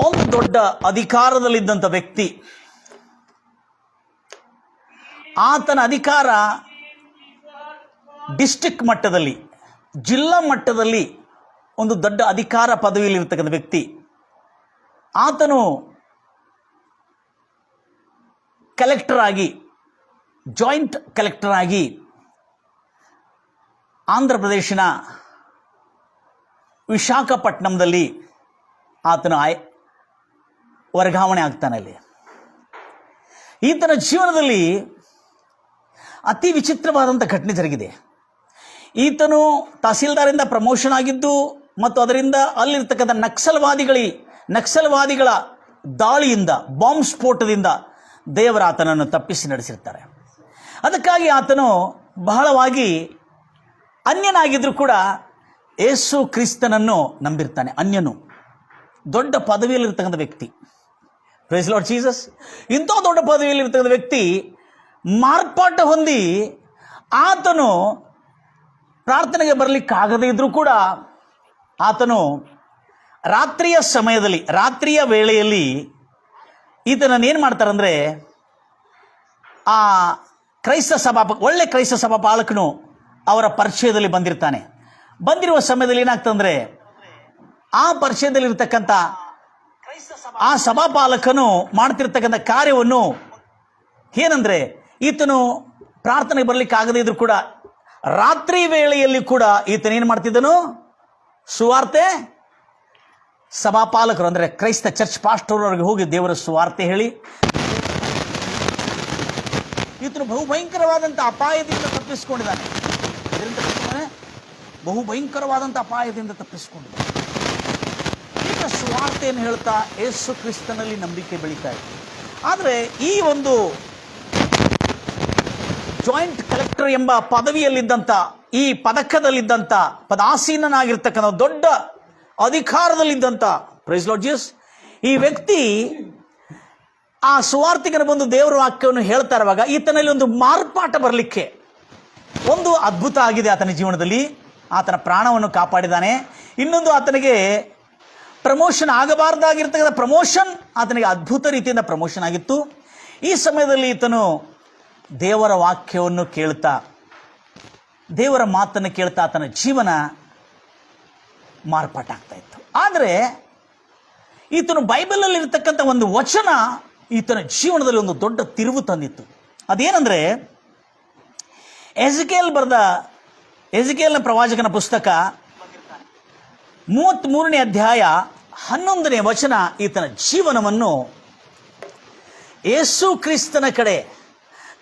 ಒಂದು ದೊಡ್ಡ ಅಧಿಕಾರದಲ್ಲಿದ್ದಂಥ ವ್ಯಕ್ತಿ, ಆತನ ಅಧಿಕಾರ ಡಿಸ್ಟ್ರಿಕ್ಟ್ ಮಟ್ಟದಲ್ಲಿ, ಜಿಲ್ಲಾ ಮಟ್ಟದಲ್ಲಿ ಒಂದು ದೊಡ್ಡ ಅಧಿಕಾರ ಪದವಿಯಲ್ಲಿರ್ತಕ್ಕಂಥ ವ್ಯಕ್ತಿ. ಆತನು ಕಲೆಕ್ಟರ್ ಆಗಿ, ಜಾಯಿಂಟ್ ಕಲೆಕ್ಟರ್ ಆಗಿ ಆಂಧ್ರ ಪ್ರದೇಶನ ವಿಶಾಖಪಟ್ಟಣಂದಲ್ಲಿ ಆತನು ವರ್ಗಾವಣೆ ಆಗ್ತಾನೆ. ಅಲ್ಲಿ ಈತನ ಜೀವನದಲ್ಲಿ ಅತಿ ವಿಚಿತ್ರವಾದಂಥ ಘಟನೆ ಜರುಗಿದೆ. ಈತನು ತಹಸೀಲ್ದಾರಿಂದ ಪ್ರಮೋಷನ್ ಆಗಿದ್ದು ಮತ್ತು ಅದರಿಂದ ಅಲ್ಲಿರ್ತಕ್ಕಂಥ ನಕ್ಸಲ್ವಾದಿಗಳ ದಾಳಿಯಿಂದ, ಬಾಂಬ್ ಸ್ಫೋಟದಿಂದ ದೇವರ ಆತನನ್ನು ತಪ್ಪಿಸಿ ನಡೆಸಿರ್ತಾರೆ. ಅದಕ್ಕಾಗಿ ಆತನು ಬಹಳವಾಗಿ ಅನ್ಯನಾಗಿದ್ದರೂ ಕೂಡ ಯೇಸು ಕ್ರಿಸ್ತನನ್ನು ನಂಬಿರ್ತಾನೆ. ಅನ್ಯನು, ದೊಡ್ಡ ಪದವಿಯಲ್ಲಿರ್ತಕ್ಕಂಥ ವ್ಯಕ್ತಿ. Praise Lord Jesus. ಇಂಥ ದೊಡ್ಡ ಪದವಿಯಲ್ಲಿರ್ತಕ್ಕಂಥ ವ್ಯಕ್ತಿ ಮಾರ್ಪಾಟ ಹೊಂದಿ ಆತನು ಪ್ರಾರ್ಥನೆಗೆ ಬರಲಿಕ್ಕಾಗದೇ ಇದ್ರೂ ಕೂಡ ಆತನು ರಾತ್ರಿಯ ವೇಳೆಯಲ್ಲಿ ಈತನನ್ನು ಏನು ಮಾಡ್ತಾರಂದರೆ, ಆ ಒಳ್ಳೆ ಕ್ರೈಸ್ತ ಸಭಾ ಪಾಲಕನು ಅವರ ಪರಿಚಯದಲ್ಲಿ ಬಂದಿರ್ತಾನೆ. ಬಂದಿರುವ ಸಮಯದಲ್ಲಿ ಏನಾಗ್ತಂದ್ರೆ, ಆ ಪರಿಚಯದಲ್ಲಿರ್ತಕ್ಕಂಥ ಆ ಸಭಾಪಾಲಕನು ಮಾಡ್ತಿರ್ತಕ್ಕಂಥ ಕಾರ್ಯವನ್ನು ಏನಂದ್ರೆ, ಈತನು ಪ್ರಾರ್ಥನೆಗೆ ಬರಲಿಕ್ಕೆ ಆಗದೇ ಇದ್ರು ಕೂಡ ರಾತ್ರಿ ವೇಳೆಯಲ್ಲಿ ಕೂಡ ಈತನೇನು ಮಾಡ್ತಿದ್ದನು, ಸುವಾರ್ತೆ ಸಭಾಪಾಲಕರು ಅಂದರೆ ಕ್ರೈಸ್ತ ಚರ್ಚ್ ಪಾಸ್ಟರ್ ಅವರಿಗೆ ಹೋಗಿ ದೇವರ ಸುವಾರ್ತೆ ಹೇಳಿ ಈತನು ಬಹುಭಯಂಕರವಾದಂಥ ಅಪಾಯದಿಂದ ತಪ್ಪಿಸಿಕೊಂಡಿದ್ದಾನೆ. ಬಹುಭಯಂಕರವಾದಂಥ ಅಪಾಯದಿಂದ ತಪ್ಪಿಸಿಕೊಂಡಿದ್ದಾನೆ. ಈಗ ಸುವಾರ್ತೆಯನ್ನು ಹೇಳ್ತಾ ಯೇಸು ಕ್ರಿಸ್ತನಲ್ಲಿ ನಂಬಿಕೆ ಬೆಳೀತಾ ಇದೆ. ಆದರೆ ಈ ಒಂದು ಜಾಯಿಂಟ್ ಕಲೆಕ್ಟರ್ ಎಂಬ ಪದವಿಯಲ್ಲಿದ್ದಂಥ, ಈ ಪದಕದಲ್ಲಿದ್ದಂಥ, ಪದಾಸೀನನಾಗಿರ್ತಕ್ಕಂಥ, ದೊಡ್ಡ ಅಧಿಕಾರದಲ್ಲಿದ್ದಂಥ, ಪ್ರೈಸ್ ಲಾರ್ಡ್ ಜೀಸಸ್, ಈ ವ್ಯಕ್ತಿ ಆ ಸುವಾರ್ತಿಗನ ಬಂದು ದೇವರ ವಾಕ್ಯವನ್ನು ಹೇಳ್ತಾ ಇರುವಾಗ ಈತನಲ್ಲಿ ಒಂದು ಮಾರ್ಪಾಟ ಬರಲಿಕ್ಕೆ ಒಂದು ಅದ್ಭುತ ಆಗಿದೆ. ಆತನ ಜೀವನದಲ್ಲಿ ಆತನ ಪ್ರಾಣವನ್ನು ಕಾಪಾಡಿದ್ದಾನೆ. ಇನ್ನೊಂದು, ಆತನಿಗೆ ಪ್ರಮೋಷನ್ ಆಗಬಾರ್ದಾಗಿರ್ತಕ್ಕಂಥ ಪ್ರಮೋಷನ್ ಆತನಿಗೆ ಅದ್ಭುತ ರೀತಿಯಿಂದ ಪ್ರಮೋಷನ್ ಆಗಿತ್ತು. ಈ ಸಮಯದಲ್ಲಿ ಈತನು ದೇವರ ವಾಕ್ಯವನ್ನು ಕೇಳ್ತಾ, ದೇವರ ಮಾತನ್ನು ಕೇಳ್ತಾ ಆತನ ಜೀವನ ಮಾರ್ಪಾಟ ಆಗ್ತಾ ಇತ್ತು. ಆದರೆ ಈತನು ಬೈಬಲಲ್ಲಿ ಇರ್ತಕ್ಕಂಥ ಒಂದು ವಚನ ಈತನ ಜೀವನದಲ್ಲಿ ಒಂದು ದೊಡ್ಡ ತಿರುವು ತಂದಿತ್ತು. ಅದೇನೆಂದರೆ, ಎಜೆಕೇಲ್ನ ಪ್ರವಾಚಕನ ಪುಸ್ತಕ 33ನೇ ಅಧ್ಯಾಯ 11ನೇ ವಚನ ಈತನ ಜೀವನವನ್ನು ಯೇಸು ಕ್ರಿಸ್ತನ ಕಡೆ,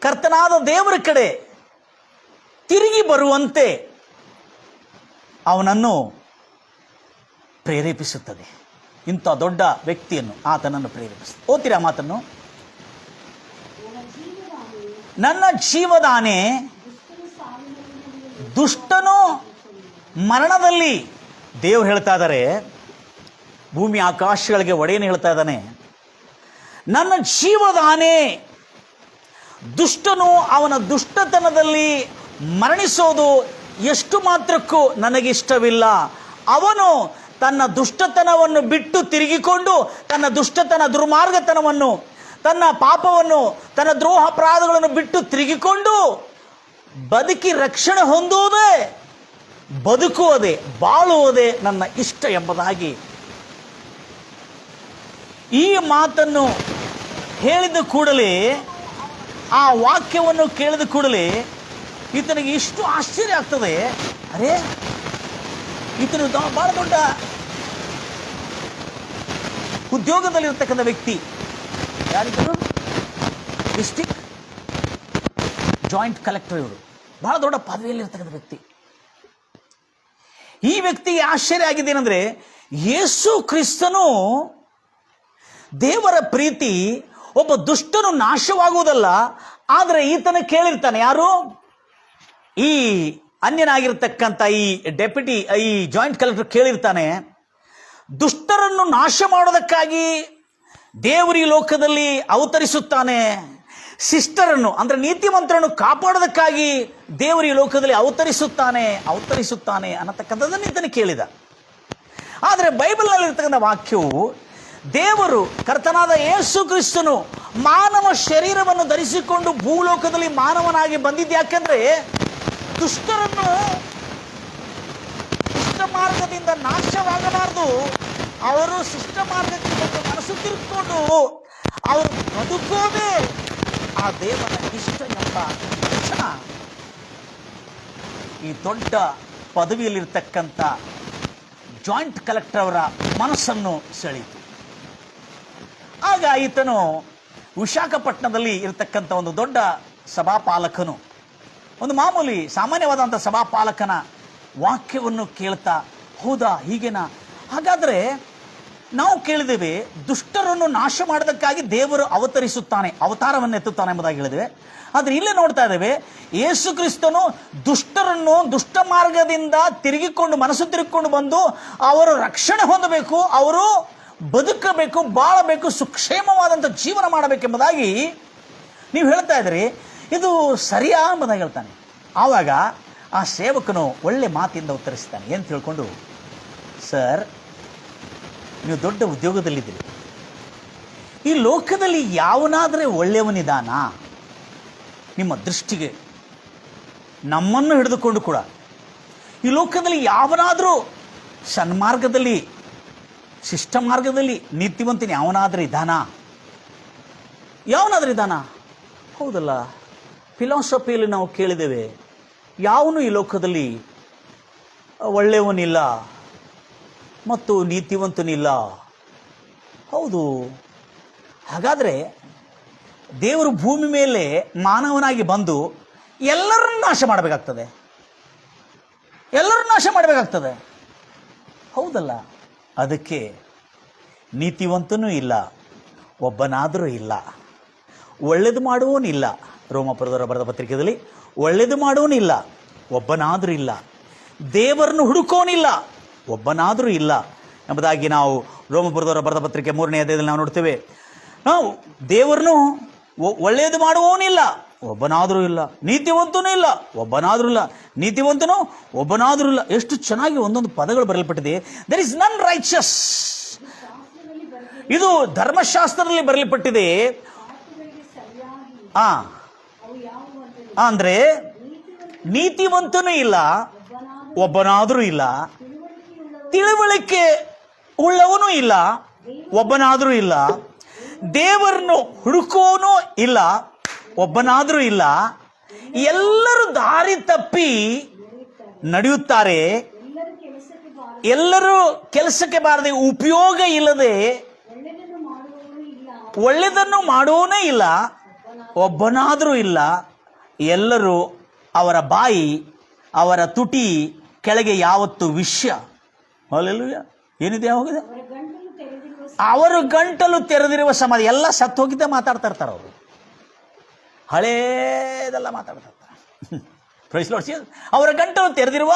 ಕರ್ತನಾದ ದೇವರ ಕಡೆ ತಿರುಗಿ ಬರುವಂತೆ ಅವನನ್ನು ಪ್ರೇರೇಪಿಸುತ್ತದೆ. ಇಂಥ ದೊಡ್ಡ ವ್ಯಕ್ತಿಯನ್ನು ಆತನನ್ನು ಪ್ರೇರೇಪಿಸುತ್ತದೆ. ಓದ್ತೀರಾ ಮಾತನ್ನು? ನನ್ನ ಜೀವದಾನೆ ದುಷ್ಟನು ಮರಣದಲ್ಲಿ, ದೇವರು ಹೇಳ್ತಾ ಇದ್ದಾರೆ, ಭೂಮಿ ಆಕಾಶಗಳಿಗೆ ಒಡೆಯನು ಹೇಳ್ತಾ ಇದ್ದಾನೆ, ನನ್ನ ಜೀವದಾನೆ ದುಷ್ಟನು ಅವನ ದುಷ್ಟತನದಲ್ಲಿ ಮರಣಿಸೋದು ಎಷ್ಟು ಮಾತ್ರಕ್ಕೂ ನನಗಿಷ್ಟವಿಲ್ಲ. ಅವನು ತನ್ನ ದುಷ್ಟತನವನ್ನು ಬಿಟ್ಟು ತಿರುಗಿಕೊಂಡು, ತನ್ನ ದುರ್ಮಾರ್ಗತನವನ್ನು, ತನ್ನ ಪಾಪವನ್ನು, ತನ್ನ ದ್ರೋಹ ಅಪರಾಧಗಳನ್ನು ಬಿಟ್ಟು ತಿರುಗಿಕೊಂಡು ಬದುಕಿ ರಕ್ಷಣೆ ಹೊಂದುವುದೇ, ಬದುಕುವುದೇ, ಬಾಳುವುದೇ ನನ್ನ ಇಷ್ಟ ಎಂಬುದಾಗಿ ಈ ಮಾತನ್ನು ಹೇಳಿದ ಕೂಡಲೇ, ಆ ವಾಕ್ಯವನ್ನು ಕೇಳಿದ ಕೂಡಲೇ ಈತನಿಗೆ ಇಷ್ಟು ಆಶ್ಚರ್ಯ ಆಗ್ತದೆ. ಅರೇ, ಈತನು ಬಹಳ ದೊಡ್ಡ ಉದ್ಯೋಗದಲ್ಲಿರ್ತಕ್ಕಂಥ ವ್ಯಕ್ತಿ. ಯಾರಿದ್ದರು? District joint collector. ಇವರು ಬಹಳ ದೊಡ್ಡ ಪದವಿಯಲ್ಲಿರ್ತಕ್ಕಂಥ ವ್ಯಕ್ತಿ. ಈ ವ್ಯಕ್ತಿಗೆ ಆಶ್ಚರ್ಯ ಆಗಿದ್ದೇನೆಂದ್ರೆ, ಯೇಸು ಕ್ರಿಸ್ತನು ದೇವರ ಪ್ರೀತಿ ಒಬ್ಬ ದುಷ್ಟನು ನಾಶವಾಗುವುದಲ್ಲ, ಆದರೆ ಈತನ ಕೇಳಿರ್ತಾನೆ. ಯಾರು? ಈ ಅನ್ಯನಾಗಿರ್ತಕ್ಕಂಥ ಈ ಜಾಯಿಂಟ್ ಕಲೆಕ್ಟರ್ ಕೇಳಿರ್ತಾನೆ, ದುಷ್ಟರನ್ನು ನಾಶ ಮಾಡೋದಕ್ಕಾಗಿ ದೇವರ ಲೋಕದಲ್ಲಿ ಅವತರಿಸುತ್ತಾನೆ, ಶಿಷ್ಟರನ್ನು ಅಂದರೆ ನೀತಿವಂತರನ್ನು ಕಾಪಾಡೋದಕ್ಕಾಗಿ ದೇವರ ಲೋಕದಲ್ಲಿ ಅವತರಿಸುತ್ತಾನೆ ಅನ್ನತಕ್ಕಂಥದ್ದನ್ನು ಈತನು ಕೇಳಿದ. ಆದರೆ ಬೈಬಲ್ನಲ್ಲಿರ್ತಕ್ಕಂಥ ವಾಕ್ಯವು ದೇವರು ಕರ್ತನಾದ ಯೇಸು ಕ್ರಿಸ್ತನು ಮಾನವ ಶರೀರವನ್ನು ಧರಿಸಿಕೊಂಡು ಭೂಲೋಕದಲ್ಲಿ ಮಾನವನಾಗಿ ಬಂದಿದ್ದು ಯಾಕೆಂದ್ರೆ ದುಷ್ಟ ಮಾರ್ಗದಿಂದ ನಾಶವಾಗಬಾರದು. ಅವರು ಶಿಷ್ಟ ಮಾರ್ಗಕ್ಕೆ ಬಂದು ಮನಸ್ಸು ತಿರುಗಿಕೊಂಡು ಅವರು ಬದುಕೋದೇ ಆ ದೇವರ ಇಷ್ಟ ಎಂಬ ಲಕ್ಷಣ ಈ ದೊಡ್ಡ ಪದವಿಯಲ್ಲಿರ್ತಕ್ಕಂಥ ಜಾಯಿಂಟ್ ಕಲೆಕ್ಟರ್ ಅವರ ಮನಸ್ಸನ್ನು ಸೆಳೀತು. ಆಗ ಈತನು ವಿಶಾಖಪಟ್ಟಣದಲ್ಲಿ ಇರತಕ್ಕಂಥ ಒಂದು ದೊಡ್ಡ ಸಭಾಪಾಲಕನು, ಒಂದು ಮಾಮೂಲಿ ಸಾಮಾನ್ಯವಾದಂಥ ಸಭಾಪಾಲಕನ ವಾಕ್ಯವನ್ನು ಕೇಳ್ತಾ, ಹೌದಾ ಹೀಗೇನಾ, ಹಾಗಾದರೆ ನಾವು ಕೇಳಿದ್ದೇವೆ ದುಷ್ಟರನ್ನು ನಾಶ ಮಾಡೋದಕ್ಕಾಗಿ ದೇವರು ಅವತರಿಸುತ್ತಾನೆ, ಅವತಾರವನ್ನು ಎತ್ತುತ್ತಾನೆ ಎಂಬುದಾಗಿ ಹೇಳಿದ್ದೇವೆ. ಆದರೆ ಇಲ್ಲೇ ನೋಡ್ತಾ ಇದ್ದೇವೆ, ಯೇಸು ಕ್ರಿಸ್ತನು ದುಷ್ಟರನ್ನು ದುಷ್ಟ ಮಾರ್ಗದಿಂದ ತಿರುಗಿಕೊಂಡು ಮನಸ್ಸು ತಿರುಗಿಕೊಂಡು ಬಂದು ಅವರು ರಕ್ಷಣೆ ಹೊಂದಬೇಕು, ಅವರು ಬದುಕಬೇಕು, ಬಾಳಬೇಕು, ಸುಕ್ಷೇಮವಾದಂಥ ಜೀವನ ಮಾಡಬೇಕೆಂಬುದಾಗಿ ನೀವು ಹೇಳ್ತಾ ಇದ್ರಿ, ಇದು ಸರಿಯಾ ಎಂಬುದಾಗಿ ಹೇಳ್ತಾನೆ. ಆವಾಗ ಆ ಸೇವಕನು ಒಳ್ಳೆ ಮಾತಿಂದ ಉತ್ತರಿಸ್ತಾನೆ. ಏನು ತಿಳ್ಕೊಂಡು, ಸರ್ ನೀವು ದೊಡ್ಡ ಉದ್ಯೋಗದಲ್ಲಿದ್ದೀರಿ, ಈ ಲೋಕದಲ್ಲಿ ಯಾವನಾದರೆ ಒಳ್ಳೆಯವನಿದಾನ ನಿಮ್ಮ ದೃಷ್ಟಿಗೆ? ನಮ್ಮನ್ನು ಹಿಡಿದುಕೊಂಡು ಕೂಡ ಈ ಲೋಕದಲ್ಲಿ ಯಾವನಾದರೂ ಸನ್ಮಾರ್ಗದಲ್ಲಿ ಶಿಷ್ಟ ಮಾರ್ಗದಲ್ಲಿ ನೀತಿವಂತನ ಯಾವನಾದರೂ ಇದ್ದಾನ? ಯಾವನಾದರೂ ಇದ್ದಾನ? ಹೌದಲ್ಲ, ಫಿಲಾಸಫಿಯಲ್ಲಿ ನಾವು ಕೇಳಿದ್ದೇವೆ, ಯಾವನು ಈ ಲೋಕದಲ್ಲಿ ಒಳ್ಳೆಯವನಿಲ್ಲ ಮತ್ತು ನೀತಿವಂತನಿಲ್ಲ. ಹೌದು, ಹಾಗಾದರೆ ದೇವರು ಭೂಮಿ ಮೇಲೆ ಮಾನವನಾಗಿ ಬಂದು ಎಲ್ಲರನ್ನು ನಾಶ ಮಾಡಬೇಕಾಗ್ತದೆ, ಎಲ್ಲರನ್ನು ನಾಶ ಮಾಡಬೇಕಾಗ್ತದೆ. ಹೌದಲ್ಲ, ಅದಕ್ಕೆ ನೀತಿವಂತನೂ ಇಲ್ಲ, ಒಬ್ಬನಾದರೂ ಇಲ್ಲ, ಒಳ್ಳೆಯದು ಮಾಡುವವನಿಲ್ಲ. ರೋಮಪುರದವರ ಬರೆದ ಪತ್ರಿಕೆಯಲ್ಲಿ ಒಳ್ಳೆಯದು ಮಾಡುವವನಿಲ್ಲ, ಒಬ್ಬನಾದರೂ ಇಲ್ಲ, ದೇವರನ್ನು ಹುಡುಕೋನಿಲ್ಲ, ಒಬ್ಬನಾದರೂ ಇಲ್ಲ ಎಂಬುದಾಗಿ ನಾವು ರೋಮಪುರದವರ ಬರೆದ ಪತ್ರಿಕೆ 3ನೇ ಅಧ್ಯಾಯದಲ್ಲಿ ನಾವು ನೋಡ್ತೇವೆ. ನಾವು ದೇವರನ್ನು ಒಳ್ಳೆಯದು ಮಾಡುವವನಿಲ್ಲ, ಒಬ್ಬನಾದರೂ ಇಲ್ಲ, ನೀತಿವಂತನೂ ಇಲ್ಲ, ಒಬ್ಬನಾದರೂ ಇಲ್ಲ, ನೀತಿವಂತನೂ ಒಬ್ಬನಾದರೂ ಇಲ್ಲ. ಎಷ್ಟು ಚೆನ್ನಾಗಿ ಒಂದೊಂದು ಪದಗಳು ಬರೆಯಲ್ಪಟ್ಟಿದೆ. There is none righteous. ಇದು ಧರ್ಮಶಾಸ್ತ್ರದಲ್ಲಿ ಬರೆಯಲ್ಪಟ್ಟಿದೆ. ಅಂದ್ರೆ ನೀತಿವಂತನೂ ಇಲ್ಲ, ಒಬ್ಬನಾದರೂ ಇಲ್ಲ, ತಿಳುವಳಿಕೆ ಉಳ್ಳವನೂ ಇಲ್ಲ, ಒಬ್ಬನಾದರೂ ಇಲ್ಲ, ದೇವರನ್ನು ಹುಡುಕೋನೂ ಇಲ್ಲ, ಒಬ್ಬನಾದರೂ ಇಲ್ಲ. ಎಲ್ಲರೂ ದಾರಿ ತಪ್ಪಿ ನಡೆಯುತ್ತಾರೆ, ಎಲ್ಲರೂ ಕೆಲಸಕ್ಕೆ ಬಾರದೆ, ಉಪಯೋಗ ಇಲ್ಲದೆ, ಒಳ್ಳೆಯದನ್ನು ಮಾಡುವನೇ ಇಲ್ಲ, ಒಬ್ಬನಾದರೂ ಇಲ್ಲ. ಎಲ್ಲರೂ ಅವರ ಬಾಯಿ, ಅವರ ತುಟಿ ಕೆಳಗೆ ಯಾವತ್ತು ವಿಷಯ. ಹಲ್ಲೆಲೂಯಾ. ಏನಿದೆ ಹೋಗಿದೆ? ಅವರು ಗಂಟಲು ತೆರೆದಿರುವ ಸಮಾಧಿ. ಎಲ್ಲ ಸತ್ತು ಹೋಗಿದ್ದೆ ಮಾತಾಡ್ತಾ ಇರ್ತಾರೆ ಅವರು, ಹಳೇದೆಲ್ಲ ಮಾತಾಡ್ತಾ ಇರ್ತಾರೆ. Praise Lord. ಅವರ ಗಂಟಲು ತೆರೆದಿರುವ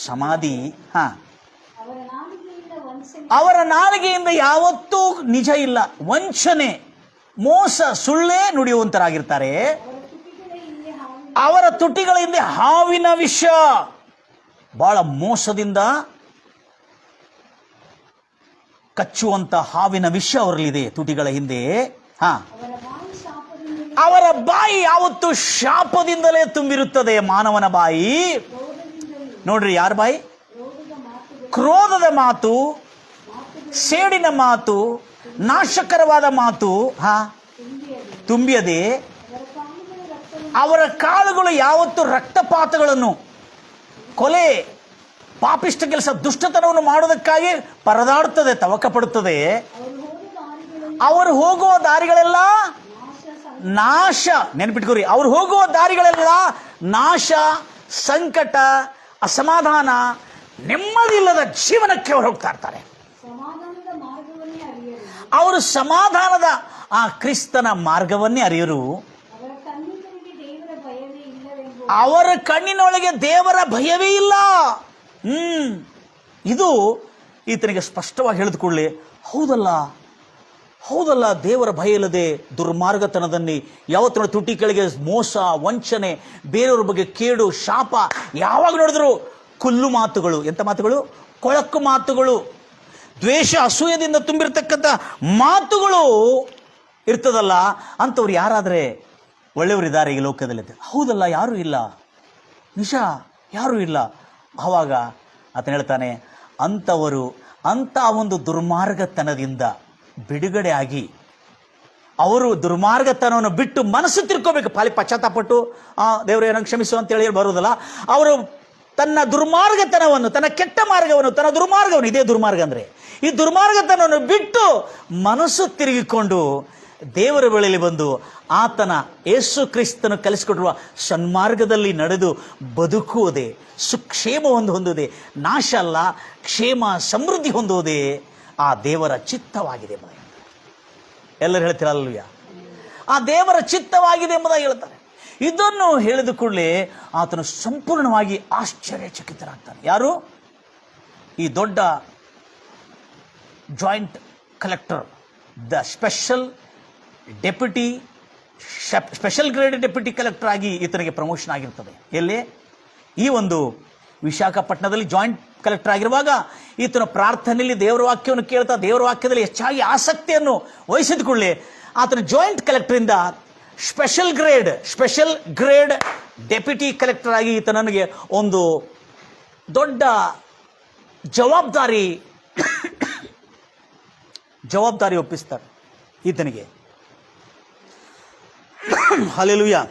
ಸಮಾಧಿ. ಅವರ ನಾಲಿಗೆಯಿಂದ ಯಾವತ್ತೂ ನಿಜ ಇಲ್ಲ, ವಂಚನೆ, ಮೋಸ, ಸುಳ್ಳೇ ನುಡಿಯುವಂತರಾಗಿರ್ತಾರೆ. ಅವರ ತುಟಿಗಳ ಹಿಂದೆ ಹಾವಿನ ವಿಷ, ಬಹಳ ಮೋಸದಿಂದ ಕಚ್ಚುವಂತ ಹಾವಿನ ವಿಷ ಅವರಲ್ಲಿದೆ ತುಟಿಗಳ ಹಿಂದೆ. ಅವರ ಬಾಯಿ ಯಾವತ್ತು ಶಾಪದಿಂದಲೇ ತುಂಬಿರುತ್ತದೆ. ಮಾನವನ ಬಾಯಿ ನೋಡ್ರಿ, ಯಾರ ಬಾಯಿ? ಕ್ರೋಧದ ಮಾತು, ಸೇಡಿನ ಮಾತು, ನಾಶಕರವಾದ ಮಾತು ತುಂಬಿಯದೆ. ಅವರ ಕಾಲುಗಳು ಯಾವತ್ತು ರಕ್ತಪಾತಗಳನ್ನು, ಕೊಲೆ, ಪಾಪಿಷ್ಟ ಕೆಲಸ, ದುಷ್ಟತನವನ್ನು ಮಾಡುವುದಕ್ಕಾಗಿ ಪರದಾಡುತ್ತದೆ, ತವಕ ಪಡುತ್ತದೆ. ಅವರು ಹೋಗುವ ದಾರಿಗಳೆಲ್ಲ ನಾಶ. ನೆನಪಿಟ್ಕೋರಿ, ಅವರು ಹೋಗುವ ದಾರಿಗಳೆಲ್ಲ ನಾಶ, ಸಂಕಟ, ಅಸಮಾಧಾನ, ನೆಮ್ಮದಿಯಿಲ್ಲದ ಜೀವನಕ್ಕೆ ಅವರು ಹೋಗ್ತಾ ಇರ್ತಾರೆ. ಅವರು ಸಮಾಧಾನದ ಆ ಕ್ರಿಸ್ತನ ಮಾರ್ಗವನ್ನೇ ಅರಿಯರು. ಅವರ ಕಣ್ಣಿನೊಳಗೆ ದೇವರ ಭಯವೇ ಇಲ್ಲ. ಇದು ಈತನಿಗೆ ಸ್ಪಷ್ಟವಾಗಿ ಹೇಳಿದುಕೊಳ್ಳಿ. ಹೌದಲ್ಲ, ಹೌದಲ್ಲ, ದೇವರ ಭಯ ಇಲ್ಲದೆ ದುರ್ಮಾರ್ಗತನದಲ್ಲಿ ಯಾವತ್ತು ತುಟಿ ಕೆಳಗೆ ಮೋಸ, ವಂಚನೆ, ಬೇರೆಯವ್ರ ಬಗ್ಗೆ ಕೇಡು, ಶಾಪ, ಯಾವಾಗ ನೋಡಿದ್ರು ಕುಲ್ಲು ಮಾತುಗಳು. ಎಂಥ ಮಾತುಗಳು? ಕೊಳಕು ಮಾತುಗಳು. ದ್ವೇಷ ಅಸೂಯದಿಂದ ತುಂಬಿರ್ತಕ್ಕಂಥ ಮಾತುಗಳು ಇರ್ತದಲ್ಲ, ಅಂಥವ್ರು ಯಾರಾದರೆ ಒಳ್ಳೆಯವರಿದ್ದಾರೆ ಈ ಲೋಕದಲ್ಲಿ? ಹೌದಲ್ಲ, ಯಾರೂ ಇಲ್ಲ, ನಿಜ, ಯಾರೂ ಇಲ್ಲ. ಆವಾಗ ಆತನು ಹೇಳ್ತಾನೆ, ಅಂಥವರು ಅಂಥ ಒಂದು ದುರ್ಮಾರ್ಗತನದಿಂದ ಬಿಡುಗಡೆ ಆಗಿ ಅವರು ದುರ್ಮಾರ್ಗತನವನ್ನು ಬಿಟ್ಟು ಮನಸ್ಸು ತಿರ್ಕೋಬೇಕು. ಪಶ್ಚಾತ್ತಾಪಟ್ಟು ದೇವರು ಏನೋ ಕ್ಷಮಿಸು ಅಂತೇಳಿ ಬರುವುದಲ್ಲ. ಅವರು ತನ್ನ ದುರ್ಮಾರ್ಗತನವನ್ನು, ತನ್ನ ಕೆಟ್ಟ ಮಾರ್ಗವನ್ನು, ತನ್ನ ದುರ್ಮಾರ್ಗವನ್ನು, ಇದೇ ದುರ್ಮಾರ್ಗ ಅಂದರೆ ಈ ದುರ್ಮಾರ್ಗತನವನ್ನು ಬಿಟ್ಟು ಮನಸ್ಸು ತಿರುಗಿಕೊಂಡು ದೇವರ ಬಳಿಯಲ್ಲಿ ಬಂದು ಆತನ ಯೇಸು ಕ್ರಿಸ್ತನು ಕಲಿಸಿಕೊಟ್ಟಿರುವ ಸನ್ಮಾರ್ಗದಲ್ಲಿ ನಡೆದು ಬದುಕುವುದೇ, ಸುಕ್ಷೇಮವನ್ನು ಹೊಂದುವುದೇ, ನಾಶ ಅಲ್ಲ ಕ್ಷೇಮ ಸಮೃದ್ಧಿ ಹೊಂದುವುದೇ ಆ ದೇವರ ಚಿತ್ತವಾಗಿದೆ ಎಂಬುದಾಗಿ ಎಲ್ಲರೂ ಹೇಳ್ತೀರಲ್ವಯ್ಯ. ಆ ದೇವರ ಚಿತ್ತವಾಗಿದೆ ಎಂಬುದಾಗಿ ಹೇಳ್ತಾರೆ. ಇದನ್ನು ಹೇಳಿದ ಕೂಡಲೇ ಆತನು ಸಂಪೂರ್ಣವಾಗಿ ಆಶ್ಚರ್ಯಚಕಿತರಾಗ್ತಾನೆ. ಯಾರು? ಈ ದೊಡ್ಡ joint collector, the special grade deputy collector ಆಗಿ ಈತನಿಗೆ ಪ್ರಮೋಷನ್ ಆಗಿರ್ತದೆ. ಎಲ್ಲಿ? ಈ ಒಂದು ವಿಶಾಖಪಟ್ಟಣದಲ್ಲಿ ಜಾಯಿಂಟ್ ಕಲೆಕ್ಟರ್ ಆಗಿರುವಾಗ ಈತನ ಪ್ರಾರ್ಥನೆಯಲ್ಲಿ ದೇವರ ವಾಕ್ಯವನ್ನು ಕೇಳ್ತಾ ದೇವರ ವಾಕ್ಯದಲ್ಲಿ ಹೆಚ್ಚಾಗಿ ಆಸಕ್ತಿಯನ್ನು ವಹಿಸಿದ ಕೂಡಲೇ ಆತನ ಜಾಯಿಂಟ್ ಕಲೆಕ್ಟರಿಂದ ಸ್ಪೆಷಲ್ ಗ್ರೇಡ್ ಡೆಪ್ಯೂಟಿ ಕಲೆಕ್ಟರ್ ಆಗಿ ಈತನಿಗೆ ಒಂದು ದೊಡ್ಡ ಜವಾಬ್ದಾರಿ ಒಪ್ಪಿಸ್ತಾರೆ ಈತನಿಗೆ. ಹಲ್ಲೆಲೂಯಾ.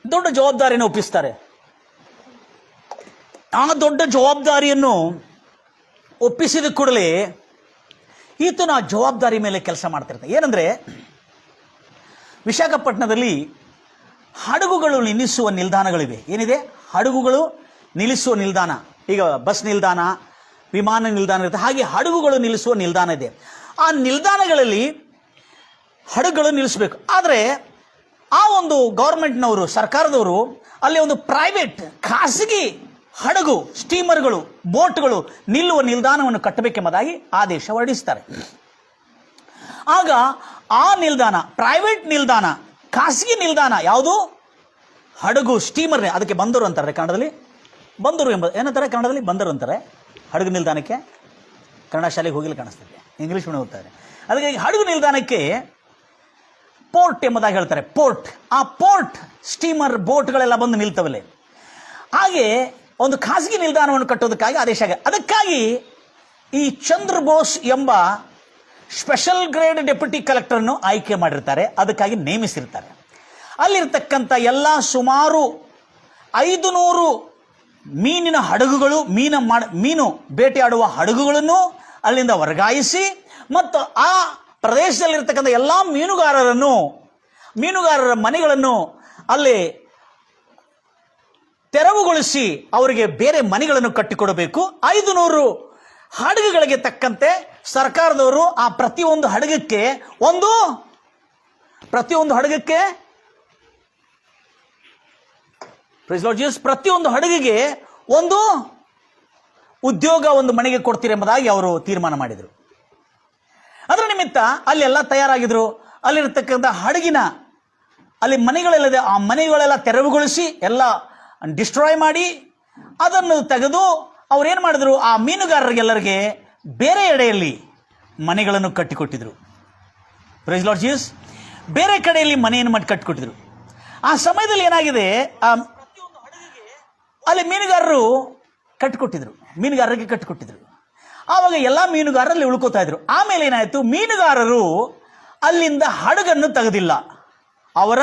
ದೊಡ್ಡ ಜವಾಬ್ದಾರಿಯನ್ನು ಒಪ್ಪಿಸ್ತಾರೆ. ಆ ದೊಡ್ಡ ಜವಾಬ್ದಾರಿಯನ್ನು ಒಪ್ಪಿಸಿದ ಕೂಡಲೇ ಈತನು ಆ ಜವಾಬ್ದಾರಿ ಮೇಲೆ ಕೆಲಸ ಮಾಡ್ತಿರ್ತಾನೆ. ಏನಂದ್ರೆ, ವಿಶಾಖಪಟ್ಟಣದಲ್ಲಿ ಹಡಗುಗಳು ನಿಲ್ಲಿಸುವ ನಿಲ್ದಾಣಗಳಿವೆ. ಏನಿದೆ? ಹಡಗುಗಳು ನಿಲ್ಲಿಸುವ ನಿಲ್ದಾಣ. ಈಗ ಬಸ್ ನಿಲ್ದಾಣ, ವಿಮಾನ ನಿಲ್ದಾಣ ಇರುತ್ತೆ, ಹಾಗೆ ಹಡಗುಗಳು ನಿಲ್ಲಿಸುವ ನಿಲ್ದಾಣ ಇದೆ. ಆ ನಿಲ್ದಾಣಗಳಲ್ಲಿ ಹಡಗುಗಳು ನಿಲ್ಲಿಸಬೇಕು. ಆದರೆ ಆ ಒಂದು ಗೌರ್ಮೆಂಟ್ನವರು, ಸರ್ಕಾರದವರು ಅಲ್ಲಿ ಒಂದು ಪ್ರೈವೇಟ್, ಖಾಸಗಿ ಹಡಗು, ಸ್ಟೀಮರ್ಗಳು, ಬೋಟ್ಗಳು ನಿಲ್ಲುವ ನಿಲ್ದಾಣವನ್ನು ಕಟ್ಟಬೇಕೆಂಬುದಾಗಿ ಆದೇಶ ಹೊರಡಿಸ್ತಾರೆ. ಆಗ ಆ ನಿಲ್ದಾಣ, ಪ್ರೈವೇಟ್ ನಿಲ್ದಾಣ, ಖಾಸಗಿ ನಿಲ್ದಾಣ ಯಾವುದು? ಹಡಗು, ಸ್ಟೀಮರ್. ಅದಕ್ಕೆ ಬಂದರು ಅಂತಾರೆ ಕನ್ನಡದಲ್ಲಿ. ಬಂದರು ಏನಂತಾರೆ ಕನ್ನಡದಲ್ಲಿ? ಬಂದರು ಅಂತಾರೆ ಹಡಗು ನಿಲ್ದಾಣಕ್ಕೆ. ಕನ್ನಡ ಶಾಲೆಗೆ ಹೋಗಿಲ್ಲ ಕಾಣಿಸ್ತದೆ, ಇಂಗ್ಲೀಷ್ ಮೀಡಿಯಂ ಓದ್ತಾರೆ. ಅದಕ್ಕೆ ಹಡಗು ನಿಲ್ದಾಣಕ್ಕೆ ಪೋರ್ಟ್ ಎಂಬುದಾಗಿ ಹೇಳ್ತಾರೆ. ಪೋರ್ಟ್, ಆ ಪೋರ್ಟ್ ಸ್ಟೀಮರ್, ಬೋಟ್ಗಳೆಲ್ಲ ಬಂದು ನಿಲ್ತವಲ್ಲೇ. ಹಾಗೆ ಒಂದು ಖಾಸಗಿ ನಿಲ್ದಾಣವನ್ನು ಕಟ್ಟೋದಕ್ಕಾಗಿ ಆದೇಶ ಆಗಿದೆ. ಅದಕ್ಕಾಗಿ ಈ ಚಂದ್ರ ಬೋಸ್ ಎಂಬ ಸ್ಪೆಷಲ್ ಗ್ರೇಡ್ ಡೆಪ್ಯೂಟಿ ಕಲೆಕ್ಟರ್ನ್ನು ಆಯ್ಕೆ ಮಾಡಿರ್ತಾರೆ, ಅದಕ್ಕಾಗಿ ನೇಮಿಸಿರ್ತಾರೆ. ಅಲ್ಲಿರ್ತಕ್ಕಂಥ ಎಲ್ಲ ಸುಮಾರು 500 ಮೀನಿನ ಹಡಗುಗಳು, ಮೀನು ಬೇಟೆಯಾಡುವ ಹಡಗುಗಳನ್ನು ಅಲ್ಲಿಂದ ವರ್ಗಾಯಿಸಿ ಮತ್ತು ಆ ಪ್ರದೇಶದಲ್ಲಿರ್ತಕ್ಕಂಥ ಎಲ್ಲ ಮೀನುಗಾರರ ಮನೆಗಳನ್ನು ಅಲ್ಲಿ ತೆರವುಗೊಳಿಸಿ ಅವರಿಗೆ ಬೇರೆ ಮನೆಗಳನ್ನು ಕಟ್ಟಿಕೊಡಬೇಕು. 500 ಹಡಗುಗಳಿಗೆ ತಕ್ಕಂತೆ ಸರ್ಕಾರದವರು ಆ ಪ್ರತಿಯೊಂದು ಹಡಗಕ್ಕೆ ಪ್ರತಿಯೊಂದು ಹಡಗಿಗೆ ಒಂದು ಉದ್ಯೋಗ, ಒಂದು ಮನೆಗೆ ಕೊಡ್ತೀರಿ ಎಂಬುದಾಗಿ ಅವರು ತೀರ್ಮಾನ ಮಾಡಿದರು. ಅದರ ನಿಮಿತ್ತ ಅಲ್ಲೆಲ್ಲ ತಯಾರಾಗಿದ್ರು. ಅಲ್ಲಿರ್ತಕ್ಕಂಥ ಅಲ್ಲಿ ಮನೆಗಳೆಲ್ಲದೆ ಆ ಮನೆಗಳೆಲ್ಲ ತೆರವುಗೊಳಿಸಿ ಎಲ್ಲ ಡಿಸ್ಟ್ರಾಯ್ ಮಾಡಿ ಅದನ್ನು ತೆಗೆದು ಅವ್ರೇನು ಮಾಡಿದ್ರು, ಆ ಮೀನುಗಾರರಿಗೆಲ್ಲರಿಗೆ ಬೇರೆ ಎಡೆಯಲ್ಲಿ ಮನೆಗಳನ್ನು ಕಟ್ಟಿಕೊಟ್ಟಿದ್ರು. Price Lord Jesus. ಬೇರೆ ಕಡೆಯಲ್ಲಿ ಮನೆಯನ್ನು ಮಾಡಿ ಕಟ್ಟಿಕೊಟ್ಟಿದ್ರು. ಆ ಸಮಯದಲ್ಲಿ ಏನಾಗಿದೆ, ಅಲ್ಲಿ ಮೀನುಗಾರರಿಗೆ ಕಟ್ಟಿಕೊಟ್ಟಿದ್ರು. ಆವಾಗ ಎಲ್ಲ ಮೀನುಗಾರರಲ್ಲಿ ಉಳ್ಕೋತಾ ಇದ್ರು. ಆಮೇಲೆ ಏನಾಯಿತು, ಮೀನುಗಾರರು ಅಲ್ಲಿಂದ ಹಡಗನ್ನು ತೆಗೆದಿಲ್ಲ. ಅವರ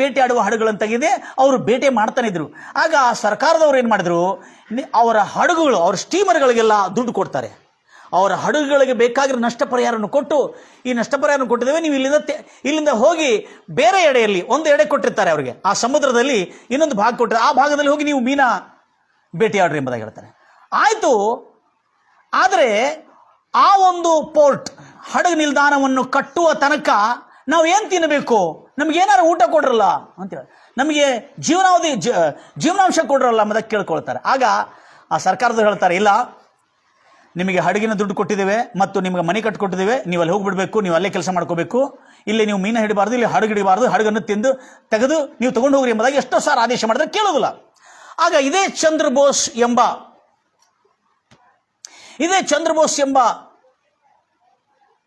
ಬೇಟೆ ಆಡುವ ಹಡಗುಗಳನ್ನು ತೆಗೆದೆ ಅವರು ಬೇಟೆ ಮಾಡ್ತಾನೆ ಇದ್ರು. ಆಗ ಸರ್ಕಾರದವರು ಏನು ಮಾಡಿದ್ರು, ಅವರ ಹಡಗುಗಳು, ಅವರ ಸ್ಟೀಮರ್ಗಳಿಗೆಲ್ಲ ದುಡ್ಡು ಕೊಡ್ತಾರೆ. ಅವರ ಹಡಗುಗಳಿಗೆ ಬೇಕಾಗಿರೋ ನಷ್ಟ ಪರಿಹಾರವನ್ನು ಕೊಟ್ಟು, ಈ ನಷ್ಟ ಪರಿಹಾರ ಕೊಟ್ಟಿದ್ದೇವೆ, ನೀವು ಇಲ್ಲಿಂದ ಹೋಗಿ ಬೇರೆ ಎಡೆಯಲ್ಲಿ ಒಂದು ಎಡೆ ಕೊಟ್ಟಿರ್ತಾರೆ ಅವರಿಗೆ, ಆ ಸಮುದ್ರದಲ್ಲಿ ಇನ್ನೊಂದು ಭಾಗ ಕೊಟ್ಟರೆ ಆ ಭಾಗದಲ್ಲಿ ಹೋಗಿ ನೀವು ಬೇಟೆಯಾಡ್ರಿ ಎಂಬುದಾಗಿ ಹೇಳ್ತಾರೆ. ಆಯಿತು. ಆದರೆ ಆ ಒಂದು ಪೋರ್ಟ್, ಹಡಗು ನಿಲ್ದಾಣವನ್ನು ಕಟ್ಟುವ ತನಕ ನಾವು ಏನು ತಿನ್ನಬೇಕು, ನಮಗೇನಾರು ಊಟ ಕೊಡ್ರಲ್ಲ ಅಂತೇಳಿ, ನಮಗೆ ಜೀವನಾಂಶ ಕೊಡ್ರಲ್ಲ ಎಂಬುದಾಗಿ ಕೇಳ್ಕೊಳ್ತಾರೆ. ಆಗ ಆ ಸರ್ಕಾರದವ್ರು ಹೇಳ್ತಾರೆ, ಇಲ್ಲ, ನಿಮಗೆ ಹಡಗಿನ ದುಡ್ಡು ಕೊಟ್ಟಿದ್ದೇವೆ ಮತ್ತು ನಿಮಗೆ ಮನೆ ಕಟ್ಟಿಕೊಟ್ಟಿದ್ದೇವೆ, ನೀವು ಅಲ್ಲಿ ಹೋಗಿಬಿಡ್ಬೇಕು, ನೀವು ಅಲ್ಲೇ ಕೆಲಸ ಮಾಡ್ಕೋಬೇಕು, ಇಲ್ಲಿ ನೀವು ಮೀನು ಹಿಡಿಬಾರ್ದು, ಇಲ್ಲಿ ಹಡಗು ಹಿಡಿಬಾರ್ದು, ಹಡಗನ್ನು ತೆಗೆದು ನೀವು ತಗೊಂಡು ಹೋಗ್ರಿ ಎಂಬುದಾಗಿ ಎಷ್ಟೋ ಸಾರಿ ಆದೇಶ ಮಾಡಿದ್ರೆ ಕೇಳೋದಿಲ್ಲ. ಆಗ ಇದೇ ಚಂದ್ರ ಬೋಸ್ ಎಂಬ ಇದೇ ಚಂದ್ರಬೋಸ್ ಎಂಬ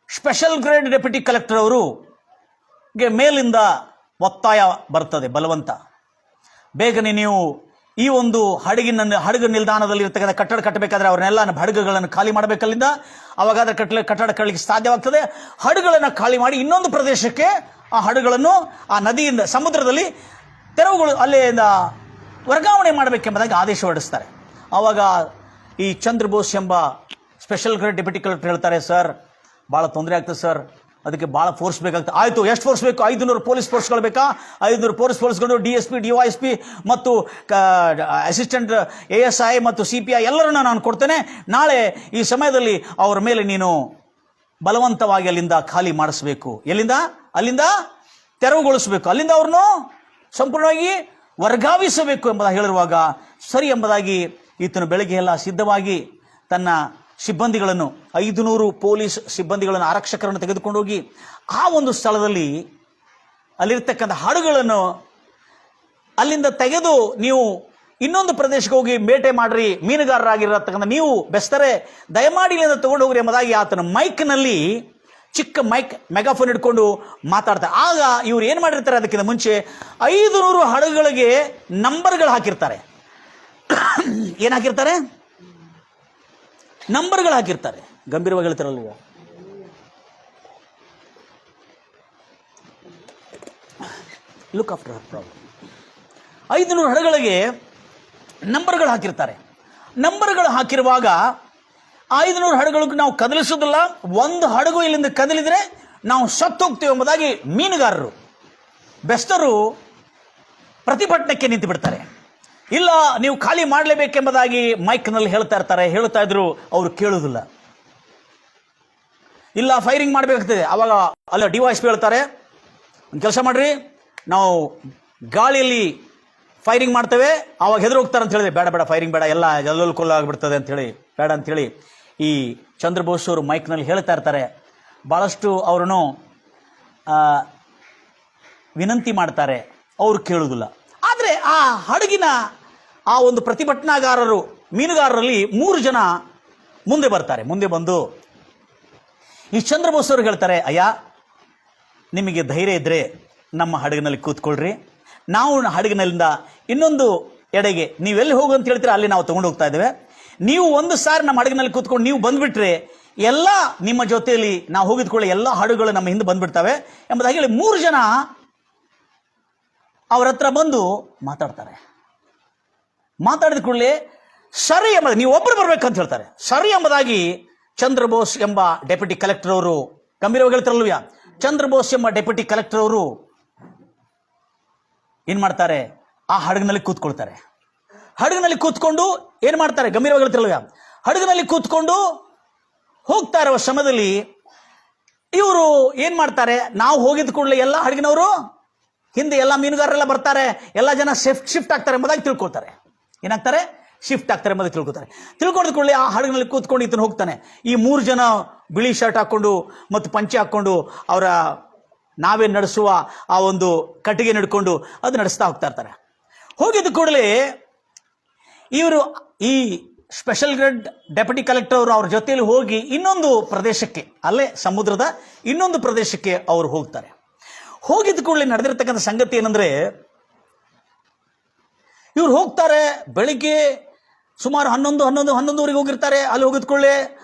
ಸ್ಪೆಷಲ್ ಗ್ರೇಡ್ ಡೆಪ್ಯೂಟಿ ಕಲೆಕ್ಟರ್ ಅವರು ಮೇಲಿಂದ ಒತ್ತಾಯ ಬರ್ತದೆ, ಬಲವಂತ. ಬೇಗನೆ ನೀವು ಈ ಒಂದು ಹಡಗು ನಿಲ್ದಾಣದಲ್ಲಿ ಇರ್ತಕ್ಕಂಥ ಕಟ್ಟಡ ಕಟ್ಟಬೇಕಾದ್ರೆ ಅವ್ರನ್ನೆಲ್ಲ ಹಡಗುಗಳನ್ನು ಖಾಲಿ ಮಾಡಬೇಕಲ್ಲಿಂದ. ಅವಾಗಾದ್ರೆ ಕಟ್ಟಡ ಕಟ್ಟಲಿಕ್ಕೆ ಸಾಧ್ಯವಾಗ್ತದೆ. ಹಡಗುಗಳನ್ನು ಖಾಲಿ ಮಾಡಿ ಇನ್ನೊಂದು ಪ್ರದೇಶಕ್ಕೆ ಆ ಹಡಗುಗಳನ್ನು ಆ ನದಿಯಿಂದ ಸಮುದ್ರದಲ್ಲಿ ತೆರವುಗಳು ಅಲ್ಲಿಂದ ವರ್ಗಾವಣೆ ಮಾಡಬೇಕೆಂಬುದಾಗಿ ಆದೇಶ ಹೊರಡಿಸ್ತಾರೆ. ಆವಾಗ ಈ ಚಂದ್ರಬೋಸ್ ಎಂಬ ಸ್ಪೆಷಲ್ ಗ್ರೇಡ್ ಡೆಪ್ಯೂಟಿ ಕಲೆಕ್ಟರ್ ಹೇಳ್ತಾರೆ, ಸರ್ ಭಾಳ ತೊಂದರೆ ಆಗ್ತದೆ ಸರ್, ಅದಕ್ಕೆ ಭಾಳ ಫೋರ್ಸ್ ಬೇಕಾಗ್ತದೆ. ಆಯಿತು, ಎಷ್ಟು ಫೋರ್ಸ್ ಬೇಕು? 500 ಪೊಲೀಸ್ ಫೋರ್ಸ್ಗಳು ಬೇಕಾ? 500 ಪೊಲೀಸ್ ಫೋರ್ಸ್ಗಳು, DSP, DYSP ಮತ್ತು ಅಸಿಸ್ಟೆಂಟ್ ASI ಮತ್ತು CPI ಎಲ್ಲರನ್ನ ನಾನು ಕೊಡ್ತೇನೆ. ನಾಳೆ ಈ ಸಮಯದಲ್ಲಿ ಅವರ ಮೇಲೆ ನೀನು ಬಲವಂತವಾಗಿ ಅಲ್ಲಿಂದ ಖಾಲಿ ಮಾಡಿಸ್ಬೇಕು. ಅಲ್ಲಿಂದ ತೆರವುಗೊಳಿಸಬೇಕು, ಅಲ್ಲಿಂದ ಅವ್ರನ್ನು ಸಂಪೂರ್ಣವಾಗಿ ವರ್ಗಾವಿಸಬೇಕು ಎಂಬುದಾಗಿ ಹೇಳಿರುವಾಗ ಸರಿ ಎಂಬುದಾಗಿ ಈತನು ಬೆಳಗ್ಗೆ ಎಲ್ಲ ಸಿದ್ಧವಾಗಿ ತನ್ನ ಸಿಬ್ಬಂದಿಗಳನ್ನು 500 ಪೊಲೀಸ್ ಸಿಬ್ಬಂದಿಗಳನ್ನು, ಆರಕ್ಷಕರನ್ನು ತೆಗೆದುಕೊಂಡು ಹೋಗಿ ಆ ಒಂದು ಸ್ಥಳದಲ್ಲಿ ಅಲ್ಲಿರ್ತಕ್ಕಂಥ ಹಡಗುಗಳನ್ನು ಅಲ್ಲಿಂದ ತೆಗೆದು ನೀವು ಇನ್ನೊಂದು ಪ್ರದೇಶಕ್ಕೆ ಹೋಗಿ ಬೇಟೆ ಮಾಡ್ರಿ, ಮೀನುಗಾರರಾಗಿರತಕ್ಕಂಥ ನೀವು ಬೆಸ್ತರೆ ದಯಮಾಡಿ ಇಲ್ಲಿಂದ ತಗೊಂಡು ಹೋಗ್ರಿ ಎಂಬುದಾಗಿ ಆತನ ಮೈಕ್ನಲ್ಲಿ, ಚಿಕ್ಕ ಮೆಗಾಫೋನ್ ಇಟ್ಕೊಂಡು ಮಾತಾಡ್ತಾರೆ. ಆಗ ಇವ್ರು ಏನು ಮಾಡಿರ್ತಾರೆ, ಅದಕ್ಕಿಂತ ಮುಂಚೆ 500 ಹಡಗುಗಳಿಗೆ ನಂಬರ್ಗಳು ಹಾಕಿರ್ತಾರೆ. ಏನು ಹಾಕಿರ್ತಾರೆ? ನಂಬರ್ಗಳು ಹಾಕಿರ್ತಾರೆ. ಗಂಭೀರವಾಗಿ ಹೇಳ್ತಾರಲ್ವ, ಲುಕ್ ಆಫ್ಟರ್ ಹರ್ ಪ್ರಾಬ್ಲಮ್. 500 ಹಡಗುಗಳಿಗೆ ನಂಬರ್ಗಳು ಹಾಕಿರ್ತಾರೆ. ನಂಬರ್ಗಳು ಹಾಕಿರುವಾಗ 500 ಹಡಗುಗಳಿಗೆ ನಾವು ಕದಲಿಸೋದಿಲ್ಲ, ಒಂದು ಹಡಗು ಇಲ್ಲಿಂದ ಕದಲಿದ್ರೆ ನಾವು ಸತ್ತು ಹೋಗ್ತೀವಿ ಎಂಬುದಾಗಿ ಮೀನುಗಾರರು, ಬೆಸ್ತರು ಪ್ರತಿಭಟನೆಗೆ ನಿಂತು ಬಿಡ್ತಾರೆ. ಇಲ್ಲ, ನೀವು ಖಾಲಿ ಮಾಡಲೇಬೇಕೆಂಬುದಾಗಿ ಮೈಕ್ನಲ್ಲಿ ಹೇಳ್ತಾ ಇದ್ರು. ಅವರು ಕೇಳುವುದಿಲ್ಲ. ಇಲ್ಲ, ಫೈರಿಂಗ್ ಮಾಡಬೇಕಾಗ್ತದೆ. ಅವಾಗ ಅಲ್ಲ DYSP ಹೇಳ್ತಾರೆ, ಒಂದು ಕೆಲಸ ಮಾಡ್ರಿ, ನಾವು ಗಾಳಿಯಲ್ಲಿ ಫೈರಿಂಗ್ ಮಾಡ್ತೇವೆ. ಅವಾಗ ಹೆದರು ಹೋಗ್ತಾರೆ ಅಂತ ಹೇಳಿದ್ರೆ, ಬೇಡ ಫೈರಿಂಗ್ ಬೇಡ, ಎಲ್ಲೆಲ್ಲೂ ಕೊಲ್ಲಾಗ್ಬಿಡ್ತದೆ ಅಂಥೇಳಿ, ಬೇಡ ಅಂಥೇಳಿ ಈ ಚಂದ್ರಬೋಸ್ ಅವರು ಮೈಕ್ನಲ್ಲಿ ಹೇಳ್ತಾ ಇರ್ತಾರೆ. ಭಾಳಷ್ಟು ಅವರನ್ನು ವಿನಂತಿ ಮಾಡ್ತಾರೆ, ಅವರು ಕೇಳುವುದಿಲ್ಲ. ಆದರೆ ಆ ಹಡಗಿನ ಆ ಒಂದು ಪ್ರತಿಭಟನಾಗಾರರು, ಮೀನುಗಾರರಲ್ಲಿ 3 ಜನ ಮುಂದೆ ಬರ್ತಾರೆ. ಮುಂದೆ ಬಂದು ಈ ಚಂದ್ರಬೋಸ್ ಅವರು ಹೇಳ್ತಾರೆ, ಅಯ್ಯ, ನಿಮಗೆ ಧೈರ್ಯ ಇದ್ದರೆ ನಮ್ಮ ಹಡಗಿನಲ್ಲಿ ಕೂತ್ಕೊಳ್ರಿ, ನಾವು ಹಡಗಿನಲ್ಲಿಂದ ಇನ್ನೊಂದು ಎಡೆಗೆ ನೀವೆಲ್ಲಿ ಹೋಗು ಅಂತ ಹೇಳ್ತೀರ ಅಲ್ಲಿ ನಾವು ತೊಗೊಂಡು ಹೋಗ್ತಾ ಇದ್ದೇವೆ. ನೀವು ಒಂದು ಸಾರಿ ನಮ್ಮ ಹಡಗಿನಲ್ಲಿ ಕೂತ್ಕೊಂಡು ನೀವು ಬಂದುಬಿಟ್ರೆ ಎಲ್ಲ ನಿಮ್ಮ ಜೊತೆಯಲ್ಲಿ ನಾವು ಹೋಗಿದ್ಕೊಳ್ಳಿ ಎಲ್ಲ ಹಡಗುಗಳು ನಮ್ಮ ಹಿಂದೆ ಬಂದುಬಿಡ್ತವೆ ಎಂಬುದಾಗಿ ಹೇಳಿ 3 ಜನ ಅವ್ರ ಹತ್ರ ಬಂದು ಮಾತಾಡಿದ ಕೂಡಲೇ ಸರಿ ಎಂಬುದಾಗಿ, ನೀವು ಒಬ್ಬರು ಬರ್ಬೇಕಂತ ಹೇಳ್ತಾರೆ. ಸರಿ ಎಂಬುದಾಗಿ ಚಂದ್ರಬೋಸ್ ಎಂಬ ಡೆಪ್ಯೂಟಿ ಕಲೆಕ್ಟರ್ ಅವರು, ಗಂಭೀರವಾಗಿ ಹೇಳ್ತಾರಲ್ವ್ಯಾ, ಚಂದ್ರಬೋಸ್ ಎಂಬ ಡೆಪ್ಯೂಟಿ ಕಲೆಕ್ಟರ್ ಅವರು ಏನ್ ಮಾಡ್ತಾರೆ, ಆ ಹಡಗಿನಲ್ಲಿ ಕೂತ್ಕೊಳ್ತಾರೆ. ಹಡಗಿನಲ್ಲಿ ಕೂತ್ಕೊಂಡು ಏನ್ ಮಾಡ್ತಾರೆ, ಗಂಭೀರವಾಗಿ ಹೇಳ್ತಾರಲ್ವ್ಯಾ, ಹಡಗಿನಲ್ಲಿ ಕೂತ್ಕೊಂಡು ಹೋಗ್ತಾ ಇರುವ ಸಮಯದಲ್ಲಿ ಇವರು ಏನ್ ಮಾಡ್ತಾರೆ, ನಾವು ಹೋಗಿದ ಕೂಡಲೇ ಎಲ್ಲ ಹಡಗಿನವರು ಹಿಂದೆ ಎಲ್ಲ ಮೀನುಗಾರರೆಲ್ಲ ಬರ್ತಾರೆ, ಎಲ್ಲ ಜನ ಶಿಫ್ಟ್ ಆಗ್ತಾರೆ ಎಂಬುದಾಗಿ ತಿಳ್ಕೊಳ್ತಾರೆ. ಏನಾಗ್ತಾರೆ, ಶಿಫ್ಟ್ ಆಗ್ತಾರೆ ಎಂಬುದಾಗಿ ತಿಳ್ಕೊಂಡಿದ ಕೂಡಲೇ ಆ ಹಡಗಿನಲ್ಲಿ ಕೂತ್ಕೊಂಡು ಈತನು ಹೋಗ್ತಾನೆ. ಈ 3 ಜನ ಬಿಳಿ ಶರ್ಟ್ ಹಾಕ್ಕೊಂಡು ಮತ್ತು ಪಂಚೆ ಹಾಕ್ಕೊಂಡು ಅವರ ನಾವೇ ನಡೆಸುವ ಆ ಒಂದು ಕಟ್ಟಿಗೆ ನಡ್ಕೊಂಡು ಅದು ನಡೆಸ್ತಾ ಹೋಗ್ತಾ ಇರ್ತಾರೆ. ಹೋಗಿದ್ದ ಕೂಡಲೇ ಇವರು ಈ ಸ್ಪೆಷಲ್ ಗ್ರೇಡ್ ಡೆಪ್ಯೂಟಿ ಕಲೆಕ್ಟರ್ ಅವರು ಅವ್ರ ಜೊತೆಯಲ್ಲಿ ಹೋಗಿ ಇನ್ನೊಂದು ಪ್ರದೇಶಕ್ಕೆ, ಅಲ್ಲೇ ಸಮುದ್ರದ ಇನ್ನೊಂದು ಪ್ರದೇಶಕ್ಕೆ ಅವರು ಹೋಗ್ತಾರೆ. ಹೋಗಿದ್ದ ಕೂಡಲೇ ನಡೆದಿರ್ತಕ್ಕಂಥ ಸಂಗತಿ ಏನಂದ್ರೆ, ಇವ್ರು ಹೋಗ್ತಾರೆ ಬೆಳಿಗ್ಗೆ ಸುಮಾರು 11-11:30 ಹೋಗಿರ್ತಾರೆ. ಅಲ್ಲಿ ಹೋಗಿದ ಕೂಡಲೇ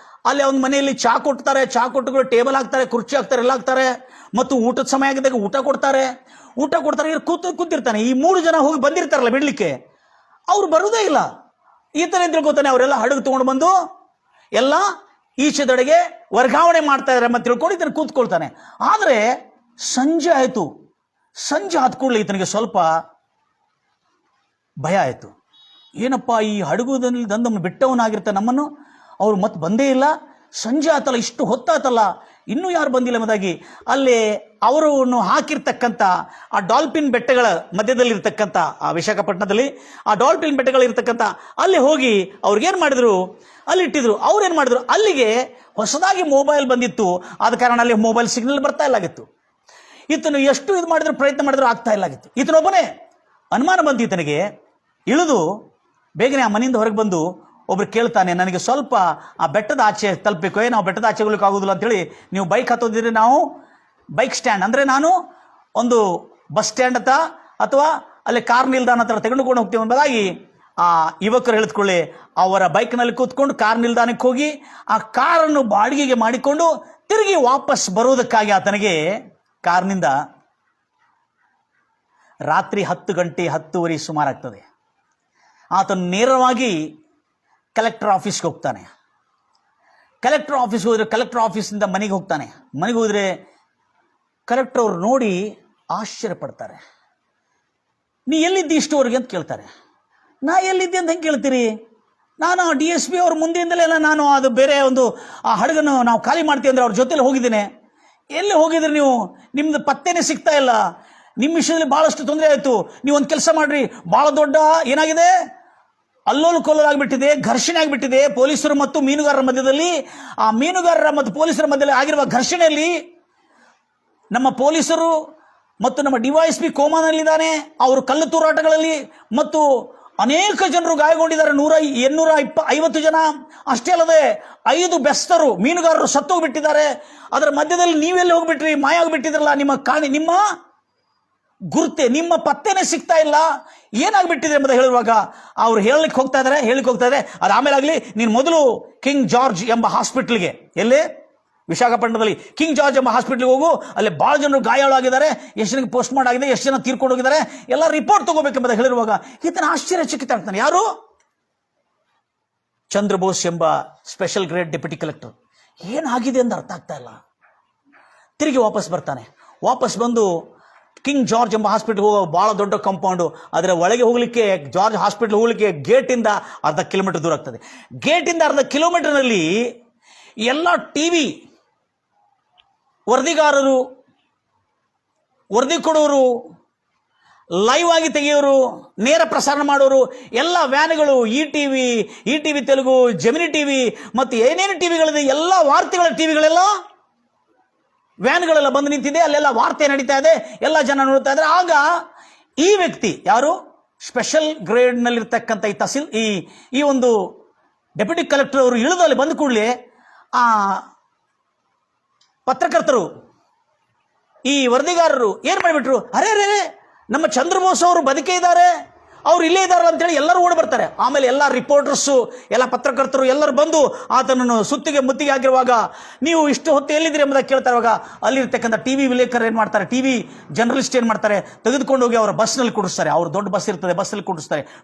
ಅಲ್ಲಿ ಒಂದು ಮನೆಯಲ್ಲಿ ಚಾ ಕೊಡ್ತಾರೆ, ಚಾ ಕೊಟ್ಟು ಟೇಬಲ್ ಹಾಕ್ತಾರೆ, ಕುರ್ಚಿ ಹಾಕ್ತಾರೆ, ಎಲ್ಲ ಹಾಕ್ತಾರೆ. ಮತ್ತು ಊಟದ ಸಮಯ ಆಗಿದ್ದಾಗ ಊಟ ಕೊಡ್ತಾರೆ. ಇವ್ರು ಕೂತಿರ್ತಾನೆ. ಈ 3 ಜನ ಹೋಗಿ ಬಂದಿರ್ತಾರಲ್ಲ ಬಿಡ್ಲಿಕ್ಕೆ, ಅವ್ರು ಬರುವುದೇ ಇಲ್ಲ. ಈತನ ತಿಳ್ಕೊತಾನೆ, ಅವರೆಲ್ಲ ಹಡಗು ತಗೊಂಡು ಬಂದು ಎಲ್ಲ ಈಚೆದಡೆಗೆ ವರ್ಗಾವಣೆ ಮಾಡ್ತಾ ಇದ್ದಾರೆ ಅಂತ ತಿಳ್ಕೊಂಡು ಈತನ ಕೂತ್ಕೊಳ್ತಾನೆ. ಆದರೆ ಸಂಜೆ ಆಯಿತು. ಸಂಜೆ ಆದ ಕೂಡಲೇ ಈತನಿಗೆ ಸ್ವಲ್ಪ ಭಯ ಆಯಿತು. ಏನಪ್ಪ, ಈ ಹಡಗುದಲ್ಲಿ ನಮ್ಮನ್ನು ಬಿಟ್ಟವನಾಗಿರ್ತಾನೆ, ನಮ್ಮನ್ನು ಅವ್ರು ಮತ್ತೆ ಬಂದೇ ಇಲ್ಲ. ಸಂಜೆ ಆತಲ್ಲ, ಇಷ್ಟು ಹೊತ್ತಾತಲ್ಲ, ಇನ್ನೂ ಯಾರು ಬಂದಿಲ್ಲ ಎಂಬುದಾಗಿ ಅಲ್ಲಿ ಅವರನ್ನು ಹಾಕಿರ್ತಕ್ಕಂಥ ಆ ಡಾಲ್ಫಿನ್ ಬೆಟ್ಟಗಳ ಮಧ್ಯದಲ್ಲಿರ್ತಕ್ಕಂಥ ಆ ವಿಶಾಖಪಟ್ಟಣದಲ್ಲಿ ಆ ಡಾಲ್ಫಿನ್ ಬೆಟ್ಟಗಳಿರ್ತಕ್ಕಂಥ ಅಲ್ಲಿ ಹೋಗಿ ಅವ್ರಿಗೇನು ಮಾಡಿದ್ರು, ಅಲ್ಲಿ ಇಟ್ಟಿದ್ರು. ಅವ್ರೇನು ಮಾಡಿದ್ರು, ಅಲ್ಲಿಗೆ ಹೊಸದಾಗಿ ಮೊಬೈಲ್ ಬಂದಿತ್ತು. ಆದ ಕಾರಣ ಅಲ್ಲಿ ಮೊಬೈಲ್ ಸಿಗ್ನಲ್ ಬರ್ತಾ ಇಲ್ಲಾಗಿತ್ತು. ಈತನು ಎಷ್ಟು ಇದು ಮಾಡಿದ್ರು, ಪ್ರಯತ್ನ ಮಾಡಿದ್ರು ಆಗ್ತಾ ಇಲ್ಲಾಗಿತ್ತು. ಈತನೊಬ್ಬನೇ ಅನುಮಾನ ಬಂತು ಈತನಿಗೆ. ಇಳಿದು ಬೇಗನೆ ಆ ಮನೆಯಿಂದ ಹೊರಗೆ ಬಂದು ಒಬ್ರು ಕೇಳ್ತಾನೆ, ನನಗೆ ಸ್ವಲ್ಪ ಆ ಬೆಟ್ಟದ ಆಚೆ ತಲುಪಬೇಕು, ನಾವು ಬೆಟ್ಟದ ಆಚೆ ಹೋಗ್ಲಿಕ್ಕೆ ಆಗೋದಿಲ್ಲ ಅಂತೇಳಿ ನೀವು ಬೈಕ್ ಹತ್ತೋದಿದ್ರೆ ನಾವು ಬೈಕ್ ಸ್ಟ್ಯಾಂಡ್ ಅಂದರೆ ನಾನು ಒಂದು ಬಸ್ ಸ್ಟ್ಯಾಂಡ್ ಅಥವಾ ಅಲ್ಲಿ ಕಾರ್ ನಿಲ್ದಾಣ ಹತ್ರ ತೆಗೆದುಕೊಂಡು ಹೋಗ್ತೀವಿ ಎಂಬುದಾಗಿ ಆ ಯುವಕರು ಹೇಳಿದ್ಕೊಳ್ಳಿ ಅವರ ಬೈಕ್ನಲ್ಲಿ ಕೂತ್ಕೊಂಡು ಕಾರ್ ನಿಲ್ದಾಣಕ್ಕೆ ಹೋಗಿ ಆ ಕಾರನ್ನು ಬಾಡಿಗೆಗೆ ಮಾಡಿಕೊಂಡು ತಿರುಗಿ ವಾಪಸ್ ಬರುವುದಕ್ಕಾಗಿ ಆತನಿಗೆ ಕಾರ್ನಿಂದ ರಾತ್ರಿ 10 ಗಂಟೆ 10:30 ಸುಮಾರಾಗ್ತದೆ. ಆತನು ನೇರವಾಗಿ ಕಲೆಕ್ಟರ್ ಆಫೀಸ್ಗೆ ಹೋಗ್ತಾನೆ. ಕಲೆಕ್ಟರ್ ಆಫೀಸ್ಗೆ ಹೋದರೆ ಕಲೆಕ್ಟರ್ ಆಫೀಸಿಂದ ಮನೆಗೆ ಹೋಗ್ತಾನೆ. ಮನೆಗೆ ಹೋದರೆ ಕಲೆಕ್ಟರ್ ಅವ್ರು ನೋಡಿ ಆಶ್ಚರ್ಯಪಡ್ತಾರೆ. ನೀ ಎಲ್ಲಿದ್ದಿ ಇಷ್ಟುವರೆಗೆ ಅಂತ ಕೇಳ್ತಾರೆ. ನಾ ಎಲ್ಲಿದ್ದೆ ಅಂತ ಹೆಂಗೆ ಕೇಳ್ತೀರಿ? ನಾನು DSP ಅವ್ರ ಮುಂದೆಯಿಂದಲೇ ನಾನು ಅದು ಬೇರೆ ಒಂದು ಆ ಹಡಗನ್ನು ನಾವು ಖಾಲಿ ಮಾಡ್ತೀವಿ ಅಂದರೆ ಅವ್ರ ಜೊತೆಲಿ ಹೋಗಿದ್ದೇನೆ. ಎಲ್ಲಿ ಹೋಗಿದ್ರಿ ನೀವು? ನಿಮ್ದು ಪತ್ತೆನೇ ಸಿಗ್ತಾ ಇಲ್ಲ. ನಿಮ್ಮ ವಿಷಯದಲ್ಲಿ ಭಾಳಷ್ಟು ತೊಂದರೆ ಆಯಿತು. ನೀವು ಒಂದು ಕೆಲಸ ಮಾಡ್ರಿ, ಭಾಳ ದೊಡ್ಡ ಏನಾಗಿದೆ, ಅಲ್ಲೋಲು ಕೊಲ್ಲಲಾಗಿಬಿಟ್ಟಿದೆ, ಘರ್ಷಣೆ ಆಗಿಬಿಟ್ಟಿದೆ ಪೊಲೀಸರು ಮತ್ತು ಮೀನುಗಾರರ ಮಧ್ಯದಲ್ಲಿ. ಆ ಮೀನುಗಾರರ ಮತ್ತು ಪೊಲೀಸರ ಮಧ್ಯದಲ್ಲಿ ಆಗಿರುವ ಘರ್ಷಣೆಯಲ್ಲಿ ನಮ್ಮ ಪೊಲೀಸರು ಮತ್ತು ನಮ್ಮ DYSP ಕೋಮಾನಲ್ಲಿದ್ದಾನೆ. ಅವರು ಕಲ್ಲು ತೂರಾಟಗಳಲ್ಲಿ ಮತ್ತು ಅನೇಕ ಜನರು ಗಾಯಗೊಂಡಿದ್ದಾರೆ. 850 ಜನ. ಅಷ್ಟೇ ಅಲ್ಲದೆ 5 ಬೆಸ್ತರು ಮೀನುಗಾರರು ಸತ್ತೋಗ್ಬಿಟ್ಟಿದ್ದಾರೆ. ಅದರ ಮಧ್ಯದಲ್ಲಿ ನೀವೆಲ್ಲಿ ಹೋಗ್ಬಿಟ್ರಿ? ಮಾಯ ಆಗಿಬಿಟ್ಟಿದ್ರಲ್ಲ. ನಿಮ್ಮ ಗುರುತೆ, ನಿಮ್ಮ ಪತ್ತೆನೇ ಸಿಗ್ತಾ ಇಲ್ಲ, ಏನಾಗ್ಬಿಟ್ಟಿದೆ ಎಂಬುದು ಹೇಳಿರುವಾಗ ಅವ್ರು ಹೇಳಲಿಕ್ಕೆ ಹೋಗ್ತಾ ಇದ್ದಾರೆ. ಅದು ಆಮೇಲೆ ಆಗಲಿ, ನೀನು ಮೊದಲು ಕಿಂಗ್ ಜಾರ್ಜ್ ಎಂಬ ಹಾಸ್ಪಿಟ್ಲಿಗೆ, ಎಲ್ಲೇ ವಿಶಾಖಪಟ್ಟಣದಲ್ಲಿ ಕಿಂಗ್ ಜಾರ್ಜ್ ಎಂಬ ಹಾಸ್ಪಿಟ್ಲಿಗೆ ಹೋಗು, ಅಲ್ಲಿ ಭಾಳ ಜನರು ಗಾಯಾಳಾಗಿದ್ದಾರೆ, ಎಷ್ಟು ಜನಕ್ಕೆ ಪೋಸ್ಟ್ ಮಾರ್ಟ್ ಆಗಿದೆ, ಎಷ್ಟು ಜನ ತೀರ್ಕೊಂಡು ಹೋಗಿದ್ದಾರೆ, ಎಲ್ಲ ರಿಪೋರ್ಟ್ ತಗೋಬೇಕೆಂಬುದು ಹೇಳಿರುವಾಗ ಈತನ ಆಶ್ಚರ್ಯಚಕಿತ ಆಗ್ತಾನೆ. ಯಾರು? ಚಂದ್ರಬೋಸ್ ಎಂಬ ಸ್ಪೆಷಲ್ ಗ್ರೇಡ್ ಡೆಪ್ಯೂಟಿ ಕಲೆಕ್ಟರ್. ಏನಾಗಿದೆ ಅಂತ ಅರ್ಥ ಆಗ್ತಾ ಇಲ್ಲ. ತಿರುಗಿ ವಾಪಸ್ ಬರ್ತಾನೆ. ವಾಪಸ್ ಬಂದು ಕಿಂಗ್ ಜಾರ್ಜ್ ಎಂಬ ಹಾಸ್ಪಿಟ್ಲ್ ಹೋಗೋ ಭಾಳ ದೊಡ್ಡ ಕಾಂಪೌಂಡು, ಅದರ ಒಳಗೆ ಹೋಗಲಿಕ್ಕೆ ಜಾರ್ಜ್ ಹಾಸ್ಪಿಟ್ಲ್ ಹೋಗಲಿಕ್ಕೆ ಗೇಟಿಂದ ಅರ್ಧ ಕಿಲೋಮೀಟರ್ ದೂರ ಆಗ್ತದೆ. ಗೇಟಿಂದ ಅರ್ಧ ಕಿಲೋಮೀಟರ್ನಲ್ಲಿ ಎಲ್ಲ TV ವರದಿಗಾರರು, ವರದಿ ಕೊಡೋರು, ಲೈವ್ ಆಗಿ ತೆಗೆಯೋರು, ನೇರ ಪ್ರಸಾರ ಮಾಡೋರು, ಎಲ್ಲ ವ್ಯಾನ್ಗಳು, ಈ ಟಿವಿ ತೆಲುಗು, ಜೆಮಿನಿ TV ಮತ್ತು ಏನೇನು ಟಿವಿಗಳಿದೆ, ಎಲ್ಲ ವಾರ್ತೆಗಳ ಟಿವಿಗಳೆಲ್ಲ ವ್ಯಾನ್ಗಳೆಲ್ಲ ಬಂದು ನಿಂತಿದೆ. ಅಲ್ಲೆಲ್ಲ ವಾರ್ತೆ ನಡೀತಾ ಇದೆ, ಎಲ್ಲ ಜನ ನೋಡ್ತಾ ಇದ್ದಾರೆ. ಆಗ ಈ ವ್ಯಕ್ತಿ ಯಾರು, ಸ್ಪೆಷಲ್ ಗ್ರೇಡ್ನಲ್ಲಿರ್ತಕ್ಕಂಥ ಈ ಒಂದು ಡೆಪ್ಯೂಟಿ ಕಲೆಕ್ಟರ್ ಅವರು ಇಳಿದು ಅಲ್ಲಿ ಬಂದ ಕೂಡಲೇ ಆ ಪತ್ರಕರ್ತರು, ಈ ವರದಿಗಾರರು ಏನು ಮಾಡಿಬಿಟ್ರು, ಅರೇ ನಮ್ಮ ಚಂದ್ರಬೋಸ್ ಅವರು ಬದುಕೇ ಇದ್ದಾರೆ, ಅವ್ರು ಇಲ್ಲೇ ಇದ್ದಾರೆ ಅಂತೇಳಿ ಎಲ್ಲರೂ ಓಡಿ ಬರ್ತಾರೆ. ಆಮೇಲೆ ಎಲ್ಲ ರಿಪೋರ್ಟರ್ಸು, ಎಲ್ಲ ಪತ್ರಕರ್ತರು ಎಲ್ಲರೂ ಬಂದು ಆತನನ್ನು ಮುತ್ತಿಗೆ ಆಗಿರುವಾಗ ನೀವು ಇಷ್ಟು ಹೊತ್ತು ಎಲ್ಲಿದ್ದೀರಿ ಎಂಬುದಾಗಿ ಕೇಳ್ತಾ ಇರುವಾಗ ಅಲ್ಲಿರ್ತಕ್ಕಂಥ TV ವಿಲೇಕರು ಏನು ಮಾಡ್ತಾರೆ, TV ಜರ್ನಲಿಸ್ಟ್ ಏನು ಮಾಡ್ತಾರೆ, ತೆಗೆದುಕೊಂಡು ಹೋಗಿ ಅವರ ಬಸ್ನಲ್ಲಿ ಕೂಡಿಸ್ತಾರೆ. ಅವ್ರ ದೊಡ್ಡ ಬಸ್ ಇರ್ತದೆ, ಬಸ್ಸಲ್ಲಿ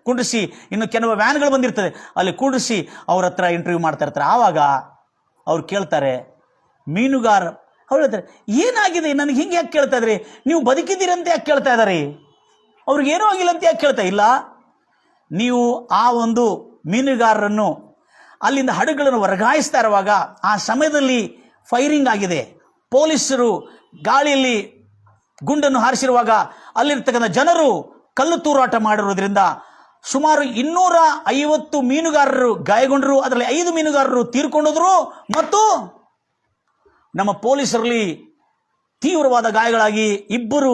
ಕೂಡಿಸಿ ಇನ್ನು ಕೆಲವು ವ್ಯಾನ್ಗಳು ಬಂದಿರ್ತದೆ, ಅಲ್ಲಿ ಕೂಡಿಸಿ ಅವ್ರ ಹತ್ರ ಇಂಟರ್ವ್ಯೂ ಮಾಡ್ತಾ ಇರ್ತಾರೆ. ಆವಾಗ ಅವ್ರು ಕೇಳ್ತಾರೆ, ಮೀನುಗಾರ ಅವ್ರು ಹೇಳ್ತಾರೆ, ಏನಾಗಿದೆ, ನನಗೆ ಹಿಂಗೆ ಯಾಕೆ ಕೇಳ್ತಾ ಇದ್ರಿ? ನೀವು ಬದುಕಿದ್ದೀರಂತ ಯಾಕೆ ಕೇಳ್ತಾ ಇದ್ದಾರೆ? ಅವ್ರಿಗೆ ಏನೂ ಆಗಿಲ್ಲ ಅಂತ ಯಾಕೆ ಕೇಳ್ತಾ ಇಲ್ಲ? ನೀವು ಆ ಒಂದು ಮೀನುಗಾರರನ್ನು ಅಲ್ಲಿಂದ ಹಡಗುಗಳನ್ನು ವರ್ಗಾಯಿಸ್ತಾ ಇರುವಾಗ ಆ ಸಮಯದಲ್ಲಿ ಫೈರಿಂಗ್ ಆಗಿದೆ. ಪೊಲೀಸರು ಗಾಳಿಯಲ್ಲಿ ಗುಂಡನ್ನು ಹಾರಿಸಿರುವಾಗ ಅಲ್ಲಿರ್ತಕ್ಕಂಥ ಜನರು ಕಲ್ಲು ತೂರಾಟ ಮಾಡಿರೋದ್ರಿಂದ ಸುಮಾರು 250 ಮೀನುಗಾರರು ಗಾಯಗೊಂಡರು. ಅದರಲ್ಲಿ 5 ಮೀನುಗಾರರು ತೀರ್ಕೊಂಡೋದ್ರು ಮತ್ತು ನಮ್ಮ ಪೊಲೀಸರಲ್ಲಿ ತೀವ್ರವಾದ ಗಾಯಗಳಾಗಿ 2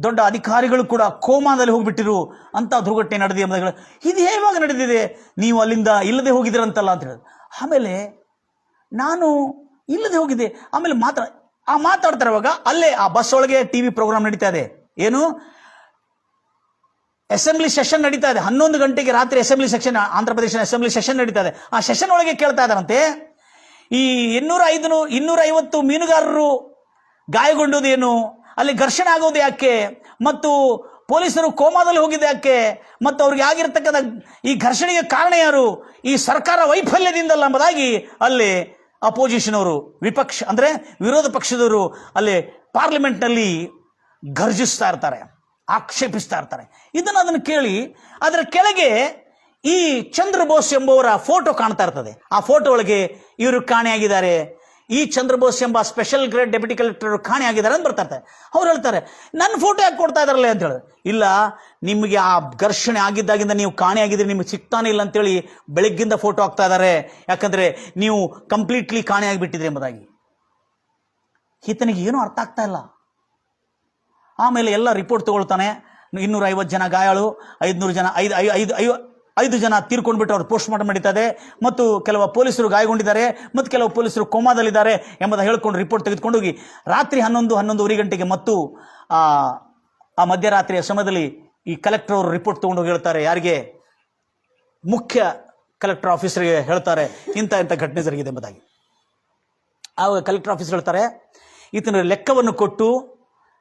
ದೊಡ್ಡ ಅಧಿಕಾರಿಗಳು ಕೂಡ ಕೋಮಾದಲ್ಲಿ ಹೋಗ್ಬಿಟ್ಟಿರು ಅಂತ ದುರ್ಘಟನೆ ನಡೆದಿದೆ ಎಂಬುದಾಗಿ. ಇದು ಹೇಗೆ ನಡೆದಿದೆ? ನೀವು ಅಲ್ಲಿಂದ ಇಲ್ಲದೆ ಹೋಗಿದ್ದೀರಂತಲ್ಲ ಅಂತ ಹೇಳಿದ್ರು. ಆಮೇಲೆ ನಾನು ಇಲ್ಲದೆ ಹೋಗಿದ್ದೆ. ಆಮೇಲೆ ಮಾತಾಡ್ತಾ ಇರುವಾಗ ಅಲ್ಲೇ ಆ ಬಸ್ ಒಳಗೆ TV ಪ್ರೋಗ್ರಾಮ್ ನಡೀತಾ ಇದೆ. ಏನು, ಅಸೆಂಬ್ಲಿ ಸೆಷನ್ ನಡೀತಾ ಇದೆ. 11 ಗಂಟೆಗೆ ರಾತ್ರಿ assembly session, Andhra Pradesh assembly session ನಡೀತಾ ಇದೆ. ಆ ಸೆಷನ್ ಒಳಗೆ ಕೇಳ್ತಾ ಇದ್ದಾರಂತೆ, ಈ 250 ಮೀನುಗಾರರು ಗಾಯಗೊಂಡೋದೇನು, ಅಲ್ಲಿ ಘರ್ಷಣೆ ಆಗೋದು ಯಾಕೆ, ಮತ್ತು ಪೊಲೀಸರು ಕೋಮಾದಲ್ಲಿ ಹೋಗಿದೆ ಯಾಕೆ, ಮತ್ತು ಅವ್ರಿಗೆ ಆಗಿರ್ತಕ್ಕಂಥ ಈ ಘರ್ಷಣೆಗೆ ಕಾರಣ ಯಾರು? ಈ ಸರ್ಕಾರ ವೈಫಲ್ಯದಿಂದಲ್ಲ ಎಂಬುದಾಗಿ ಅಲ್ಲಿ ಅಪೋಸಿಷನ್ ಅವರು, ವಿಪಕ್ಷ ಅಂದರೆ ವಿರೋಧ ಪಕ್ಷದವರು ಅಲ್ಲಿ ಪಾರ್ಲಿಮೆಂಟ್ನಲ್ಲಿ ಘರ್ಜಿಸ್ತಾ ಇರ್ತಾರೆ, ಆಕ್ಷೇಪಿಸ್ತಾ ಇರ್ತಾರೆ. ಅದನ್ನು ಕೇಳಿ ಅದರ ಕೆಳಗೆ ಈ ಚಂದ್ರಬೋಸ್ ಎಂಬುವರ ಫೋಟೋ ಕಾಣ್ತಾ ಇರ್ತದೆ. ಆ ಫೋಟೋ ಒಳಗೆ ಇವರು ಕಾಣೆಯಾಗಿದ್ದಾರೆ, ಈ ಚಂದ್ರಬೋಸ್ ಎಂಬ ಸ್ಪೆಷಲ್ ಗ್ರೇಡ್ ಡೆಪ್ಯೂಟಿ ಕಲೆಕ್ಟರ್ ಕಾಣೆಯಾಗಿದ್ದಾರೆ ಅಂತ ಬರ್ತಾ ಇರ್ತಾರೆ. ಅವ್ರು ಹೇಳ್ತಾರೆ, ನನ್ನ ಫೋಟೋ ಯಾಕೆ ಕೊಡ್ತಾ ಇದ್ದಾರಲ್ಲ ಅಂತ ಹೇಳಿದ್ರೆ, ಇಲ್ಲ ನಿಮಗೆ ಆ ಘರ್ಷಣೆ ಆಗಿದ್ದಾಗಿಂದ ನೀವು ಕಾಣೆಯಾಗಿದ್ರೆ ನಿಮಗೆ ಸಿಗ್ತಾನೆ ಇಲ್ಲ ಅಂತೇಳಿ ಬೆಳಗ್ಗಿಂದ ಫೋಟೋ ಹಾಕ್ತಾ ಇದ್ದಾರೆ, ಯಾಕಂದರೆ ನೀವು ಕಂಪ್ಲೀಟ್ಲಿ ಕಾಣೆಯಾಗಿಬಿಟ್ಟಿದ್ರಿ ಎಂಬುದಾಗಿ. ಈತನಿಗೆ ಏನೂ ಅರ್ಥ ಆಗ್ತಾ ಇಲ್ಲ. ಆಮೇಲೆ ಎಲ್ಲ ರಿಪೋರ್ಟ್ ತಗೊಳ್ತಾನೆ. 250 ಜನ ಗಾಯಾಳು, 500 ಜನ 5 ಜನ ತೀರ್ಕೊಂಡ್ಬಿಟ್ಟು ಅವ್ರು ಪೋಸ್ಟ್ ಮಾರ್ಟಮ್ ನಡೀತದೆ, ಮತ್ತು ಕೆಲವು ಪೊಲೀಸರು ಗಾಯಗೊಂಡಿದ್ದಾರೆ, ಮತ್ತು ಕೆಲವು ಪೊಲೀಸರು ಕೋಮಾದಲ್ಲಿದ್ದಾರೆ ಎಂಬುದನ್ನು ಹೇಳ್ಕೊಂಡು ರಿಪೋರ್ಟ್ ತೆಗೆದುಕೊಂಡೋಗಿ ರಾತ್ರಿ 11-11:30 ಗಂಟೆಗೆ ಮತ್ತು ಆ ಮಧ್ಯರಾತ್ರಿಯ ಸಮಯದಲ್ಲಿ ಈ ಕಲೆಕ್ಟರ್ ಅವರು ರಿಪೋರ್ಟ್ ತೊಗೊಂಡೋಗಿ ಹೇಳ್ತಾರೆ, ಯಾರಿಗೆ? ಮುಖ್ಯ ಕಲೆಕ್ಟರ್ ಆಫೀಸರ್ಗೆ ಹೇಳ್ತಾರೆ, ಇಂಥ ಘಟನೆ ಜರುಗಿದೆ ಎಂಬುದಾಗಿ. ಆವಾಗ ಕಲೆಕ್ಟರ್ ಆಫೀಸರ್ ಹೇಳ್ತಾರೆ, ಈತನ ಲೆಕ್ಕವನ್ನು ಕೊಟ್ಟು,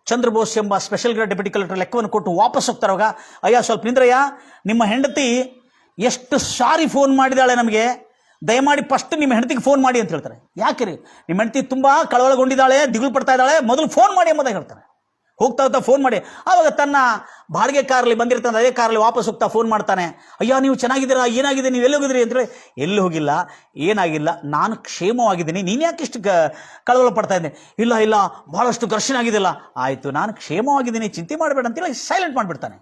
ಚಂದ್ರಬೋಸ್ ಎಂಬ ಸ್ಪೆಷಲ್ ಗ್ರೇಡ್ ಡೆಪ್ಯೂಟಿ ಕಲೆಕ್ಟರ್ ಲೆಕ್ಕವನ್ನು ಕೊಟ್ಟು ವಾಪಸ್ ಹೋಗ್ತಾರವಾಗ, ಅಯ್ಯ ಸ್ವಲ್ಪ ನಿಂದ್ರಯ್ಯ, ನಿಮ್ಮ ಹೆಂಡತಿ ಎಷ್ಟು ಸಾರಿ ಫೋನ್ ಮಾಡಿದಾಳೆ ನಮಗೆ, ದಯಮಾಡಿ ಫಸ್ಟ್ ನಿಮ್ಮ ಹೆಂಡತಿಗೆ ಫೋನ್ ಮಾಡಿ ಅಂತ ಹೇಳ್ತಾರೆ. ಯಾಕೆ ರೀ? ನಿಮ್ಮ ಹೆಂಡತಿ ತುಂಬ ಕಳವಳಗೊಂಡಿದ್ದಾಳೆ, ದಿಗುಲು ಪಡ್ತಾ ಇದ್ದಾಳೆ, ಮೊದಲು ಫೋನ್ ಮಾಡಿ ಎಂಬುದಾಗಿ ಹೇಳ್ತಾರೆ. ಹೋಗ್ತಾ ಫೋನ್ ಮಾಡಿ, ಆವಾಗ ತನ್ನ ಬಾಡಿಗೆ ಕಾರಲ್ಲಿ ಬಂದಿರ್ತಾನೆ, ಅದೇ ಕಾರಲ್ಲಿ ವಾಪಸ್ ಹೋಗ್ತಾ ಫೋನ್ ಮಾಡ್ತಾನೆ, ಅಯ್ಯ ನೀವು ಚೆನ್ನಾಗಿದ್ದೀರಾ, ಏನಾಗಿದೆ, ನೀವು ಎಲ್ಲಿ ಹೋಗಿದ್ರಿ ಅಂತೇಳಿ. ಎಲ್ಲಿ ಹೋಗಿಲ್ಲ, ಏನಾಗಿಲ್ಲ, ನಾನು ಕ್ಷೇಮವಾಗಿದ್ದೀನಿ, ನೀನು ಯಾಕೆ ಇಷ್ಟು ಕಳವಳ ಪಡ್ತಾ ಇದ್ದೆ? ಇಲ್ಲ ಬಹಳಷ್ಟು ಘರ್ಷಣೆ ಆಗಿದ್ದಿಲ್ಲ. ಆಯಿತು, ನಾನು ಕ್ಷೇಮವಾಗಿದ್ದೀನಿ, ಚಿಂತೆ ಮಾಡಬೇಡ ಅಂತೇಳಿ ಸೈಲೆಂಟ್ ಮಾಡಿಬಿಡ್ತಾನೆ.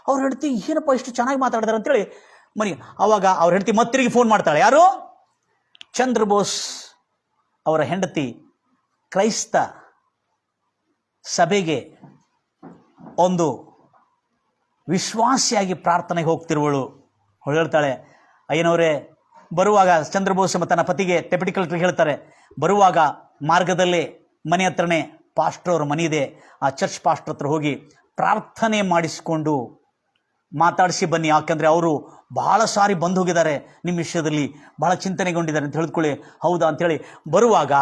ಅವ್ರ ಹೆಂಡತಿ ಏನಪ್ಪ ಇಷ್ಟು ಚೆನ್ನಾಗಿ ಮಾತಾಡ್ತಾರೆ ಅಂತೇಳಿ ಮನೆ. ಆವಾಗ ಅವ್ರ ಹೆಂಡತಿ ಮತ್ತಿರಿಗೆ ಫೋನ್ ಮಾಡ್ತಾಳೆ. ಯಾರು? ಚಂದ್ರಬೋಸ್ ಅವರ ಹೆಂಡತಿ ಕ್ರೈಸ್ತ ಸಭೆಗೆ ಒಂದು ವಿಶ್ವಾಸಿಯಾಗಿ ಪ್ರಾರ್ಥನೆಗೆ ಹೋಗ್ತಿರುವಳು. ಅವಳು ಹೇಳ್ತಾಳೆ, ಅಯ್ಯನವರೇ, ಬರುವಾಗ ಚಂದ್ರಬೋಸ್ ತನ್ನ ಪತಿಗೆ ಡೆಪ್ಯೂಟಿ ಕಲೆಕ್ಟರ್ಗೆ ಹೇಳ್ತಾರೆ, ಬರುವಾಗ ಮಾರ್ಗದಲ್ಲೇ ಮನೆ ಹತ್ರನೇ ಪಾಸ್ಟರ್ ಅವ್ರ ಮನೆ ಇದೆ, ಆ ಚರ್ಚ್ ಪಾಸ್ಟರ್ ಹತ್ರ ಹೋಗಿ ಪ್ರಾರ್ಥನೆ ಮಾಡಿಸಿಕೊಂಡು ಮಾತಾಡಿಸಿ ಬನ್ನಿ, ಯಾಕಂದರೆ ಅವರು ಬಹಳ ಸಾರಿ ಬಂದು ಹೋಗಿದ್ದಾರೆ, ನಿಮ್ಮ ವಿಷಯದಲ್ಲಿ ಬಹಳ ಚಿಂತನೆಗೊಂಡಿದ್ದಾರೆ ಅಂತ ಹೇಳಿದ್ಕೊಳ್ಳಿ. ಹೌದಾ ಅಂಥೇಳಿ ಬರುವಾಗ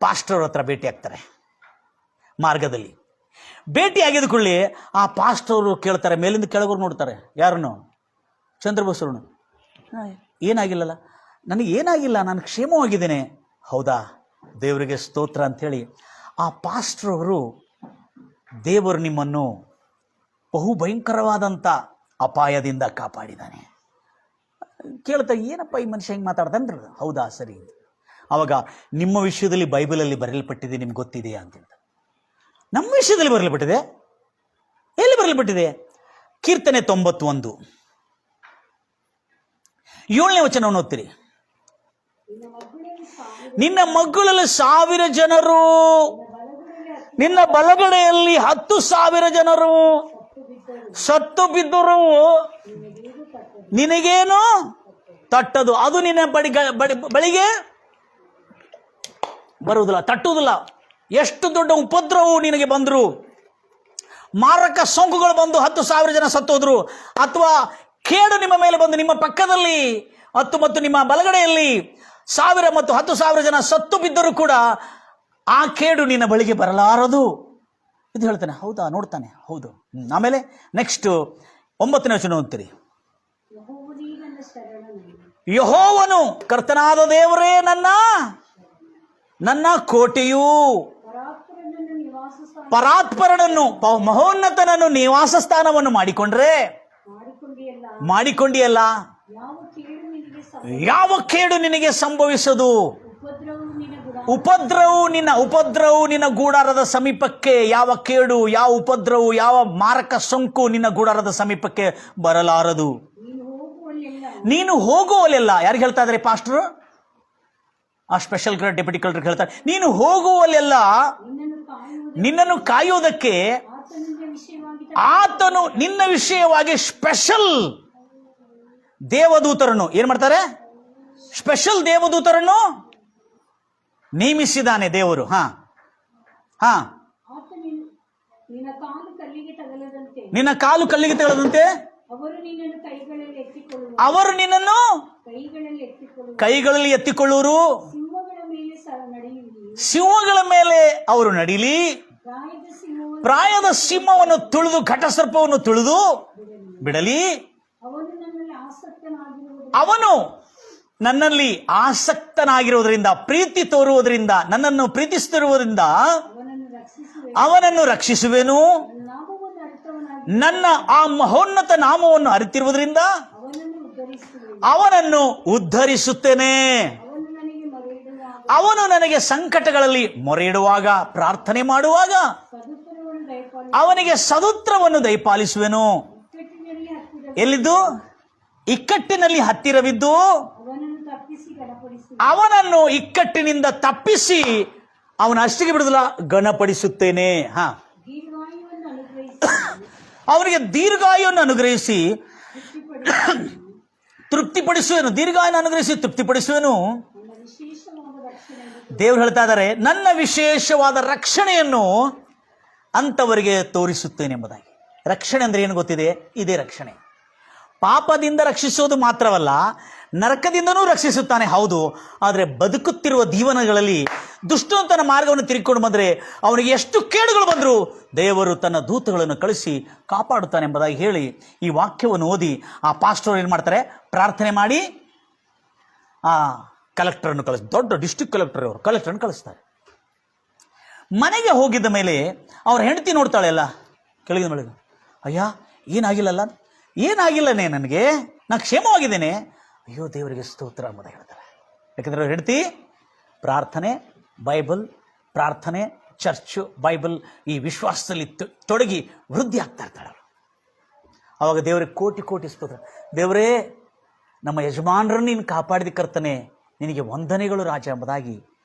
ಪಾಸ್ಟರ್ ಅವ್ರ ಹತ್ರ ಭೇಟಿ ಆಗ್ತಾರೆ. ಮಾರ್ಗದಲ್ಲಿ ಭೇಟಿ ಆಗಿದ್ಕೊಳ್ಳಿ, ಆ ಪಾಸ್ಟರ್ ಅವರು ಕೇಳ್ತಾರೆ, ಮೇಲಿಂದ ಕೆಳಗವ್ರು ನೋಡ್ತಾರೆ, ಯಾರನ್ನು? ಚಂದ್ರಬೋಸ್ ಅವ್ರನ್ನು. ಏನಾಗಿಲ್ಲಲ್ಲ, ನನಗೆ ಏನಾಗಿಲ್ಲ, ನಾನು ಕ್ಷೇಮವಾಗಿದ್ದೇನೆ. ಹೌದಾ, ದೇವರಿಗೆ ಸ್ತೋತ್ರ ಅಂಥೇಳಿ ಆ ಪಾಸ್ಟರ್ ಅವರು, ದೇವರು ನಿಮ್ಮನ್ನು ಬಹು ಭಯಂಕರವಾದಂಥ ಅಪಾಯದಿಂದ ಕಾಪಾಡಿದ್ದಾನೆ. ಕೇಳ್ತಾ, ಏನಪ್ಪ ಈ ಮನುಷ್ಯ ಹೆಂಗೆ ಮಾತಾಡ್ತಾನೆ? ಹೌದಾ, ಸರಿ. ಆವಾಗ ನಿಮ್ಮ ವಿಷಯದಲ್ಲಿ ಬೈಬಲಲ್ಲಿ ಬರೆಯಲ್ಪಟ್ಟಿದೆ, ನಿಮ್ಗೆ ಗೊತ್ತಿದೆಯಾ ಅಂತ ಹೇಳ್ತಾರೆ. ನಮ್ಮ ವಿಷಯದಲ್ಲಿ ಬರೆಯಲ್ಪಟ್ಟಿದೆ? ಎಲ್ಲಿ ಬರೆಯಲ್ಪಟ್ಟಿದೆ? ಕೀರ್ತನೆ 91 7ನೇ ವಚನವನ್ನು ಓದ್ತೀರಿ. ನಿನ್ನ ಮಗ್ಗುಲಲ್ಲಿ 1000 ಜನರು, ನಿನ್ನ ಬಲಗಡೆಯಲ್ಲಿ 10,000 ಜನರು ಸತ್ತು ಬಿದ್ದರು, ನಿನಗೇನು ತಟ್ಟದು, ಅದು ನಿನ್ನ ಬಳಿಗೆ ಬರುವುದಿಲ್ಲ, ತಟ್ಟುವುದಿಲ್ಲ. ಎಷ್ಟು ದೊಡ್ಡ ಉಪದ್ರವವು ನಿನಗೆ ಬಂದರು, ಮಾರಕ ಸೋಂಕುಗಳು ಬಂದು 10,000 ಜನ ಸತ್ತೋದ್ರು, ಅಥವಾ ಕೇಡು ನಿಮ್ಮ ಮೇಲೆ ಬಂದು ನಿಮ್ಮ ಪಕ್ಕದಲ್ಲಿ ಮತ್ತು ನಿಮ್ಮ ಬಲಗಡೆಯಲ್ಲಿ 1000 ಮತ್ತು 10,000 ಜನ ಸತ್ತು ಬಿದ್ದರೂ ಕೂಡ ಆ ಕೇಡು ನಿನ್ನ ಬಳಿಗೆ ಬರಲಾರದು ಇದು ಹೇಳ್ತಾನೆ. ಹೌದಾ, ನೋಡ್ತಾನೆ. ಹೌದು. ಆಮೇಲೆ ನೆಕ್ಸ್ಟ್ 9ನೇ ವಚನ ಓದ್ತೀರಿ. ಯೆಹೋವನು ಕರ್ತನಾದ ದೇವರೇ ನನ್ನ ಕೋಟೆಯು, ಪರಾತ್ಪರನನ್ನು ಮಹೋನ್ನತನನ್ನು ನಿವಾಸ ಸ್ಥಾನವನ್ನು ಮಾಡಿಕೊಂಡಿಯಲ್ಲ, ಯಾವ ಕೇಡು ನಿನಗೆ ಸಂಭವಿಸದು, ಉಪದ್ರವು ನಿನ್ನ ಗೂಡಾರದ ಸಮೀಪಕ್ಕೆ, ಯಾವ ಕೇಡು, ಯಾವ ಉಪದ್ರವು, ಯಾವ ಮಾರಕ ಸೋಂಕು ನಿನ್ನ ಗೂಡಾರದ ಸಮೀಪಕ್ಕೆ ಬರಲಾರದು. ನೀನು ಹೋಗುವಲ್ಲೆಲ್ಲ, ಯಾರಿಗೆ ಹೇಳ್ತಾ ಇದ್ದಾರೆ ಪಾಸ್ಟರ್? ಆ ಸ್ಪೆಷಲ್ ಗ್ರೇಡ್ ಡೆಪ್ಯೂಟಿ ಕಲೆಕ್ಟರ್ ಹೇಳ್ತಾರೆ, ನೀನು ಹೋಗುವಲ್ಲೆಲ್ಲ ನಿನ್ನನ್ನು ಕಾಯುವುದಕ್ಕೆ ಆತನು ನಿನ್ನ ವಿಷಯವಾಗಿ ಸ್ಪೆಷಲ್ ದೇವದೂತರನ್ನು ಏನ್ ಮಾಡ್ತಾರೆ? ಸ್ಪೆಷಲ್ ದೇವದೂತರನ್ನು ನೇಮಿಸಿದ್ದಾನೆ ದೇವರು. ನಿನ್ನ ಕಾಲು ಕಲ್ಲಿಗೆ ತಗಲದಂತೆ ಅವರು ನಿನ್ನನ್ನು ಕೈಗಳಲ್ಲಿ ಎತ್ತಿಕೊಳ್ಳುವರು, ಸಿಂಹಗಳ ಮೇಲೆ ಅವರು ನಡೀಲಿ, ಪ್ರಾಯದ ಸಿಂಹವನ್ನು ತುಳಿದು ಘಟಸರ್ಪವನ್ನು ತುಳಿದು ಬಿಡಲಿ. ಅವನು ನನ್ನಲ್ಲಿ ಆಸಕ್ತನಾಗಿರುವುದರಿಂದ, ಪ್ರೀತಿ ತೋರುವುದರಿಂದ, ನನ್ನನ್ನು ಪ್ರೀತಿಸುತ್ತಿರುವುದರಿಂದ ಅವನನ್ನು ರಕ್ಷಿಸುವೆನು. ನನ್ನ ಆ ಮಹೋನ್ನತ ನಾಮವನ್ನು ಅರಿತಿರುವುದರಿಂದ ಅವನನ್ನು ಉದ್ಧರಿಸುತ್ತೇನೆ. ಅವನು ನನಗೆ ಸಂಕಟಗಳಲ್ಲಿ ಮೊರೆ ಇಡುವಾಗ, ಪ್ರಾರ್ಥನೆ ಮಾಡುವಾಗ ಅವನಿಗೆ ಸದುತ್ತರವನ್ನು ದಯಪಾಲಿಸುವೆನು. ಎಲ್ಲಿದ್ದು? ಇಕ್ಕಟ್ಟಿನಲ್ಲಿ ಹತ್ತಿರವಿದ್ದು ಅವನನ್ನು ಇಕ್ಕಟ್ಟಿನಿಂದ ತಪ್ಪಿಸಿ ಅವನ ಅಷ್ಟಿಗೆ ಬಿಡುದಿಲ್ಲ, ಗಣಪಡಿಸುತ್ತೇನೆ. ಅವನಿಗೆ ದೀರ್ಘಾಯುವನ್ನು ಅನುಗ್ರಹಿಸಿ ತೃಪ್ತಿಪಡಿಸುವೆನು, ದೀರ್ಘಾಯನ ಅನುಗ್ರಹಿಸಿ ತೃಪ್ತಿಪಡಿಸುವೆನು. ದೇವರು ಹೇಳ್ತಾ ಇದ್ದಾರೆ, ನನ್ನ ವಿಶೇಷವಾದ ರಕ್ಷಣೆಯನ್ನು ಅಂಥವರಿಗೆ ತೋರಿಸುತ್ತೇನೆ ಎಂಬುದಾಗಿ. ರಕ್ಷಣೆ ಅಂದ್ರೆ ಏನು ಗೊತ್ತಿದೆ? ಇದೇ ರಕ್ಷಣೆ. ಪಾಪದಿಂದ ರಕ್ಷಿಸೋದು ಮಾತ್ರವಲ್ಲ, ನರಕದಿಂದನೂ ರಕ್ಷಿಸುತ್ತಾನೆ, ಹೌದು. ಆದರೆ ಬದುಕುತ್ತಿರುವ ಜೀವನಗಳಲ್ಲಿ ದುಷ್ಟನು ತನ್ನ ಮಾರ್ಗವನ್ನು ತಿರುಗಿಕೊಂಡು ಬಂದರೆ ಅವನಿಗೆ ಎಷ್ಟು ಕೇಡುಗಳು ಬಂದರೂ ದೇವರು ತನ್ನ ದೂತಗಳನ್ನು ಕಳಿಸಿ ಕಾಪಾಡುತ್ತಾನೆ ಎಂಬುದಾಗಿ ಹೇಳಿ ಈ ವಾಕ್ಯವನ್ನು ಓದಿ ಆ ಪಾಸ್ಟರ್ ಏನು ಮಾಡ್ತಾರೆ? ಪ್ರಾರ್ಥನೆ ಮಾಡಿ ಆ ಕಲೆಕ್ಟರನ್ನು ದೊಡ್ಡ ಡಿಸ್ಟ್ರಿಕ್ಟ್ ಕಲೆಕ್ಟರ್ ಅವರು ಕಲೆಕ್ಟರನ್ನು ಕಳಿಸ್ತಾರೆ. ಮನೆಗೆ ಹೋಗಿದ್ದ ಮೇಲೆ ಅವ್ರ ಹೆಂಡತಿ ನೋಡ್ತಾಳೆ, ಎಲ್ಲ ಕೆಳಗಿದ ಮೇಲೆ, ಅಯ್ಯ ಏನಾಗಿಲ್ಲಲ್ಲ, ಏನಾಗಿಲ್ಲನೇ, ನನಗೆ ನಾನು ಕ್ಷೇಮವಾಗಿದ್ದೇನೆ. ಅಯ್ಯೋ ದೇವರಿಗೆ ಸ್ತೋತ್ರ ಎಂಬುದು ಹೇಳ್ತಾರೆ. ಯಾಕಂದರೆ ಅವ್ರ ಹೆಂಡತಿ ಪ್ರಾರ್ಥನೆ, ಬೈಬಲ್, ಪ್ರಾರ್ಥನೆ, ಚರ್ಚು, ಬೈಬಲ್ ಈ ವಿಶ್ವಾಸದಲ್ಲಿ ತೊಡಗಿ ವೃದ್ಧಿ ಆಗ್ತಾ ಇರ್ತಾಳೆ. ಅವಾಗ ದೇವರಿಗೆ ಕೋಟಿ ಕೋಟಿ ಸ್ತೋತ್ರ. ದೇವರೇ, ನಮ್ಮ ಯಜಮಾನರನ್ನು ನೀನು ಕಾಪಾಡಿದ ಕರ್ತನೆ, ನಿನಗೆ ವಂದನೆಗಳು ರಾಜ ಎಂಬುದಾಗಿ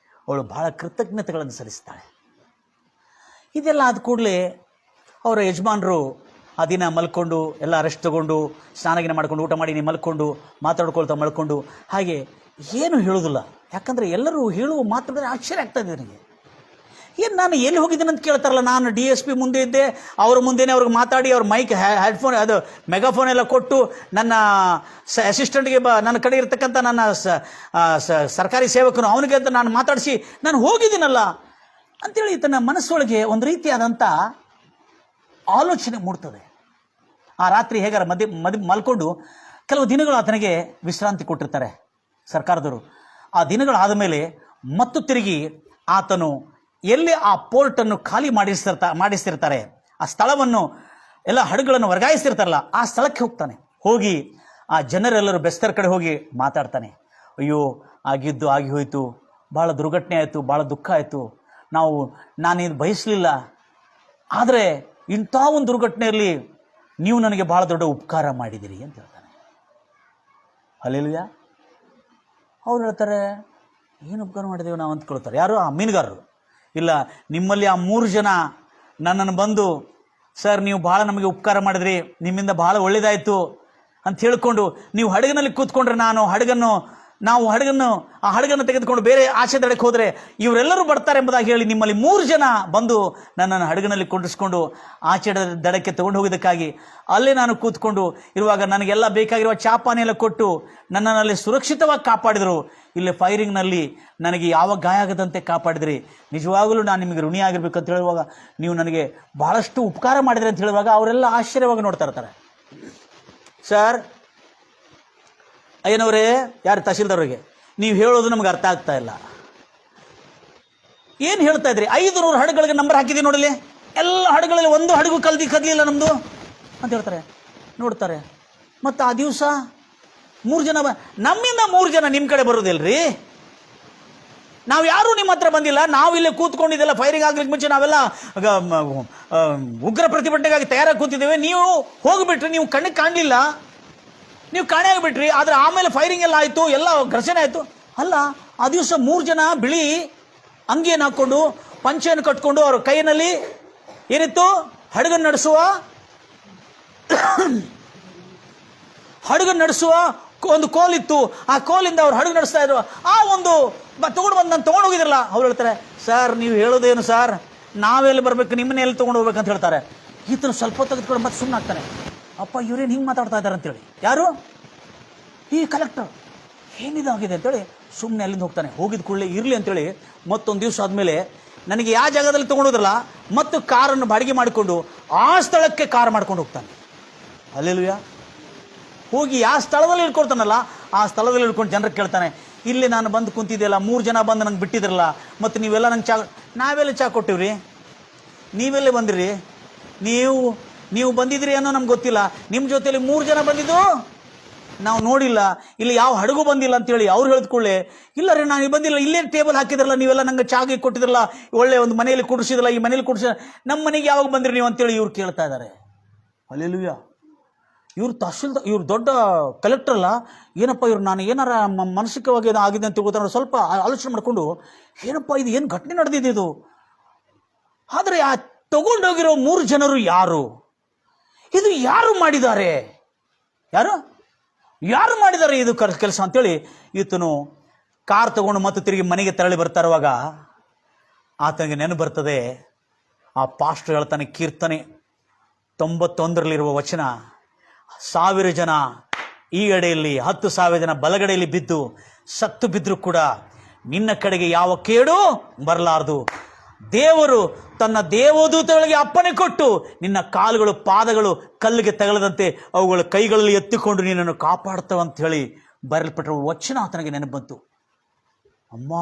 ಅವಳು ಬಹಳ ಕೃತಜ್ಞತೆಗಳನ್ನು ಸಲ್ಲಿಸ್ತಾಳೆ. ಇದೆಲ್ಲ ಆದ ಕೂಡಲೇ ಅವರ ಯಜಮಾನರು ಆ ದಿನ ಮಲ್ಕೊಂಡು ಎಲ್ಲ ರೆಸ್ಟ್ ತಗೊಂಡು ಸ್ನಾನಗಿನ ಮಾಡ್ಕೊಂಡು ಊಟ ಮಾಡಿ ಮಲ್ಕೊಂಡು ಮಾತಾಡ್ಕೊಳ್ತಾ ಮಲ್ಕೊಂಡು ಹಾಗೆ ಏನು ಹೇಳೋದಿಲ್ಲ. ಯಾಕಂದರೆ ಎಲ್ಲರೂ ಹೇಳುವ ಮಾತಾಡಿದ್ರೆ ಆಶ್ಚರ್ಯ ಆಗ್ತಾ ಇದೆ ನನಗೆ. ಏನು ನಾನು ಎಲ್ಲಿ ಹೋಗಿದ್ದೇನೆ ಅಂತ ಕೇಳ್ತಾರಲ್ಲ, ನಾನು DSP ಮುಂದೆ ಇದ್ದೆ, ಅವ್ರ ಮುಂದೆನೇ ಅವ್ರಿಗೆ ಮಾತಾಡಿ ಅವ್ರ ಮೈಕ್ ಹೆಡ್ಫೋನ್ ಅದು ಮೆಗಾಫೋನ್ ಎಲ್ಲ ಕೊಟ್ಟು ನನ್ನ ಅಸಿಸ್ಟೆಂಟ್ಗೆ ನನ್ನ ಕಡೆ ಇರ್ತಕ್ಕಂಥ ನನ್ನ ಸರ್ಕಾರಿ ಸೇವಕನು ಅವನಿಗೆ ಅಂತ ನಾನು ಮಾತಾಡಿಸಿ ನಾನು ಹೋಗಿದ್ದೀನಲ್ಲ ಅಂತೇಳಿ ತನ್ನ ಮನಸ್ಸೊಳಗೆ ಒಂದು ರೀತಿಯಾದಂಥ ಆಲೋಚನೆ ಮೂಡ್ತದೆ. ಆ ರಾತ್ರಿ ಹೇಗಾರ ಮಲ್ಕೊಂಡು ಕೆಲವು ದಿನಗಳು ಆತನಿಗೆ ವಿಶ್ರಾಂತಿ ಕೊಟ್ಟಿರ್ತಾರೆ ಸರ್ಕಾರದವರು. ಆ ದಿನಗಳಾದ ಮೇಲೆ ಮತ್ತು ತಿರುಗಿ ಆತನು ಎಲ್ಲಿ ಆ ಪೋರ್ಟನ್ನು ಖಾಲಿ ಮಾಡಿಸ್ತಿರ್ತಾರೆ, ಆ ಸ್ಥಳವನ್ನು ಎಲ್ಲ ಹಡಗುಗಳನ್ನು ವರ್ಗಾಯಿಸ್ತಿರ್ತಾರಲ್ಲ, ಆ ಸ್ಥಳಕ್ಕೆ ಹೋಗ್ತಾನೆ. ಹೋಗಿ ಆ ಜನರೆಲ್ಲರೂ ಬೆಸ್ತರ ಕಡೆ ಹೋಗಿ ಮಾತಾಡ್ತಾನೆ. ಅಯ್ಯೋ, ಆಗಿದ್ದು ಆಗಿ ಹೋಯಿತು, ಭಾಳ ದುರ್ಘಟನೆ ಆಯಿತು, ಭಾಳ ದುಃಖ ಆಯಿತು, ನಾನಿದು ಬಯಸಲಿಲ್ಲ, ಆದರೆ ಇಂಥ ಒಂದು ದುರ್ಘಟನೆಯಲ್ಲಿ ನೀವು ನನಗೆ ಭಾಳ ದೊಡ್ಡ ಉಪಕಾರ ಮಾಡಿದಿರಿ ಅಂತ ಹೇಳ್ತಾನೆ. ಹಲ್ಲೆಲೂಯಾ. ಅವ್ರು ಹೇಳ್ತಾರೆ, ಏನು ಉಪಕಾರ ಮಾಡಿದೇವೆ ನಾವು ಅಂದ್ಕೊಳ್ತಾರೆ. ಯಾರು? ಆ ಮೀನುಗಾರರು. ಇಲ್ಲ, ನಿಮ್ಮಲ್ಲಿ ಆ 3 ಜನ ನನ್ನನ್ನು ಬಂದು, ಸರ್ ನೀವು ಭಾಳ ನಮಗೆ ಉಪಕಾರ ಮಾಡಿದ್ರಿ, ನಿಮ್ಮಿಂದ ಭಾಳ ಒಳ್ಳೇದಾಯಿತು ಅಂತ ಹೇಳ್ಕೊಂಡು ನೀವು ಹಡಗಿನಲ್ಲಿ ಕೂತ್ಕೊಂಡ್ರೆ ನಾವು ಆ ಹಡಗನ್ನು ತೆಗೆದುಕೊಂಡು ಬೇರೆ ಆಚೆ ದಡಕ್ಕೆ ಹೋದರೆ ಇವರೆಲ್ಲರೂ ಬರ್ತಾರೆ ಎಂಬುದಾಗಿ ಹೇಳಿ ನಿಮ್ಮಲ್ಲಿ 3 ಜನ ಬಂದು ನನ್ನನ್ನು ಹಡಗಿನಲ್ಲಿ ಕೊಂಡಿಸ್ಕೊಂಡು ಆಚೆ ದಡಕ್ಕೆ ತಗೊಂಡು ಹೋಗೋದಕ್ಕಾಗಿ ಅಲ್ಲೇ ನಾನು ಕೂತ್ಕೊಂಡು ಇರುವಾಗ ನನಗೆಲ್ಲ ಬೇಕಾಗಿರುವ ಚಾಪಾನೆ ಎಲ್ಲ ಕೊಟ್ಟು ನನ್ನಲ್ಲಿ ಸುರಕ್ಷಿತವಾಗಿ ಕಾಪಾಡಿದರು. ಇಲ್ಲಿ ಫೈರಿಂಗ್ನಲ್ಲಿ ನನಗೆ ಯಾವ ಗಾಯ ಆಗದಂತೆ ಕಾಪಾಡಿದ್ರಿ. ನಿಜವಾಗಲೂ ನಾನು ನಿಮಗೆ ಋಣಿಯಾಗಿರ್ಬೇಕು ಅಂತ ಹೇಳುವಾಗ, ನೀವು ನನಗೆ ಬಹಳಷ್ಟು ಉಪಕಾರ ಮಾಡಿದ್ರಿ ಅಂತ ಹೇಳುವಾಗ ಅವರೆಲ್ಲ ಆಶ್ಚರ್ಯವಾಗಿ ನೋಡ್ತಾ ಇರ್ತಾರೆ. ಸರ್, ಏನವರೇ, ಯಾರು ತಹಶೀಲ್ದಾರ್ರಿಗೆ, ನೀವು ಹೇಳೋದು ನಮ್ಗೆ ಅರ್ಥ ಆಗ್ತಾ ಇಲ್ಲ. ಏನು ಹೇಳ್ತಾ ಇದ್ರಿ? 500 ಹಡಗುಗಳಿಗೆ ನಂಬರ್ ಹಾಕಿದ್ದೀವಿ ನೋಡಲಿ, ಎಲ್ಲ ಹಡಗುಗಳಲ್ಲಿ ಒಂದು ಹಡಗು ಕದಲಿಲ್ಲ ನಮ್ಮದು ಅಂತ ಹೇಳ್ತಾರೆ. ನೋಡ್ತಾರೆ. ಮತ್ತು ಆ ದಿವಸ 3 ಜನ ನಮ್ಮಿಂದ 3 ಜನ ನಿಮ್ಮ ಕಡೆ ಬರೋದಿಲ್ರಿ. ನಾವು ಯಾರೂ ನಿಮ್ಮ ಹತ್ರ ಬಂದಿಲ್ಲ, ನಾವು ಇಲ್ಲೇ ಕೂತ್ಕೊಂಡಿದ್ದೆಲ್ಲ ಫೈರಿಂಗ್ ಆಗ್ಲಿಕ್ಕೆ ಮುಂಚೆ ನಾವೆಲ್ಲ ಉಗ್ರ ಪ್ರತಿಭಟನೆಗಾಗಿ ತಯಾರಾಗಿ ಕೂತಿದ್ದೇವೆ. ನೀವು ಹೋಗಿಬಿಟ್ರಿ, ನೀವು ಕಣ್ಣಿಗೆ ಕಾಣಲಿಲ್ಲ, ನೀವು ಕಾಣೆಯಾಗಿಬಿಟ್ರಿ. ಆದರೆ ಆಮೇಲೆ ಫೈರಿಂಗ್ ಎಲ್ಲ ಆಯಿತು, ಎಲ್ಲ ಘರ್ಷಣೆ ಆಯಿತು. ಅಲ್ಲ, ಆ ದಿವಸ 3 ಜನ ಬಿಳಿ ಅಂಗಿಯನ್ನು ಹಾಕ್ಕೊಂಡು ಪಂಚೆಯನ್ನು ಕಟ್ಕೊಂಡು ಅವ್ರ ಕೈಯಲ್ಲಿ ಏನಿತ್ತು? ಹಡಗನ್ನು ನಡೆಸುವ ಒಂದು ಕೋಲಿತ್ತು. ಆ ಕೋಲಿಂದ ಅವ್ರು ಹಡಗು ನಡೆಸ್ತಾ ಇದ್ರು. ಆ ಒಂದು ತಗೊಂಡು ಬಂದು ನಾನು ತೊಗೊಂಡು ಹೋಗಿದ್ರಲ್ಲ, ಅವ್ರು ಹೇಳ್ತಾರೆ, ಸರ್ ನೀವು ಹೇಳೋದೇನು ಸರ್, ನಾವೆಲ್ಲಿ ಬರಬೇಕು, ನಿಮ್ಮನ್ನೇ ಎಲ್ಲಿ ತೊಗೊಂಡು ಹೋಗ್ಬೇಕಂತ ಹೇಳ್ತಾರೆ. ಈತನು ಸ್ವಲ್ಪ ತೆಗೆದುಕೊಂಡು ಮತ್ತೆ ಸುಮ್ಮನೆ ಆಗ್ತಾನೆ. ಅಪ್ಪ, ಇವರೇನು ಹಿಂಗೆ ಮಾತಾಡ್ತಾ ಇದ್ದಾರೆ ಅಂತೇಳಿ. ಯಾರು? ಈ ಕಲೆಕ್ಟರ್. ಏನಿದಾಗಿದೆ ಅಂತೇಳಿ ಸುಮ್ಮನೆ ಅಲ್ಲಿಂದ ಹೋಗ್ತಾನೆ. ಹೋಗಿದ ಕೂಡಲೇ ಇರಲಿ ಅಂತೇಳಿ ಮತ್ತೊಂದು ದಿವಸ ಆದಮೇಲೆ ನನಗೆ ಯಾವ ಜಾಗದಲ್ಲಿ ತೊಗೊಂಡೋದ್ರಲ್ಲ, ಮತ್ತು ಕಾರನ್ನು ಬಾಡಿಗೆ ಮಾಡಿಕೊಂಡು ಆ ಸ್ಥಳಕ್ಕೆ ಕಾರ್ ಮಾಡ್ಕೊಂಡು ಹೋಗ್ತಾನೆ. ಹಲ್ಲೆಲೂಯಾ. ಹೋಗಿ ಯಾವ ಸ್ಥಳದಲ್ಲಿ ಇಟ್ಕೊಳ್ತಾನಲ್ಲ, ಆ ಸ್ಥಳದಲ್ಲಿ ಇಟ್ಕೊಂಡು ಜನರಿಗೆ ಕೇಳ್ತಾನೆ, ಇಲ್ಲಿ ನಾನು ಬಂದು ಕುಂತಿದ್ದೆಲ್ಲ 3 ಜನ ಬಂದು ನಂಗೆ ಬಿಟ್ಟಿದ್ರಲ್ಲ, ಮತ್ತು ನೀವೆಲ್ಲ ನಂಗೆ ನಾವೆಲ್ಲ ಚಾ ಕೊಟ್ಟಿವ್ರಿ, ನೀವೆಲ್ಲೇ ಬಂದಿರಿ, ನೀವು ಬಂದಿದ್ರಿ ಅನ್ನೋ ನಮ್ಗೆ ಗೊತ್ತಿಲ್ಲ. ನಿಮ್ಮ ಜೊತೆಯಲ್ಲಿ 3 ಜನ ಬಂದಿದ್ದು ನಾವು ನೋಡಿಲ್ಲ, ಇಲ್ಲಿ ಯಾವ ಹಡಗು ಬಂದಿಲ್ಲ ಅಂತೇಳಿ ಅವ್ರು ಹೇಳಿದ್ಕೊಳ್ಳೆ, ಇಲ್ಲ ರೀ ನಾನು ಬಂದಿಲ್ಲ, ಇಲ್ಲೇ ಟೇಬಲ್ ಹಾಕಿದ್ರಲ್ಲ, ನೀವೆಲ್ಲ ನಂಗೆ ಚಾಗಿ ಕೊಟ್ಟಿದ್ರಲ್ಲ, ಒಳ್ಳೆ ಒಂದು ಮನೆಯಲ್ಲಿ ಕುಡಿಸಿದ್ರಲ್ಲ, ಈ ಮನೇಲಿ ನಮ್ಮ ಮನೆಗೆ ಯಾವಾಗ ಬಂದಿರಿ ನೀವು ಅಂತೇಳಿ ಇವ್ರು ಕೇಳ್ತಾ ಇದ್ದಾರೆ. ಹಲ್ಲೆಲೂಯಾ. ಇವ್ರು ತಹಶೀಲ್ದಾರ್, ಇವ್ರು ದೊಡ್ಡ ಕಲೆಕ್ಟರ್ ಅಲ್ಲ, ಏನಪ್ಪ ಇವ್ರು ನಾನು ಏನಾರ ಮಾನಸಿಕವಾಗಿ ಆಗಿದೆ ಅಂತ ತಿಳ್ಕೊತಾರೆ. ಸ್ವಲ್ಪ ಆಲೋಚನೆ ಮಾಡಿಕೊಂಡು, ಏನಪ್ಪ ಇದು ಏನು ಘಟನೆ ನಡೆದಿದೆ ಇದು. ಆದರೆ ಆ ತಗೊಂಡೋಗಿರೋ 3 ಜನರು ಯಾರು? ಇದು ಯಾರು ಮಾಡಿದ್ದಾರೆ? ಯಾರು? ಯಾರು ಮಾಡಿದ್ದಾರೆ ಇದು ಕೆಲಸ ಅಂತೇಳಿ ಈತನು ಕಾರ್ ತಗೊಂಡು ಮತ್ತೆ ತಿರುಗಿ ಮನೆಗೆ ತೆರಳಿ ಬರ್ತಾ ಇರುವಾಗ ಆತನಿಗೆ ನೆನಪು ಬರ್ತದೆ. ಆ ಪಾಸ್ಟರ್ ಹೇಳ್ತಾನೆ, ಕೀರ್ತನೆ 91ರಲ್ಲಿರುವ ವಚನ, 1000 ಜನ ಈ ಎಡೆಯಲ್ಲಿ 10,000 ಜನ ಬಲಗಡೆಯಲ್ಲಿ ಬಿದ್ದು ಸತ್ತು ಬಿದ್ದರೂ ಕೂಡ ನಿನ್ನ ಕಡೆಗೆ ಯಾವ ಕೇಡು ಬರಲಾರದು. ದೇವರು ತನ್ನ ದೇವದೂತಗಳಿಗೆ ಅಪ್ಪಣೆ ಕೊಟ್ಟು ನಿನ್ನ ಕಾಲುಗಳು ಪಾದಗಳು ಕಲ್ಲಿಗೆ ತಗಲದಂತೆ ಅವುಗಳ ಕೈಗಳಲ್ಲಿ ಎತ್ತಿಕೊಂಡು ನಿನ್ನನ್ನು ಕಾಪಾಡ್ತವಂತ ಹೇಳಿ ಬರೆಯಲ್ಪಟ್ಟಿರುವ ವಚನ ಆತನಿಗೆ ನೆನಪು ಬಂತು. ಅಮ್ಮ,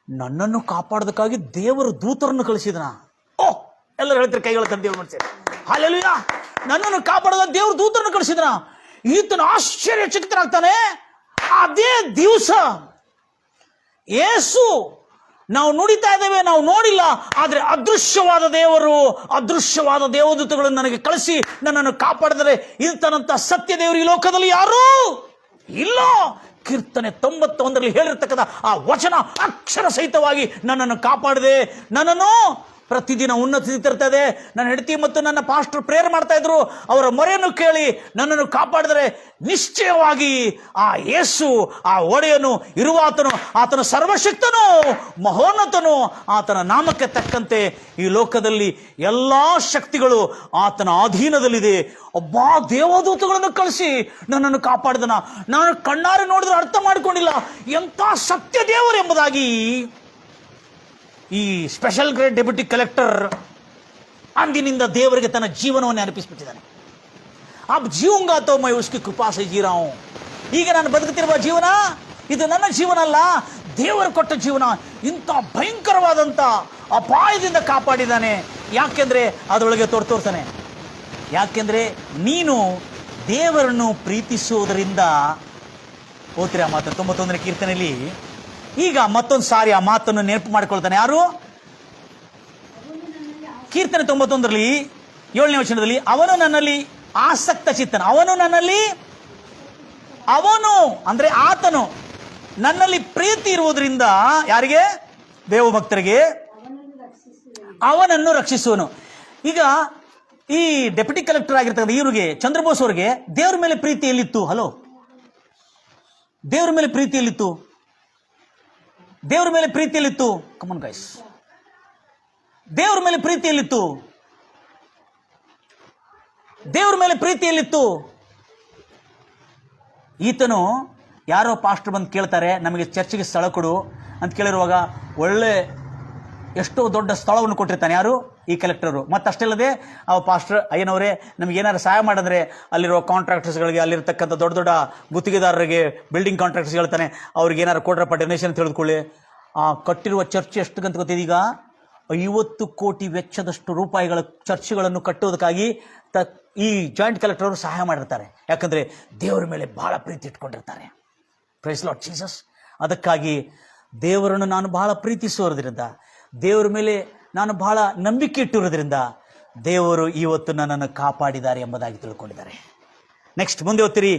ನನ್ನನ್ನು ಕಾಪಾಡೋದಕ್ಕಾಗಿ ದೇವರು ದೂತರನ್ನು ಕಳಿಸಿದನ. ಓಹ್, ಎಲ್ಲರೂ ಹೇಳ್ತಾರೆ ಕೈಗಳ ತಂದೆ ದೇವರು ಮಾಡ್ತಾರೆ. ಹಲ್ಲೆಲೂಯಾ. ನನ್ನನ್ನು ಕಾಪಾಡೋದ ದೇವರು ದೂತರನ್ನು ಕಳಿಸಿದನ. ಈತನು ಆಶ್ಚರ್ಯಚಕಿತನಾಗ್ತಾನೆ. ಅದೇ ದಿವಸ ಯೇಸು ನಾವು ನುಡಿತಾ ಇದ್ದೇವೆ, ನಾವು ನೋಡಿಲ್ಲ, ಆದರೆ ಅದೃಶ್ಯವಾದ ದೇವದೂತಗಳನ್ನು ನನಗೆ ಕಳಿಸಿ ನನ್ನನ್ನು ಕಾಪಾಡಿದರೆ ಇಂತನಂತ ಸತ್ಯ ದೇವರು ಈ ಲೋಕದಲ್ಲಿ ಯಾರೂ ಇಲ್ಲ. ಕೀರ್ತನೆ 91ರಲ್ಲಿ ಹೇಳಿರ್ತಕ್ಕಂಥ ಆ ವಚನ ಅಕ್ಷರ ಸಹಿತವಾಗಿ ನನ್ನನ್ನು ಕಾಪಾಡಿದೆ, ನನ್ನನ್ನು ಪ್ರತಿದಿನ ಉನ್ನತಿ ತರ್ತದೆ. ನನ್ನ ಹೆಂಡತಿ ಮತ್ತು ನನ್ನ ಪಾಸ್ಟರ್ ಪ್ರೇಯರ್ ಮಾಡ್ತಾ ಇದ್ರು, ಅವರ ಮೊರೆಯನ್ನು ಕೇಳಿ ನನ್ನನ್ನು ಕಾಪಾಡಿದರೆ ನಿಶ್ಚಯವಾಗಿ ಆ ಯೇಸು, ಆ ಒಡೆಯನು, ಇರುವಾತನು, ಆತನ ಸರ್ವಶಕ್ತನು, ಮಹೋನ್ನತನು, ಆತನ ನಾಮಕ್ಕೆ ತಕ್ಕಂತೆ ಈ ಲೋಕದಲ್ಲಿ ಎಲ್ಲ ಶಕ್ತಿಗಳು ಆತನ ಅಧೀನದಲ್ಲಿದೆ. ಒಬ್ಬ ದೇವದೂತಗಳನ್ನು ಕಳಿಸಿ ನನ್ನನ್ನು ಕಾಪಾಡಿದನ. ನಾನು ಕಣ್ಣಾರೆ ನೋಡಿದ್ರೆ ಅರ್ಥ ಮಾಡಿಕೊಂಡಿಲ್ಲ ಎಂಥ ಸತ್ಯ ದೇವರು ಎಂಬುದಾಗಿ. ಈ ಸ್ಪೆಷಲ್ ಗ್ರೇಡ್ ಡೆಪ್ಯೂಟಿ ಕಲೆಕ್ಟರ್ ಅಂದಿನಿಂದ ದೇವರಿಗೆ ತನ್ನ ಜೀವನವನ್ನು ಅರ್ಪಿಸಿಬಿಟ್ಟಿದ್ದಾನೆ. ಅಬ್ ಜೀವಂಗಾ ತೋ ಮೈ ಉಸ್ಕಿ ಕೃಪಾ ಸೆ ಜೀ ರಹಾ ಹೂಂ. ಈಗ ನಾನು ಬದುಕುತ್ತಿರುವ ಜೀವನ ಇದು ನನ್ನ ಜೀವನ ಅಲ್ಲ, ದೇವರು ಕೊಟ್ಟ ಜೀವನ. ಇಂಥ ಭಯಂಕರವಾದಂಥ ಅಪಾಯದಿಂದ ಕಾಪಾಡಿದ್ದಾನೆ. ಯಾಕೆಂದ್ರೆ ಅದರೊಳಗೆ ತೋರ್ತಾನೆ. ಯಾಕೆಂದ್ರೆ ನೀನು ದೇವರನ್ನು ಪ್ರೀತಿಸುವುದರಿಂದ. ಓದ್ತೀರಾ ಮಾತು 91ನೇ ಕೀರ್ತನೆಯಲ್ಲಿ. ಈಗ ಮತ್ತೊಂದು ಸಾರಿ ಆ ಮಾತನ್ನು ನೆನಪು ಮಾಡಿಕೊಳ್ತಾನೆ. ಯಾರು? ಕೀರ್ತನೆ 91ರಲ್ಲಿ 7ನೇ ವಚನದಲ್ಲಿ, ಅವನು ನನ್ನಲ್ಲಿ ಆಸಕ್ತ ಚಿತ್ತನ. ಅವನು ಅಂದ್ರೆ ಆತನು ನನ್ನಲ್ಲಿ ಪ್ರೀತಿ ಇರುವುದರಿಂದ, ಯಾರಿಗೆ? ದೇವಭಕ್ತರಿಗೆ, ಅವನನ್ನು ರಕ್ಷಿಸುವನು. ಈಗ ಈ ಡೆಪ್ಯೂಟಿ ಕಲೆಕ್ಟರ್ ಆಗಿರ್ತಕ್ಕಂಥ ಇವರಿಗೆ, ಚಂದ್ರಬೋಸ್ ಅವರಿಗೆ ದೇವ್ರ ಮೇಲೆ ಪ್ರೀತಿ ಎಲ್ಲಿತ್ತು? ಹಲೋ, ದೇವ್ರ ಮೇಲೆ ಪ್ರೀತಿ ಎಲ್ಲಿತ್ತು? ದೇವ್ರ ಮೇಲೆ ಪ್ರೀತಿಯಲ್ಲಿತ್ತು. ಕಮನ್ ಗೈಸ್, ದೇವ್ರ ಮೇಲೆ ಪ್ರೀತಿಯಲ್ಲಿತ್ತು. ದೇವ್ರ ಮೇಲೆ ಪ್ರೀತಿಯಲ್ಲಿತ್ತು. ಈತನು ಯಾರೋ ಪಾಸ್ಟರ್ ಬಂದು ಕೇಳ್ತಾರೆ, ನಮಗೆ ಚರ್ಚಿಗೆ ಸ್ಥಳ ಕೊಡು ಅಂತ ಕೇಳಿರುವಾಗ ಒಳ್ಳೆ ಎಷ್ಟೋ ದೊಡ್ಡ ಸ್ಥಳವನ್ನು ಕೊಟ್ಟಿರ್ತಾನೆ. ಯಾರು? ಈ ಕಲೆಕ್ಟರು. ಮತ್ತಷ್ಟಲ್ಲದೆ ಆ ಪಾಸ್ಟರ್, ಅಯ್ಯನವರೇ ನಮ್ಗೆ ಏನಾದ್ರು ಸಹಾಯ ಮಾಡಿದ್ರೆ ಅಲ್ಲಿರುವ ಕಾಂಟ್ರಾಕ್ಟರ್ಸ್ಗಳಿಗೆ, ಅಲ್ಲಿರ್ತಕ್ಕಂಥ ದೊಡ್ಡ ದೊಡ್ಡ ಗುತ್ತಿಗೆದಾರರಿಗೆ, ಬಿಲ್ಡಿಂಗ್ ಕಾಂಟ್ರಾಕ್ಟರ್ಸ್ ಹೇಳ್ತಾನೆ, ಅವ್ರಿಗೆ ಏನಾದ್ರು ಕೊಡ್ರಪ್ಪ ಡೊನೇಷನ್ ತಿಳಿದುಕೊಳ್ಳಿ. ಆ ಕಟ್ಟಿರುವ ಚರ್ಚ್ ಎಷ್ಟು ಗಂತ ಗೊತ್ತಿದೀಗ? 50 ಕೋಟಿ ವೆಚ್ಚದಷ್ಟು ರೂಪಾಯಿಗಳ ಚರ್ಚ್ಗಳನ್ನು ಕಟ್ಟುವುದಕ್ಕಾಗಿ ಈ ಜಾಯಿಂಟ್ ಕಲೆಕ್ಟರ್ ಅವರು ಸಹಾಯ ಮಾಡಿರ್ತಾರೆ. ಯಾಕಂದ್ರೆ ದೇವರ ಮೇಲೆ ಬಹಳ ಪ್ರೀತಿ ಇಟ್ಕೊಂಡಿರ್ತಾರೆ. Praise Lord Jesus. ಅದಕ್ಕಾಗಿ ದೇವರನ್ನು ನಾನು ಬಹಳ ಪ್ರೀತಿಸುವುದರಿಂದ, ದೇವರ ಮೇಲೆ ನಾನು ಬಹಳ ನಂಬಿಕೆ ಇಟ್ಟಿರೋದ್ರಿಂದ ದೇವರು ಇವತ್ತು ನನ್ನನ್ನು ಕಾಪಾಡಿದ್ದಾರೆ ಎಂಬುದಾಗಿ ತಿಳ್ಕೊಂಡಿದ್ದಾರೆ. ನೆಕ್ಸ್ಟ್ ಮುಂದೆ ಓದ್ತೀರಿ.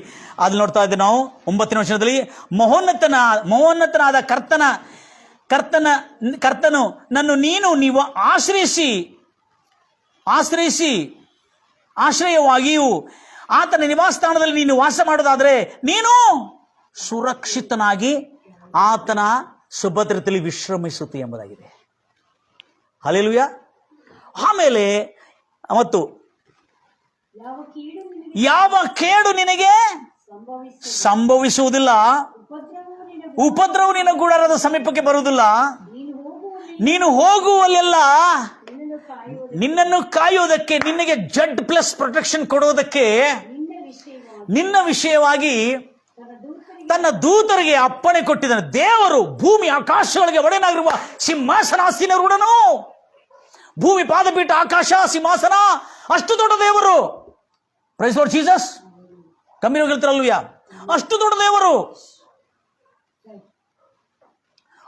ಅಲ್ಲಿ ನೋಡ್ತಾ ಇದ್ದೇವೆ ನಾವು 9ನೇ ವಚನದಲ್ಲಿ, ಮಹೋನ್ನತನಾದ ಕರ್ತನು ನೀವು ಆಶ್ರಯವಾಗಿಯೂ ಆತನ ನಿವಾಸ ಸ್ಥಾನದಲ್ಲಿ ನೀನು ವಾಸ ಮಾಡೋದಾದ್ರೆ ನೀನು ಸುರಕ್ಷಿತನಾಗಿ ಆತನ ಸುಭದ್ರತೆಯಲ್ಲಿ ವಿಶ್ರಮಿಸುತ್ತೆ ಎಂಬುದಾಗಿದೆ. ಹಲ್ಲೆಲೂಯಾ. ಆಮೇಲೆ ಮತ್ತು ಯಾವ ಕೇಡು ನಿನಗೆ ಸಂಭವಿಸುವುದಿಲ್ಲ, ಉಪದ್ರವ ನಿನ್ನ ಗುಡಾರದ ಸಮೀಪಕ್ಕೆ ಬರುವುದಿಲ್ಲ. ನೀನು ಹೋಗುವಲ್ಲೆಲ್ಲ ನಿನ್ನನ್ನು ಕಾಯುವುದಕ್ಕೆ, ನಿನಗೆ ಜಡ್ ಪ್ಲಸ್ ಪ್ರೊಟೆಕ್ಷನ್ ಕೊಡುವುದಕ್ಕೆ ನಿನ್ನ ವಿಷಯವಾಗಿ ತನ್ನ ದೂತರಿಗೆ ಅಪ್ಪಣೆ ಕೊಟ್ಟಿದ್ದಾನೆ. ದೇವರು ಭೂಮಿ ಆಕಾಶಗಳಿಗೆ ಒಡೆಯನಾಗಿರುವ ಸಿಂಹಾಸನಾಸೀನರುಡನು. ಭೂಮಿ ಪಾದಪೀಠ, ಆಕಾಶ ಸಿಂಹಾಸನ, ಅಷ್ಟು ದೊಡ್ಡ ದೇವರು. Praise Lord Jesus. ಕಮ್ಮಿ ಹೋಗಿರ್ತಾರಲ್ವಯ್ಯ, ಅಷ್ಟು ದೊಡ್ಡ ದೇವರು,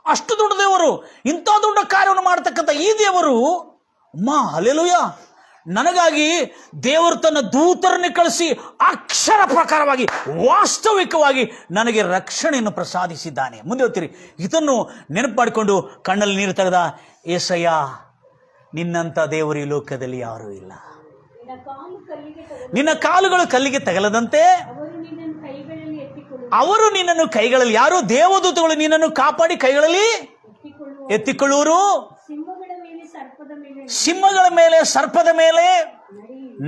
ಅಷ್ಟು ದೊಡ್ಡ ದೇವರು. ಇಂಥ ದೊಡ್ಡ ಕಾರ್ಯವನ್ನು ಮಾಡತಕ್ಕಂಥ ಈ ದೇವರು, ಹಲ್ಲೆಲೂಯಾ, ನನಗಾಗಿ ದೇವರು ತನ್ನ ದೂತರನ್ನು ಕಳಿಸಿ ಅಕ್ಷರ ಪ್ರಕಾರವಾಗಿ ವಾಸ್ತವಿಕವಾಗಿ ನನಗೆ ರಕ್ಷಣೆಯನ್ನು ಪ್ರಸಾದಿಸಿದ್ದಾನೆ. ಮುಂದೆ ಹೋಗ್ತೀರಿ. ಇದನ್ನು ನೆನಪು ಮಾಡಿಕೊಂಡು ಕಣ್ಣಲ್ಲಿ ನೀರು ತೆಗೆದ, ಏಸಯ್ಯ, ನಿನ್ನಂಥ ದೇವರು ಈ ಲೋಕದಲ್ಲಿ ಯಾರೂ ಇಲ್ಲ. ನಿನ್ನ ಕಾಲುಗಳು ಕಲ್ಲಿಗೆ ತಗಲದಂತೆ ಅವರು ನಿನ್ನನ್ನು ಕೈಗಳಲ್ಲಿ, ಯಾರು? ದೇವದೂತಗಳು ನಿನ್ನನ್ನು ಕಾಪಾಡಿ ಕೈಗಳಲ್ಲಿ ಎತ್ತಿಕೊಳ್ಳುವರು. ಸಿಂಹಗಳ ಮೇಲೆ ಸರ್ಪದ ಮೇಲೆ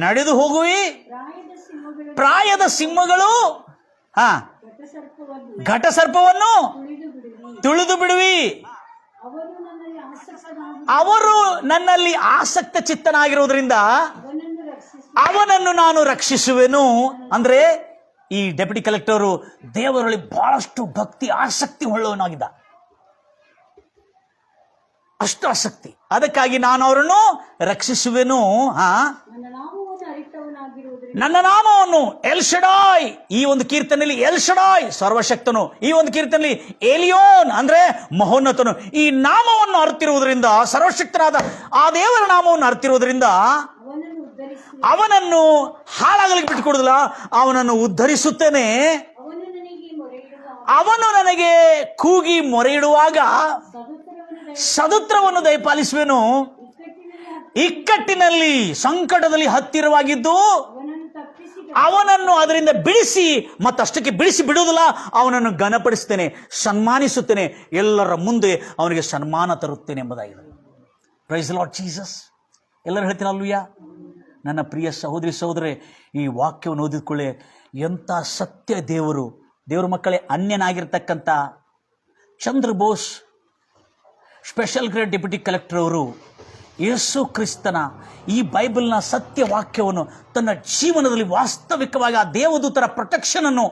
ನಡೆದು ಹೋಗುವಿ. ಪ್ರಾಯದ ಸಿಂಹಗಳು ಘಟ ಸರ್ಪವನ್ನು ತುಳಿದು ಬಿಡುವಿ. ಅವರು ನನ್ನಲ್ಲಿ ಆಸಕ್ತ ಚಿತ್ತನಾಗಿರುವುದರಿಂದ ಅವನನ್ನು ನಾನು ರಕ್ಷಿಸುವೆನು. ಅಂದ್ರೆ ಈ ಡೆಪ್ಯೂಟಿ ಕಲೆಕ್ಟರ್ ದೇವರಲ್ಲಿ ಬಹಳಷ್ಟು ಭಕ್ತಿ ಆಸಕ್ತಿ ಉಳ್ಳವನಾಗಿದ್ದ, ಅಷ್ಟು ಆಸಕ್ತಿ. ಅದಕ್ಕಾಗಿ ನಾನು ಅವರನ್ನು ರಕ್ಷಿಸುವೆನು. ನನ್ನ ನಾಮವನ್ನು ಎಲ್ ಶಡಾಯ್, ಈ ಒಂದು ಕೀರ್ತನೆಯಲ್ಲಿ ಎಲ್ ಶಡಾಯ್ ಸರ್ವಶಕ್ತನು, ಈ ಒಂದು ಕೀರ್ತನೆಯಲ್ಲಿ ಏಲಿಯೋನ್ ಅಂದ್ರೆ ಮಹೋನ್ನತನು. ಈ ನಾಮವನ್ನು ಅರ್ತಿರುವುದರಿಂದ, ಸರ್ವಶಕ್ತನಾದ ಆ ದೇವರ ನಾಮವನ್ನು ಅರ್ತಿರುವುದರಿಂದ ಅವನನ್ನು ಹಾಳಾಗಲಿಕ್ಕೆ ಬಿಟ್ಟುಕೊಡುದಿಲ್ಲ, ಅವನನ್ನು ಉದ್ಧರಿಸುತ್ತೇನೆ. ಅವನು ನನಗೆ ಕೂಗಿ ಮೊರೆ ಇಡುವಾಗ ಸದುತ್ರವನ್ನು ದಯಪಾಲಿಸುವೆನು. ಇಕ್ಕಟ್ಟಿನಲ್ಲಿ ಸಂಕಟದಲ್ಲಿ ಹತ್ತಿರವಾಗಿದ್ದು ಅವನನ್ನು ಅದರಿಂದ ಬಿಡಿಸಿ, ಮತ್ತಷ್ಟಕ್ಕೆ ಬಿಡಿಸಿ ಬಿಡುವುದಿಲ್ಲ, ಅವನನ್ನು ಘನಪಡಿಸುತ್ತೇನೆ, ಸನ್ಮಾನಿಸುತ್ತೇನೆ, ಎಲ್ಲರ ಮುಂದೆ ಅವನಿಗೆ ಸನ್ಮಾನ ತರುತ್ತೇನೆ ಎಂಬುದಾಗಿದೆ. Praise Lord Jesus. ಎಲ್ಲರೂ ಹೇಳ್ತೀನಿ ಅಲ್ವಯ್ಯ. ನನ್ನ ಪ್ರಿಯ ಸಹೋದರಿ ಸಹೋದರೇ, ಈ ವಾಕ್ಯವನ್ನು ಓದಿಕೊಳ್ಳಿ. ಎಂಥ ಸತ್ಯ ದೇವರ ಮಕ್ಕಳೇ. ಅನ್ಯನಾಗಿರ್ತಕ್ಕಂಥ Chandra Bose special grade deputy collector ಅವರು ಯೇಸು ಕ್ರಿಸ್ತನ ಈ ಬೈಬಲ್ನ ಸತ್ಯ ವಾಕ್ಯವನ್ನು ತನ್ನ ಜೀವನದಲ್ಲಿ ವಾಸ್ತವಿಕವಾಗಿ ಆ ದೇವದೂತರ ಪ್ರೊಟೆಕ್ಷನ್ ಅನ್ನು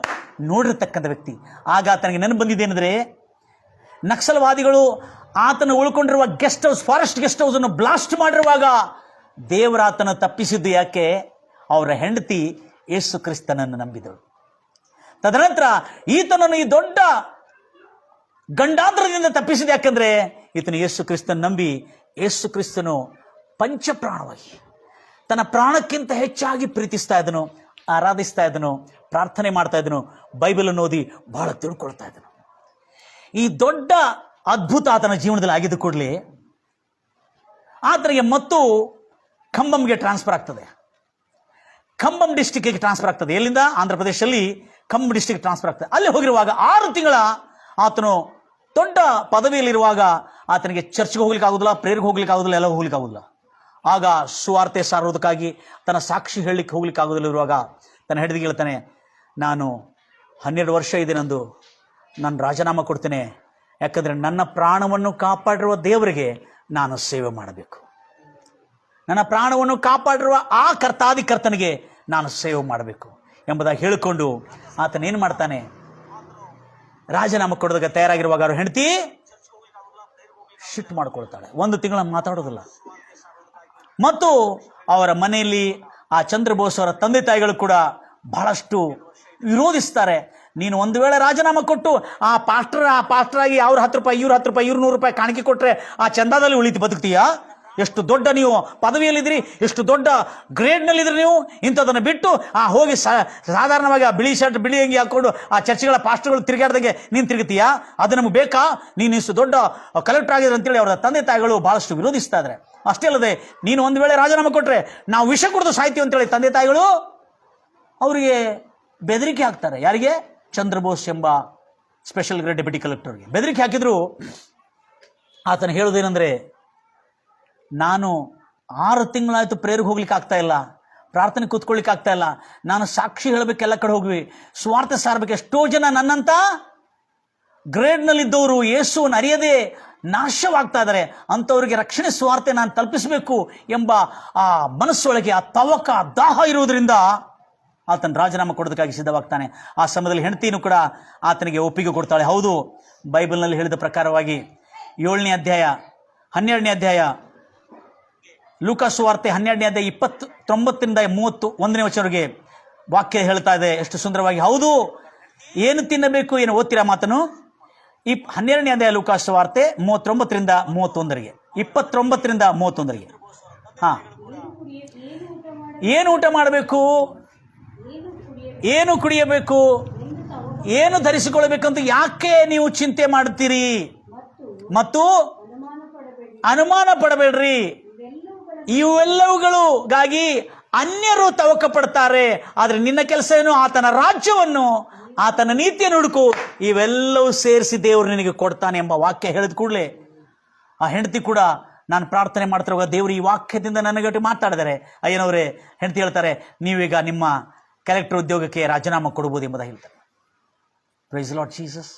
ನೋಡಿರ್ತಕ್ಕಂಥ ವ್ಯಕ್ತಿ. ಆಗ ಆತನಿಗೆ ನೆನಪು ಬಂದಿದ್ದೇನೆಂದರೆ, ನಕ್ಸಲ್ವಾದಿಗಳು ಆತನ ಉಳ್ಕೊಂಡಿರುವ guest house, forest guest house ಅನ್ನು ಬ್ಲಾಸ್ಟ್ ಮಾಡಿರುವಾಗ ದೇವರ ಆತನ ತಪ್ಪಿಸಿದ್ದು ಯಾಕೆ? ಅವರ ಹೆಂಡತಿ ಯೇಸು ಕ್ರಿಸ್ತನನ್ನು ನಂಬಿದಳು. ತದನಂತರ ಈತನನ್ನು ಈ ದೊಡ್ಡ ಗಂಡಾಂತರದಿಂದ ತಪ್ಪಿಸಿದ ಯಾಕಂದ್ರೆ ಈತನು ಯೇಸು ಕ್ರಿಸ್ತನ ನಂಬಿ, ಯೇಸು ಕ್ರಿಸ್ತನು ಪಂಚಪ್ರಾಣವಾಗಿ ತನ್ನ ಪ್ರಾಣಕ್ಕಿಂತ ಹೆಚ್ಚಾಗಿ ಪ್ರೀತಿಸ್ತಾ ಇದ್ದನು, ಆರಾಧಿಸ್ತಾ ಇದ್ದನು, ಪ್ರಾರ್ಥನೆ ಮಾಡ್ತಾ ಇದ್ದನು, ಬೈಬಲನ್ನು ಓದಿ ಬಹಳ ತಿಳ್ಕೊಳ್ತಾ ಇದ್ದನು. ಈ ದೊಡ್ಡ ಅದ್ಭುತ ಆತನ ಜೀವನದಲ್ಲಿ ಆಗಿದ್ದು ಕೂಡಲೇ ಆತನಿಗೆ ಮತ್ತು ಖಂಬಂಗೆ ಟ್ರಾನ್ಸ್ಫರ್ ಆಗ್ತದೆ. ಖಂಬಂ ಡಿಸ್ಟಿಕ್ಗೆ ಟ್ರಾನ್ಸ್ಫರ್ ಆಗ್ತದೆ. ಎಲ್ಲಿಂದ? ಆಂಧ್ರ ಪ್ರದೇಶದಲ್ಲಿ ಖಂಬಂ ಡಿಸ್ಟಿಕ್ ಟ್ರಾನ್ಸ್ಫರ್ ಆಗ್ತದೆ. ಅಲ್ಲಿ ಹೋಗಿರುವಾಗ 6 ತಿಂಗಳ ಆತನು ದೊಡ್ಡ ಪದವಿಯಲ್ಲಿರುವಾಗ ಆತನಿಗೆ ಚರ್ಚ್ಗೆ ಹೋಗ್ಲಿಕ್ಕೆ ಆಗೋದಿಲ್ಲ, ಪ್ರೇಯರ್ಗೆ ಹೋಗ್ಲಿಕ್ಕೆ ಆಗೋದಿಲ್ಲ, ಎಲ್ಲ ಹೋಗ್ಲಿಕ್ಕೆ ಆಗೋದಿಲ್ಲ. ಆಗ ಸುವಾರ್ತೆ ಸಾರೋದಕ್ಕಾಗಿ ತನ್ನ ಸಾಕ್ಷಿ ಹೇಳಲಿಕ್ಕೆ ಹೋಗ್ಲಿಕ್ಕೆ ಆಗೋದಿಲ್ಲ ಇರುವಾಗ ತನ್ನ ಹೆಂಡತಿಗೆ ಹೇಳ್ತಾನೆ, ನಾನು 12 ವರ್ಷ ಇದೆ ನಂದು, ನಾನು ರಾಜೀನಾಮೆ ಕೊಡ್ತೇನೆ. ಯಾಕಂದರೆ ನನ್ನ ಪ್ರಾಣವನ್ನು ಕಾಪಾಡಿರುವ ದೇವರಿಗೆ ನಾನು ಸೇವೆ ಮಾಡಬೇಕು. ನನ್ನ ಪ್ರಾಣವನ್ನು ಕಾಪಾಡಿರುವ ಆ ಕರ್ತಾದಿಕರ್ತನಿಗೆ ನಾನು ಸೇವೆ ಮಾಡಬೇಕು ಎಂಬುದಾಗಿ ಹೇಳಿಕೊಂಡು ಆತನೇನು ಮಾಡ್ತಾನೆ, ರಾಜೀನಾಮೆ ಕೊಡೋದಕ್ಕೆ ತಯಾರಾಗಿರುವಾಗ ಅವ್ರ ಹೆಂಡತಿ ಶಿಟ್ ಮಾಡ್ಕೊಳ್ತಾಳೆ. 1 ತಿಂಗಳ ಮಾತಾಡೋದಿಲ್ಲ. ಮತ್ತು ಅವರ ಮನೆಯಲ್ಲಿ ಆ ಚಂದ್ರಬೋಸ್ ಅವರ ತಂದೆ ತಾಯಿಗಳು ಕೂಡ ಬಹಳಷ್ಟು ವಿರೋಧಿಸ್ತಾರೆ. ನೀನು ಒಂದು ವೇಳೆ ರಾಜೀನಾಮೆ ಕೊಟ್ಟು ಆ ಪಾಸ್ಟರ್ ಆಗಿ ಅವ್ರ 10 ರೂಪಾಯಿ, ಇವ್ರ 10 ರೂಪಾಯಿ, ಇವ್ರ 100 ರೂಪಾಯಿ ಕಾಣಿಕೆ ಕೊಟ್ಟರೆ ಆ ಚಂದಾದಲ್ಲಿ ಉಳಿತು ಬದುಕ್ತೀಯಾ? ಎಷ್ಟು ದೊಡ್ಡ ನೀವು ಪದವಿಯಲ್ಲಿದ್ದೀರಿ, ಎಷ್ಟು ದೊಡ್ಡ ಗ್ರೇಡ್ನಲ್ಲಿದ್ರಿ ನೀವು. ಇಂಥದನ್ನು ಬಿಟ್ಟು ಹೋಗಿ ಸಾಧಾರಣವಾಗಿ ಆ ಬಿಳಿ ಶರ್ಟ್, ಬಿಳಿ ಅಂಗಿ ಹಾಕ್ಕೊಂಡು ಆ ಚರ್ಚ್ಗಳ ಪಾಸ್ಟರ್ಗಳು ತಿರುಗಾಡ್ದಂಗೆ ನೀನು ತಿರುಗುತ್ತೀಯಾ? ಅದು ನಮಗೆ ಬೇಕಾ? ನೀನು ಇಷ್ಟು ದೊಡ್ಡ ಕಲೆಕ್ಟರ್ ಆಗಿದ್ರೆ ಅಂತೇಳಿ ಅವರ ತಂದೆ ತಾಯಿಗಳು ಬಹಳಷ್ಟು ವಿರೋಧಿಸ್ತಾ ಇದ್ದಾರೆ. ಅಷ್ಟೇ ಅಲ್ಲದೆ, ನೀನು ಒಂದು ವೇಳೆ ರಾಜೀನಾಮೆ ಕೊಟ್ಟರೆ ನಾವು ವಿಷ ಕುಡಿದು ಸಾಯ್ತೀವಿ ಅಂತೇಳಿ ತಂದೆ ತಾಯಿಗಳು ಅವರಿಗೆ ಬೆದರಿಕೆ ಹಾಕ್ತಾರೆ. ಯಾರಿಗೆ? ಚಂದ್ರಬೋಸ್ ಎಂಬ ಸ್ಪೆಷಲ್ ಗ್ರೇಡ್ ಡೆಪ್ಯೂಟಿ ಕಲೆಕ್ಟರ್ಗೆ ಬೆದರಿಕೆ ಹಾಕಿದ್ರು. ಆತನು ಹೇಳೋದೇನೆಂದರೆ, ನಾನು 6 ತಿಂಗಳಾಯಿತು ಪ್ರೇಯರ್ಗೆ ಹೋಗ್ಲಿಕ್ಕೆ ಆಗ್ತಾ ಇಲ್ಲ, ಪ್ರಾರ್ಥನೆ ಕೂತ್ಕೊಳ್ಳಿಕ್ಕೆ ಆಗ್ತಾ ಇಲ್ಲ, ನಾನು ಸಾಕ್ಷಿ ಹೇಳಬೇಕು, ಎಲ್ಲ ಕಡೆ ಹೋಗ್ವಿ, ಸ್ವಾರ್ಥ ಸಾರಬೇಕು. ಎಷ್ಟೋ ಜನ ನನ್ನಂತ ಗ್ರೇಡ್ನಲ್ಲಿದ್ದವರು ಯೇಸುವನ್ನು ಅರಿಯದೆ ನಾಶವಾಗ್ತಾ ಇದ್ದಾರೆ. ಅಂಥವ್ರಿಗೆ ರಕ್ಷಣೆ ಸ್ವಾರ್ಥ ನಾನು ತಲುಪಿಸಬೇಕು ಎಂಬ ಆ ಮನಸ್ಸೊಳಗೆ ಆ ತವಕ ದಾಹ ಇರುವುದರಿಂದ ಆತನ ರಾಜೀನಾಮೆ ಕೊಡೋದಕ್ಕಾಗಿ ಸಿದ್ಧವಾಗ್ತಾನೆ. ಆ ಸಮಯದಲ್ಲಿ ಹೆಂಡತಿನೂ ಕೂಡ ಆತನಿಗೆ ಒಪ್ಪಿಗೆ ಕೊಡ್ತಾಳೆ. ಹೌದು, ಬೈಬಲ್ನಲ್ಲಿ ಹೇಳಿದ ಪ್ರಕಾರವಾಗಿ 7ನೇ ಅಧ್ಯಾಯ 12ನೇ ಅಧ್ಯಾಯ ಲೂಕಾ ಸುವಾರ್ತೆ 12ನೇ ಅಧ್ಯಾಯ 29ರಿಂದ 31ನೇ ವಚನವರೆಗೆ ವಾಕ್ಯ ಹೇಳ್ತಾ ಇದೆ ಎಷ್ಟು ಸುಂದರವಾಗಿ. ಹೌದು, ಏನು ತಿನ್ನಬೇಕು, ಏನು ಓದ್ತೀರಾ ಮಾತನ್ನು? 12ನೇ ಅಧ್ಯಾಯ ಲೂಕಾ ಸುವಾರ್ತೆ 39ರಿಂದ 31ವರೆಗೆ, 29ರಿಂದ 31ವರೆಗೆ. ಏನು ಊಟ ಮಾಡಬೇಕು, ಏನು ಕುಡಿಯಬೇಕು, ಏನು ಧರಿಸಿಕೊಳ್ಳಬೇಕಂತ ಯಾಕೆ ನೀವು ಚಿಂತೆ ಮಾಡ್ತೀರಿ ಮತ್ತು ಅನುಮಾನ ಪಡಬೇಡ್ರಿ. ಇವೆಲ್ಲವುಗಳಿಗಾಗಿ ಅನ್ಯರು ತವಕ ಪಡ್ತಾರೆ, ಆದರೆ ನಿನ್ನ ಕೆಲಸ ಏನು? ಆತನ ರಾಜ್ಯವನ್ನು ಆತನ ನೀತಿಯನ್ನು ಹುಡುಕು, ಇವೆಲ್ಲವೂ ಸೇರಿಸಿ ದೇವರು ನಿನಗೆ ಕೊಡ್ತಾನೆ ಎಂಬ ವಾಕ್ಯ ಹೇಳಿದ ಕೂಡಲೇ ಆ ಹೆಂಡತಿ ಕೂಡ ನಾನು ಪ್ರಾರ್ಥನೆ ಮಾಡ್ತಿರುವಾಗ ದೇವರು ಈ ವಾಕ್ಯದಿಂದ ನನಗಟ್ಟು ಮಾತಾಡಿದರೆ, ಅಯ್ಯನವರೇ, ಹೆಂಡತಿ ಹೇಳ್ತಾರೆ, ನೀವೀಗ ನಿಮ್ಮ ಕಲೆಕ್ಟರ್ ಉದ್ಯೋಗಕ್ಕೆ ರಾಜೀನಾಮೆ ಕೊಡ್ಬೋದು ಎಂಬುದಾಗಿ ಹೇಳ್ತಾರೆ. Praise Lord Jesus.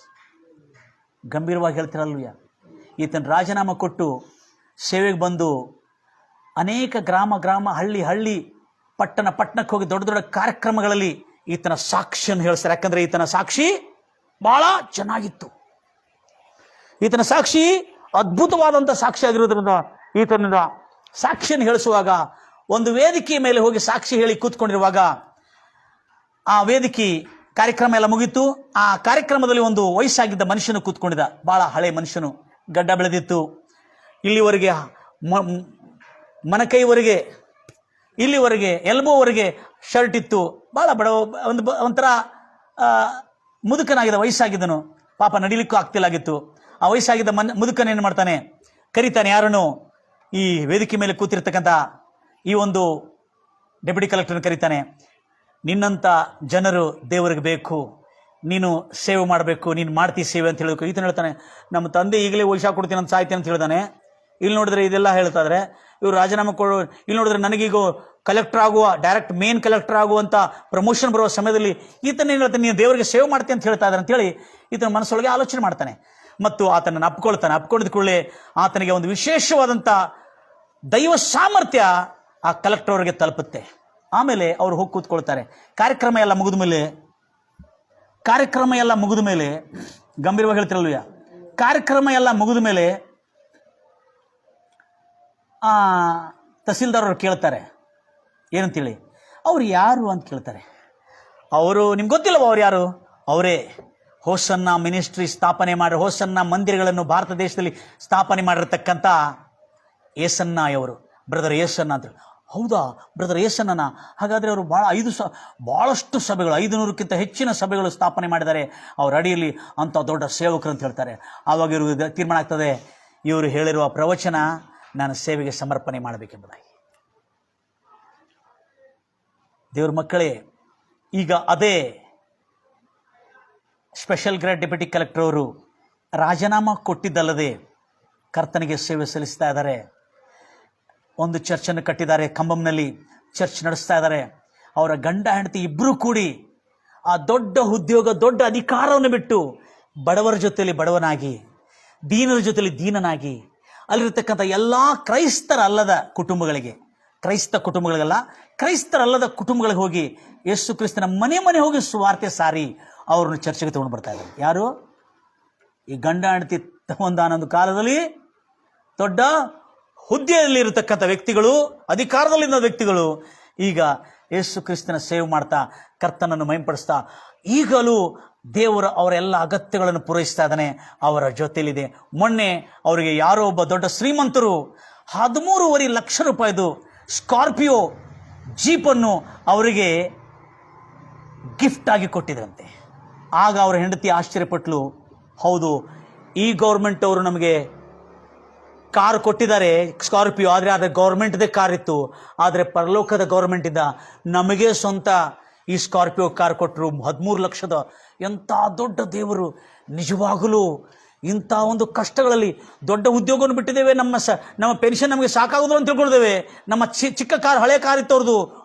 ಗಂಭೀರವಾಗಿ ಹೇಳ್ತಿರಲ್ವಯ್ಯ. ಈತನ ರಾಜೀನಾಮೆ ಕೊಟ್ಟು ಸೇವೆಗೆ ಬಂದು ಅನೇಕ ಗ್ರಾಮ ಹಳ್ಳಿ ಪಟ್ಟಣಕ್ಕೆ ಹೋಗಿ ದೊಡ್ಡ ದೊಡ್ಡ ಕಾರ್ಯಕ್ರಮಗಳಲ್ಲಿ ಈತನ ಸಾಕ್ಷಿಯನ್ನು ಹೇಳಿಸ್ತಾರೆ. ಯಾಕಂದ್ರೆ ಈತನ ಸಾಕ್ಷಿ ಬಹಳ ಚೆನ್ನಾಗಿತ್ತು. ಈತನ ಸಾಕ್ಷಿ ಅದ್ಭುತವಾದಂಥ ಸಾಕ್ಷಿ ಆಗಿರೋದ್ರಿಂದ ಈತನಿಂದ ಸಾಕ್ಷಿಯನ್ನು ಹೇಳಿಸುವಾಗ ಒಂದು ವೇದಿಕೆಯ ಮೇಲೆ ಹೋಗಿ ಸಾಕ್ಷಿ ಹೇಳಿ ಕೂತ್ಕೊಂಡಿರುವಾಗ ಆ ವೇದಿಕೆ ಕಾರ್ಯಕ್ರಮ ಎಲ್ಲ ಮುಗೀತು. ಆ ಕಾರ್ಯಕ್ರಮದಲ್ಲಿ ಒಂದು ವಯಸ್ಸಾಗಿದ್ದ ಮನುಷ್ಯನು ಕೂತ್ಕೊಂಡಿದ್ದ. ಬಹಳ ಹಳೆ ಮನುಷ್ಯನು, ಗಡ್ಡ ಬೆಳೆದಿತ್ತು, ಇಲ್ಲಿವರೆಗೆ ಮನಕೈವರೆಗೆ, ಇಲ್ಲಿವರೆಗೆ ಎಲ್ಬೋವರೆಗೆ ಶರ್ಟ್ ಇತ್ತು. ಬಹಳ ಒಂಥರ ಮುದುಕನಾಗಿದ್ದ, ವಯಸ್ಸಾಗಿದ್ದನು. ಪಾಪ ನಡಿಲಿಕ್ಕೂ ಆಗ್ತಿಲ್ಲಾಗಿತ್ತು. ಆ ವಯಸ್ಸಾಗಿದ್ದ ಮುದುಕನ ಏನು ಮಾಡ್ತಾನೆ, ಕರೀತಾನೆ ಯಾರನ್ನು, ಈ ವೇದಿಕೆ ಮೇಲೆ ಕೂತಿರ್ತಕ್ಕಂಥ ಈ ಒಂದು ಡೆಪ್ಯೂಟಿ ಕಲೆಕ್ಟರ್ನ ಕರೀತಾನೆ. ನಿನ್ನಂಥ ಜನರು ದೇವರಿಗೆ ಬೇಕು, ನೀನು ಸೇವೆ ಮಾಡಬೇಕು, ನೀನು ಮಾಡ್ತೀವಿ ಸೇವೆ ಅಂತ ಹೇಳಬೇಕು. ಈತನ ಹೇಳ್ತಾನೆ, ನಮ್ಮ ತಂದೆ ಈಗಲೇ ವಯಸ್ಸಾಗಿ ಕೊಡ್ತೀನಿ ಅಂತ ಸಾಯ್ತೀನಿ ಅಂತ ಹೇಳ್ತಾನೆ. ಇಲ್ಲಿ ನೋಡಿದ್ರೆ ಇದೆಲ್ಲ ಹೇಳ್ತಾ ಇದ್ರೆ ಇವ್ರು ರಾಜೀನಾಮೆ ಕೊಡೋ, ಇಲ್ಲಿ ನೋಡಿದ್ರೆ ನನಗೀಗ ಕಲೆಕ್ಟರ್ ಆಗುವ, ಡೈರೆಕ್ಟ್ ಮೇನ್ ಕಲೆಕ್ಟರ್ ಆಗುವಂಥ ಪ್ರಮೋಷನ್ ಬರುವ ಸಮಯದಲ್ಲಿ ಈತನ ಏನು ಹೇಳ್ತಾನೆ, ನೀನು ದೇವರಿಗೆ ಸೇವೆ ಮಾಡ್ತೀನಿ ಅಂತ ಹೇಳ್ತಾ ಇದ್ದಾರೆ ಅಂತೇಳಿ ಈತನ ಮನಸ್ಸೊಳಗೆ ಆಲೋಚನೆ ಮಾಡ್ತಾನೆ. ಮತ್ತು ಆತನನ್ನು ಅಪ್ಕೊಳ್ತಾನೆ. ಅಪ್ಕೊಂಡಿದ ಕೂಡಲೇ ಆತನಿಗೆ ಒಂದು ವಿಶೇಷವಾದಂಥ ದೈವ ಸಾಮರ್ಥ್ಯ ಆ ಕಲೆಕ್ಟರ್ ಅವರಿಗೆ ತಲುಪುತ್ತೆ. ಆಮೇಲೆ ಅವರು ಹೋಗಿ ಕೂತ್ಕೊಳ್ತಾರೆ. ಕಾರ್ಯಕ್ರಮ ಎಲ್ಲ ಮುಗಿದ ಮೇಲೆ ಗಂಭೀರವಾಗಿ ಹೇಳ್ತಿರಲ್ವಯ್ಯ, ಕಾರ್ಯಕ್ರಮ ಎಲ್ಲ ಮುಗಿದ ಮೇಲೆ ತಹಸೀಲ್ದಾರ್ ಅವರು ಕೇಳ್ತಾರೆ, ಏನಂತೇಳಿ, ಅವ್ರು ಯಾರು ಅಂತ ಕೇಳ್ತಾರೆ. ಅವರು, ನಿಮ್ಗೆ ಗೊತ್ತಿಲ್ಲವ ಅವ್ರು ಯಾರು? ಅವರೇ ಹೋಸನ್ನ ಮಿನಿಸ್ಟ್ರಿ ಸ್ಥಾಪನೆ ಮಾಡಿ, ಹೋಸನ್ನ ಮಂದಿರಗಳನ್ನು ಭಾರತ ದೇಶದಲ್ಲಿ ಸ್ಥಾಪನೆ ಮಾಡಿರ್ತಕ್ಕಂಥ ಏಸನ್ನಾಯವರು, ಬ್ರದರ್ ಏಸನ್ನ ಅಂತ. ಹೌದಾ, ಬ್ರದರ್ ಏಸನ್ನ? ಹಾಗಾದರೆ ಅವರು ಭಾಳಷ್ಟು ಸಭೆಗಳು, 500ಕ್ಕಿಂತ ಹೆಚ್ಚಿನ ಸಭೆಗಳು ಸ್ಥಾಪನೆ ಮಾಡಿದ್ದಾರೆ ಅವ್ರ ಅಡಿಯಲ್ಲಿ, ಅಂಥ ದೊಡ್ಡ ಸೇವಕರು ಅಂತ ಹೇಳ್ತಾರೆ. ಆವಾಗ ಇವರು ತೀರ್ಮಾನ ಆಗ್ತದೆ, ಇವರು ಹೇಳಿರುವ ಪ್ರವಚನ ನಾನು ಸೇವೆಗೆ ಸಮರ್ಪಣೆ ಮಾಡಬೇಕೆಂಬುದಾಗಿ. ದೇವ್ರ ಮಕ್ಕಳೇ, ಈಗ ಅದೇ ಸ್ಪೆಷಲ್ ಗ್ರೇಡ್ ಡೆಪ್ಯೂಟಿ ಕಲೆಕ್ಟರ್ ಅವರು ರಾಜೀನಾಮೆ ಕೊಟ್ಟಿದ್ದಲ್ಲದೆ ಕರ್ತನಿಗೆ ಸೇವೆ ಸಲ್ಲಿಸ್ತಾ ಇದ್ದಾರೆ. ಒಂದು ಚರ್ಚನ್ನು ಕಟ್ಟಿದ್ದಾರೆ, ಕಂಬಂನಲ್ಲಿ ಚರ್ಚ್ ನಡೆಸ್ತಾ ಇದ್ದಾರೆ. ಅವರ ಗಂಡ ಹೆಂಡತಿ ಇಬ್ಬರೂ ಕೂಡಿ ಆ ದೊಡ್ಡ ಉದ್ಯೋಗ, ದೊಡ್ಡ ಅಧಿಕಾರವನ್ನು ಬಿಟ್ಟು ಬಡವರ ಜೊತೆಯಲ್ಲಿ ಬಡವನಾಗಿ, ದೀನರ ಜೊತೆಯಲ್ಲಿ ದೀನನಾಗಿ, ಅಲ್ಲಿರ್ತಕ್ಕಂಥ ಎಲ್ಲ ಕ್ರೈಸ್ತರಲ್ಲದ ಕುಟುಂಬಗಳಿಗೆ, ಕ್ರೈಸ್ತರಲ್ಲದ ಕುಟುಂಬಗಳಿಗೆ ಹೋಗಿ ಯೇಸು ಕ್ರಿಸ್ತನ ಮನೆ ಹೋಗಿ ಸುವಾರ್ತೆ ಸಾರಿ ಅವ್ರನ್ನ ಚರ್ಚೆಗೆ ತಗೊಂಡು ಬರ್ತಾ ಇದ್ದಾರೆ. ಯಾರು? ಈ ಗಂಡ ಹೆಂಡತಿ ಒಂದಾನೊಂದು ಕಾಲದಲ್ಲಿ ದೊಡ್ಡ ಹುದ್ದೆಯಲ್ಲಿ ಇರತಕ್ಕಂಥ ವ್ಯಕ್ತಿಗಳು, ಅಧಿಕಾರದಲ್ಲಿದ್ದ ವ್ಯಕ್ತಿಗಳು ಈಗ ಯೇಸು ಕ್ರಿಸ್ತನ ಸೇವೆ ಮಾಡ್ತಾ ಕರ್ತನನ್ನು ಮಹಿಮೆಪಡಿಸ್ತಾ ಈಗಲೂ ದೇವರು ಅವರೆಲ್ಲ ಅಗತ್ಯಗಳನ್ನು ಪೂರೈಸ್ತಾ ಇದ್ದಾನೆ, ಅವರ ಜೊತೆಯಲ್ಲಿದೆ. ಮೊನ್ನೆ ಅವರಿಗೆ ಯಾರೋ ಒಬ್ಬ ದೊಡ್ಡ ಶ್ರೀಮಂತರು 13.5 ಲಕ್ಷ ರೂಪಾಯಿದು ಸ್ಕಾರ್ಪಿಯೋ ಜೀಪನ್ನು ಅವರಿಗೆ ಗಿಫ್ಟ್ ಆಗಿ ಕೊಟ್ಟಿದ್ರಂತೆ. ಆಗ ಅವರ ಹೆಂಡತಿ ಆಶ್ಚರ್ಯಪಟ್ಲು, ಹೌದು, ಈ ಗೌರ್ಮೆಂಟ್ ಅವರು ನಮಗೆ ಕಾರ್ ಕೊಟ್ಟಿದ್ದಾರೆ, ಸ್ಕಾರ್ಪಿಯೋ, ಆದರೆ ಗೌರ್ಮೆಂಟ್ದೇ ಕಾರ್ ಇತ್ತು. ಆದರೆ ಪರಲೋಕದ ಗೌರ್ಮೆಂಟಿಂದ ನಮಗೆ ಸ್ವಂತ ಈ ಸ್ಕಾರ್ಪಿಯೋ ಕಾರ್ ಕೊಟ್ಟರು, 13 ಲಕ್ಷದ. ಎಂಥ ದೊಡ್ಡ ದೇವರು! ನಿಜವಾಗಲೂ ಇಂಥ ಒಂದು ಕಷ್ಟಗಳಲ್ಲಿ ದೊಡ್ಡ ಉದ್ಯೋಗವನ್ನು ಬಿಟ್ಟಿದ್ದೇವೆ, ನಮ್ಮ ಪೆನ್ಷನ್ ನಮಗೆ ಸಾಕಾಗೋದು ಅಂತ ತಿಳ್ಕೊಂಡಿದ್ದೇವೆ. ನಮ್ಮ ಚಿಕ್ಕ ಕಾರ್, ಹಳೆ ಕಾರ್ ಇತ್ತು ಅವ್ರದ್ದು,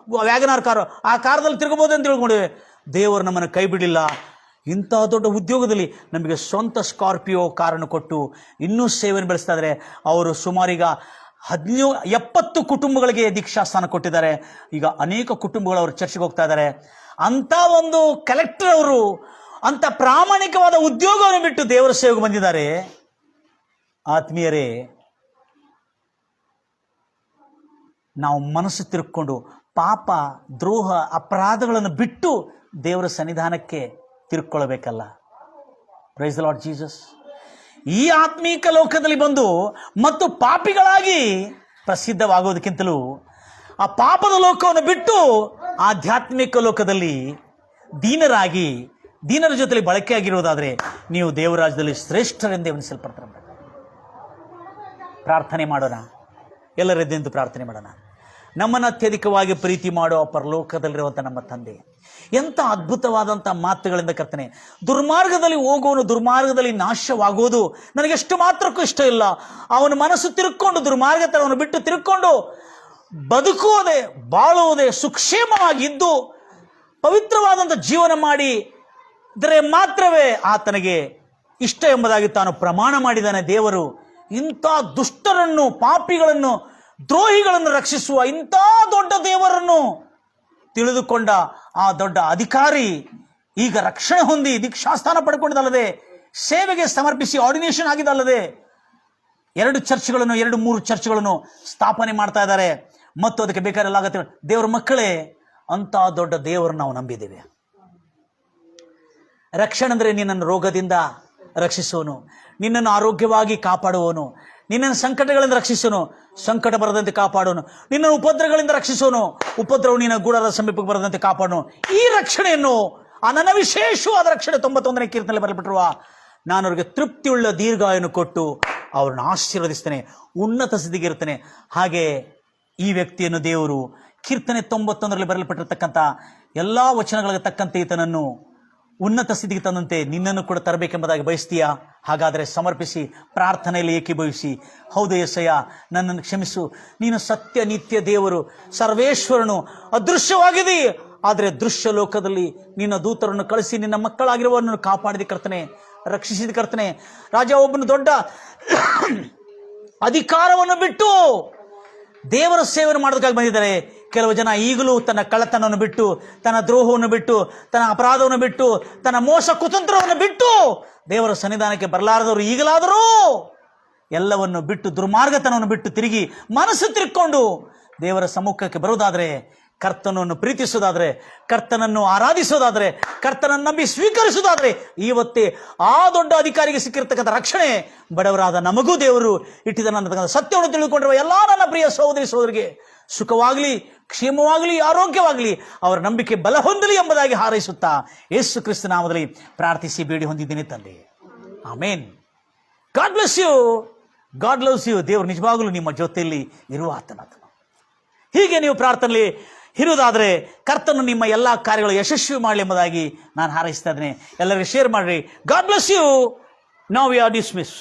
ವ್ಯಾಗನಾರ್ ಕಾರು, ಆ ಕಾರ್ದಲ್ಲಿ ತಿರುಗಬಹುದು ಅಂತ ತಿಳ್ಕೊಂಡಿದ್ದೇವೆ. ದೇವರು ನಮ್ಮನ್ನು ಕೈ ಬಿಡಲಿಲ್ಲ. ಇಂಥ ದೊಡ್ಡ ಉದ್ಯೋಗದಲ್ಲಿ ನಮಗೆ ಸ್ವಂತ ಸ್ಕಾರ್ಪಿಯೋ ಕಾರನ್ನು ಕೊಟ್ಟು ಇನ್ನೂ ಸೇವೆಯನ್ನು ಬೆಳೆಸ್ತಾ ಇದ್ದಾರೆ. ಅವರು ಸುಮಾರೀಗ 70 ಕುಟುಂಬಗಳಿಗೆ ದೀಕ್ಷಾಸ್ಥಾನ ಕೊಟ್ಟಿದ್ದಾರೆ. ಈಗ ಅನೇಕ ಕುಟುಂಬಗಳು ಅವರು ಚರ್ಚೆಗೆ ಹೋಗ್ತಾ ಇದ್ದಾರೆ. ಅಂಥ ಒಂದು ಕಲೆಕ್ಟರ್ ಅವರು ಅಂಥ ಪ್ರಾಮಾಣಿಕವಾದ ಉದ್ಯೋಗವನ್ನು ಬಿಟ್ಟು ದೇವರ ಸೇವೆಗೆ ಬಂದಿದ್ದಾರೆ. ಆತ್ಮೀಯರೇ, ನಾವು ಮನಸ್ಸು ತಿರುಗಿಕೊಂಡು ಪಾಪ, ದ್ರೋಹ, ಅಪರಾಧಗಳನ್ನು ಬಿಟ್ಟು ದೇವರ ಸನ್ನಿಧಾನಕ್ಕೆ ತಿರುಗಿಕೊಳ್ಳಬೇಕಲ್ಲ. Praise the Lord Jesus. ಈ ಆತ್ಮೀಕ ಲೋಕದಲ್ಲಿ ಬಂದು ಮತ್ತು ಪಾಪಿಗಳಾಗಿ ಪ್ರಸಿದ್ಧವಾಗೋದಕ್ಕಿಂತಲೂ ಆ ಪಾಪದ ಲೋಕವನ್ನು ಬಿಟ್ಟು ಆಧ್ಯಾತ್ಮಿಕ ಲೋಕದಲ್ಲಿ ದೀನರಾಗಿ, ದೀನರ ಜೊತೆಲಿ ಬಳಕೆಯಾಗಿರುವುದಾದರೆ ನೀವು ದೇವರಾಜ್ಯದಲ್ಲಿ ಶ್ರೇಷ್ಠರೆಂದೇ ಎಣಿಸಲ್ಪಡ್ತಾರೆ. ಪ್ರಾರ್ಥನೆ ಮಾಡೋಣ, ಎಲ್ಲರೆದ್ದೆಂದು ಪ್ರಾರ್ಥನೆ ಮಾಡೋಣ. ನಮ್ಮನ್ನು ಅತ್ಯಧಿಕವಾಗಿ ಪ್ರೀತಿ ಮಾಡೋ ಪರಲೋಕದಲ್ಲಿರುವಂಥ ನಮ್ಮ ತಂದೆ, ಎಂಥ ಅದ್ಭುತವಾದಂಥ ಮಾತುಗಳಿಂದ ಕರ್ತನೆ. ದುರ್ಮಾರ್ಗದಲ್ಲಿ ಹೋಗುವವನು ದುರ್ಮಾರ್ಗದಲ್ಲಿ ನಾಶವಾಗುವುದು ನನಗೆಷ್ಟು ಮಾತ್ರಕ್ಕೂ ಇಷ್ಟ ಇಲ್ಲ. ಅವನ ಮನಸ್ಸು ತಿರುಕೊಂಡು ದುರ್ಮಾರ್ಗತನವನ್ನು ಬಿಟ್ಟು ತಿರುಕೊಂಡು ಬದುಕುವುದೇ, ಬಾಳುವುದೇ, ಸುಕ್ಷೇಮವಾಗಿದ್ದು ಪವಿತ್ರವಾದಂಥ ಜೀವನ ಮಾಡಿ ಇದ್ರೆ ಮಾತ್ರವೇ ಆತನಿಗೆ ಇಷ್ಟ ಎಂಬುದಾಗಿ ತಾನು ಪ್ರಮಾಣ ಮಾಡಿದ್ದಾನೆ. ದೇವರು ಇಂಥ ದುಷ್ಟರನ್ನು, ಪಾಪಿಗಳನ್ನು, ದ್ರೋಹಿಗಳನ್ನು ರಕ್ಷಿಸುವ ಇಂಥ ದೊಡ್ಡ ದೇವರನ್ನು ತಿಳಿದುಕೊಂಡ ಆ ದೊಡ್ಡ ಅಧಿಕಾರಿ ಈಗ ರಕ್ಷಣೆ ಹೊಂದಿ ದೀಕ್ಷಾಸ್ಥಾನ ಪಡ್ಕೊಂಡಿದ್ದಲ್ಲದೆ, ಸೇವೆಗೆ ಸಮರ್ಪಿಸಿ ಆರ್ಡಿನೇಷನ್ ಆಗಿದ್ದಲ್ಲದೆ 2 ಚರ್ಚ್ಗಳನ್ನು 2-3 ಚರ್ಚ್ಗಳನ್ನು ಸ್ಥಾಪನೆ ಮಾಡ್ತಾ ಇದ್ದಾರೆ. ಮತ್ತು ಅದಕ್ಕೆ ಬೇಕಾರೆಲ್ಲ ಆಗತ್ತೆ. ದೇವರ ಮಕ್ಕಳೇ, ಅಂತ ದೊಡ್ಡ ದೇವರನ್ನು ನಾವು ನಂಬಿದ್ದೇವೆ. ರಕ್ಷಣೆ ಅಂದರೆ ನಿನ್ನನ್ನು ರೋಗದಿಂದ ರಕ್ಷಿಸುವನು, ನಿನ್ನನ್ನು ಆರೋಗ್ಯವಾಗಿ ಕಾಪಾಡುವನು, ನಿನ್ನನ್ನು ಸಂಕಟಗಳಿಂದ ರಕ್ಷಿಸುವನು, ಸಂಕಟ ಬರದಂತೆ ಕಾಪಾಡುವನು, ನಿನ್ನನ್ನು ಉಪದ್ರವಗಳಿಂದ ರಕ್ಷಿಸುವನು, ಉಪದ್ರವ ನಿನ್ನ ಗೂಢದ ಸಮೀಪಕ್ಕೆ ಬರದಂತೆ ಕಾಪಾಡುವನು. ಈ ರಕ್ಷಣೆಯನ್ನು, ಆ ನನ್ನ ವಿಶೇಷವಾದ ರಕ್ಷಣೆ 91ನೇ ಕೀರ್ತನೆಯಲ್ಲಿ ಬರೆಯಲ್ಪಟ್ಟಿರುವ ನಾನು ಅವರಿಗೆ ತೃಪ್ತಿಯುಳ್ಳ ದೀರ್ಘಾಯುವನ್ನು ಕೊಟ್ಟು ಅವ್ರನ್ನ ಆಶೀರ್ವದಿಸ್ತೇನೆ, ಉನ್ನತ ಸ್ಥಿತಿಗೆ ಇರ್ತೇನೆ. ಹಾಗೆ ಈ ವ್ಯಕ್ತಿಯನ್ನು ದೇವರು ಕೀರ್ತನೆ 91ರಲ್ಲಿ ಬರೆಯಲ್ಪಟ್ಟಿರ್ತಕ್ಕಂಥ ಎಲ್ಲ ವಚನಗಳಿಗೆ ತಕ್ಕಂತೆ ಈತನನ್ನು ಉನ್ನತ ಸ್ಥಿತಿಗೆ ತಂದಂತೆ ನಿನ್ನನ್ನು ಕೂಡ ತರಬೇಕೆಂಬುದಾಗಿ ಬಯಸ್ತೀಯಾ? ಹಾಗಾದರೆ ಸಮರ್ಪಿಸಿ ಪ್ರಾರ್ಥನೆಯಲ್ಲಿ ಏಕೀಭವಿಸಿ, ಹೌದು ಯೆಸಯ್ಯ, ನನ್ನನ್ನು ಕ್ಷಮಿಸು, ನೀನು ಸತ್ಯ ನಿತ್ಯ ದೇವರು, ಸರ್ವೇಶ್ವರನು, ಅದೃಶ್ಯವಾಗಿದೆ. ಆದರೆ ದೃಶ್ಯ ಲೋಕದಲ್ಲಿ ನಿನ್ನ ದೂತರನ್ನು ಕಳಿಸಿ ನಿನ್ನ ಮಕ್ಕಳಾಗಿರುವವರನ್ನು ಕಾಪಾಡಿದ ಕರ್ತನೆ, ರಕ್ಷಿಸಿದ ಕರ್ತನೆ. ರಾಜ ಒಬ್ಬನು ದೊಡ್ಡ ಅಧಿಕಾರವನ್ನು ಬಿಟ್ಟು ದೇವರ ಸೇವೆಯನ್ನು ಮಾಡೋದಕ್ಕಾಗಿ ಬಂದಿದ್ದಾರೆ. ಕೆಲವು ಜನ ಈಗಲೂ ತನ್ನ ಕಳ್ಳತನವನ್ನು ಬಿಟ್ಟು, ತನ್ನ ದ್ರೋಹವನ್ನು ಬಿಟ್ಟು, ತನ್ನ ಅಪರಾಧವನ್ನು ಬಿಟ್ಟು, ತನ್ನ ಮೋಸ ಕುತಂತ್ರವನ್ನು ಬಿಟ್ಟು ದೇವರ ಸನ್ನಿಧಾನಕ್ಕೆ ಬರಲಾರದವರು ಈಗಲಾದರೂ ಎಲ್ಲವನ್ನು ಬಿಟ್ಟು, ದುರ್ಮಾರ್ಗತನವನ್ನು ಬಿಟ್ಟು ತಿರುಗಿ ಮನಸ್ಸು ತಿರುಕೊಂಡು ದೇವರ ಸಮ್ಮುಖಕ್ಕೆ ಬರುವುದಾದರೆ, ಕರ್ತನನ್ನು ಪ್ರೀತಿಸೋದಾದರೆ, ಕರ್ತನನ್ನು ಆರಾಧಿಸೋದಾದರೆ, ಕರ್ತನನ್ನು ನಂಬಿ ಸ್ವೀಕರಿಸೋದಾದರೆ, ಇವತ್ತೇ ಆ ದೊಡ್ಡ ಅಧಿಕಾರಿಗೆ ಸಿಕ್ಕಿರ್ತಕ್ಕಂಥ ರಕ್ಷಣೆ ಬಡವರಾದ ನಮಗೂ ದೇವರು ಇಟ್ಟಿದ್ದನ್ನತಕ್ಕಂಥ ಸತ್ಯವನ್ನು ತಿಳಿದುಕೊಂಡಿರುವ ಎಲ್ಲ ನನ್ನ ಪ್ರಿಯ ಸಹೋದರಿ ಸಹೋದರಿಗೆ ಸುಖವಾಗಲಿ, ಕ್ಷೇಮವಾಗಲಿ, ಆರೋಗ್ಯವಾಗಲಿ, ಅವರ ನಂಬಿಕೆ ಬಲ ಹೊಂದಲಿ ಎಂಬುದಾಗಿ ಹಾರೈಸುತ್ತಾ ಯೇಸು ಕ್ರಿಸ್ತ ನಾಮದಲ್ಲಿ ಪ್ರಾರ್ಥಿಸಿ ಬೇಡಿ ಹೊಂದಿದ್ದೀನಿ ತಂದೆ. ಆಮೇನ್. God bless you. God loves you. ದೇವರು ನಿಜವಾಗಲೂ ನಿಮ್ಮ ಜೊತೆಯಲ್ಲಿ ಇರುವ ಆತನಾತನು. ಹೀಗೆ ನೀವು ಪ್ರಾರ್ಥನೆಯಲ್ಲಿ ಇರುವುದಾದರೆ ಕರ್ತನು ನಿಮ್ಮ ಎಲ್ಲ ಕಾರ್ಯಗಳು ಯಶಸ್ವಿ ಮಾಡಲಿ ಎಂಬುದಾಗಿ ನಾನು ಹಾರೈಸ್ತಾ ಇದ್ದೇನೆ. ಎಲ್ಲರಿಗೂ ಶೇರ್ ಮಾಡಿರಿ. God bless you. Now we are dismiss.